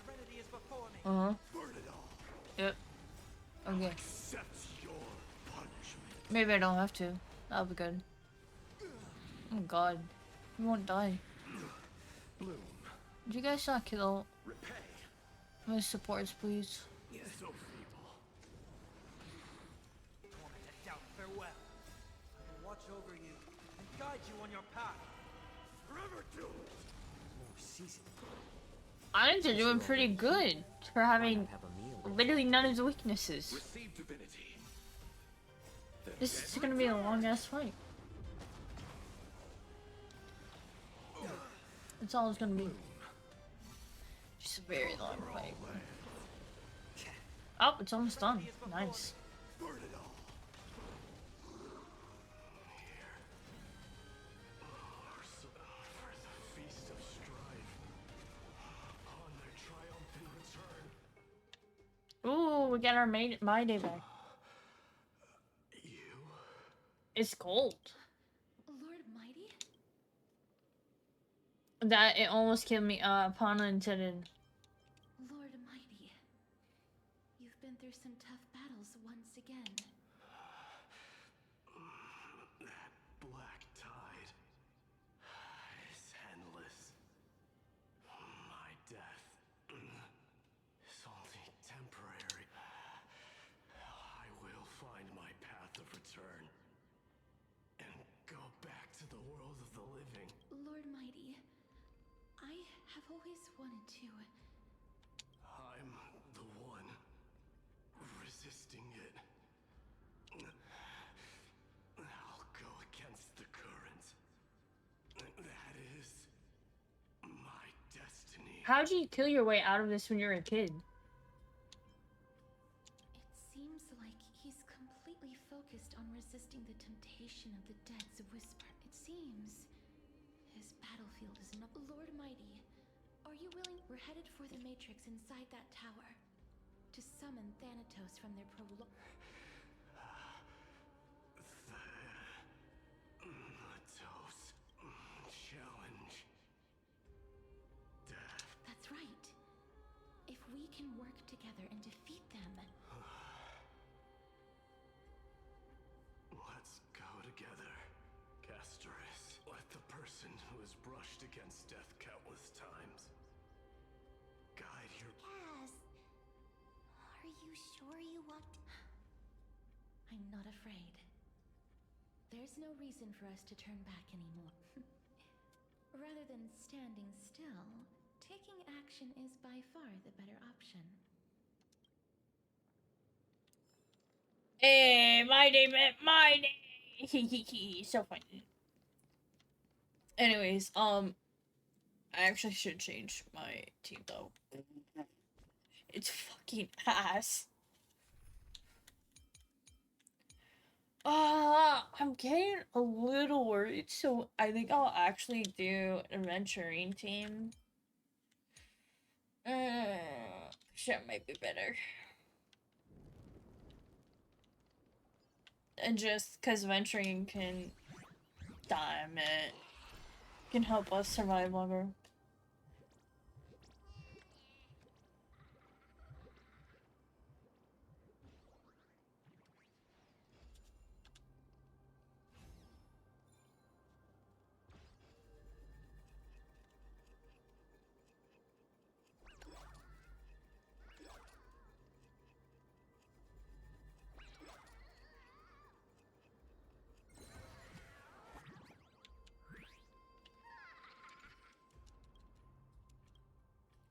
Serenity is before me. Uh-huh. Burn it all. Yep. Okay. Accept your punishment. Maybe I don't have to. That'll be good. Oh god. You won't die. Bloom. Did you guys not kill Repay. my supports, please? So feeble. Tormented doubt, farewell. I will watch over you and guide you on your path. Forever do it. More season. I think they're doing pretty good for having Have a meal. literally none of the weaknesses. Receive divinity. The This dead is gonna be a long ass fight. That's all it's gonna be. Just a very long fight. Oh, it's almost done. Nice. Burn it all. we get our my day back. You? It's cold. Lord Mighty? That it almost killed me, pun intended. Lord Mighty. You've been through some tough battles once again. That black tide is endless. My death is only temporary. I will find my path of return and go back to the world of the living. Lord Mighty, I have always wanted to. I'm the one resisting it. I'll go against the current. That is my destiny. How'd you kill your way out of this when you were a kid? It seems like he's completely focused on resisting the temptation of the Dead's whisper. It seems his battlefield is not. Lord Mighty, are you willing? We're headed for the Matrix inside that tower to summon Thanatos from their prolonged. Thanatos challenge. Death. That's right. If we can work together and defeat them. Let's go together. Castoris, let the person who has brushed against death countless times guide your... Cass, are you sure you want... I'm not afraid. There's no reason for us to turn back anymore. Rather than standing still, taking action is by far the better option. Hey, my day, man, my day. So funny. Anyways, I actually should change my team though. It's fucking ass. I'm getting a little worried, so I think I'll actually do an adventuring team. Shit might be better. And just because venturing can, damn it, can help us survive longer.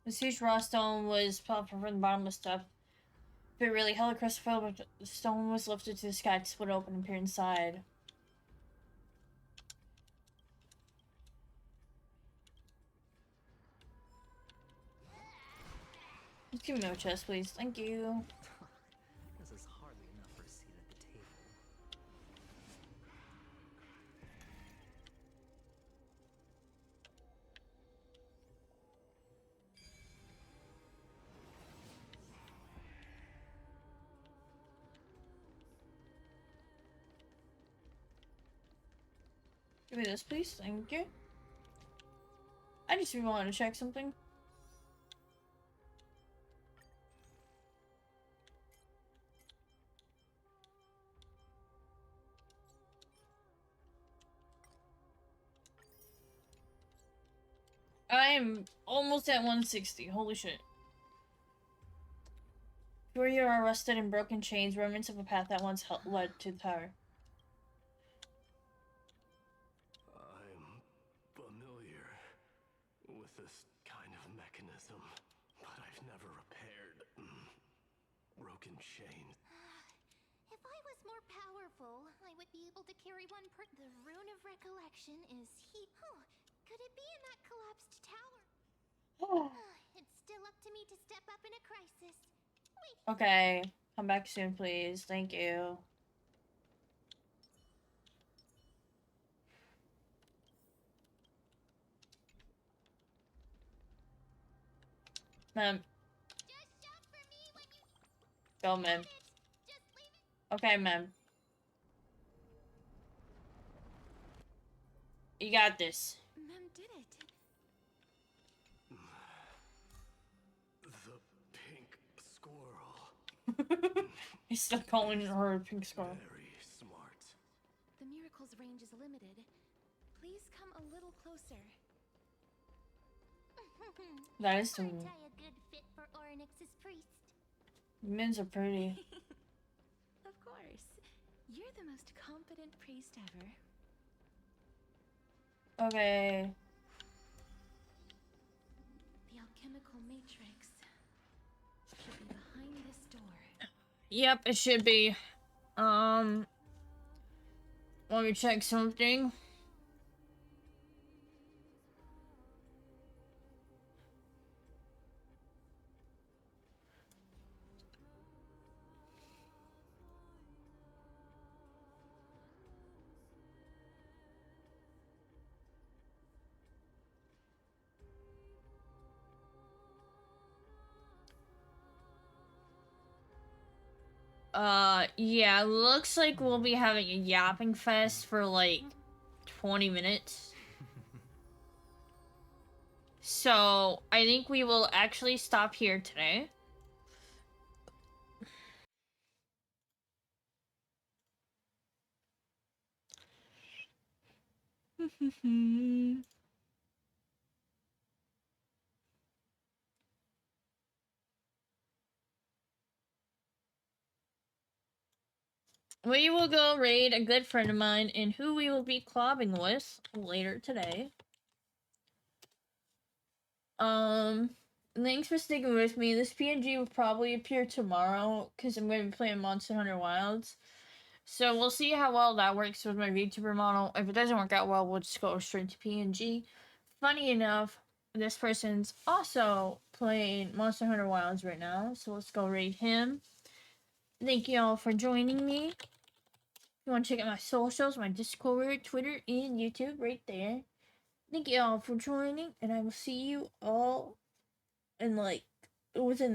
The siege raw stone was pulled from the bottomless depth. If it really held a crystal filled with the stone was lifted to the sky to split open and peer inside. Just give me no chest, please. Thank you. This is hardly enough for a seat at the table. Give me this, please. Thank you. I just wanted to check something. I'm almost at 160. Holy shit. Here you are arrested in broken chains, remnants of a path that once led to the tower. I'm familiar with this kind of mechanism, but I've never repaired broken chains. If I was more powerful, I would be able to carry one per... The Rune of Recollection is he... Oh, could it be in that collapsed tower? It's still up to me to step up in a crisis. Wait. Okay. Come back soon, please. Thank you. Go, man. Okay, man. You got this. Mem did it. The pink squirrel. He's still calling her a pink squirrel. Very smart. The miracle's range is limited. Please come a little closer. That is some... Aren't I a good fit for Ornyx's priest? Men's are pretty. Of course. You're the most competent priest ever. Okay. The alchemical matrix should be behind this door. Yep, it should be. Let me check something. Yeah, looks like we'll be having a yapping fest for like 20 minutes. So, I think we will actually stop here today. We will go raid a good friend of mine and who we will be clubbing with later today. Thanks for sticking with me. This PNG will probably appear tomorrow because I'm going to be playing Monster Hunter Wilds. So we'll see how well that works with my VTuber model. If it doesn't work out well, we'll just go straight to PNG. Funny enough, this person's also playing Monster Hunter Wilds right now, so let's go raid him. Thank you all for joining me. If you want to check out my socials, my Discord, Twitter, and YouTube right there. Thank you all for joining, and I will see you all in like within the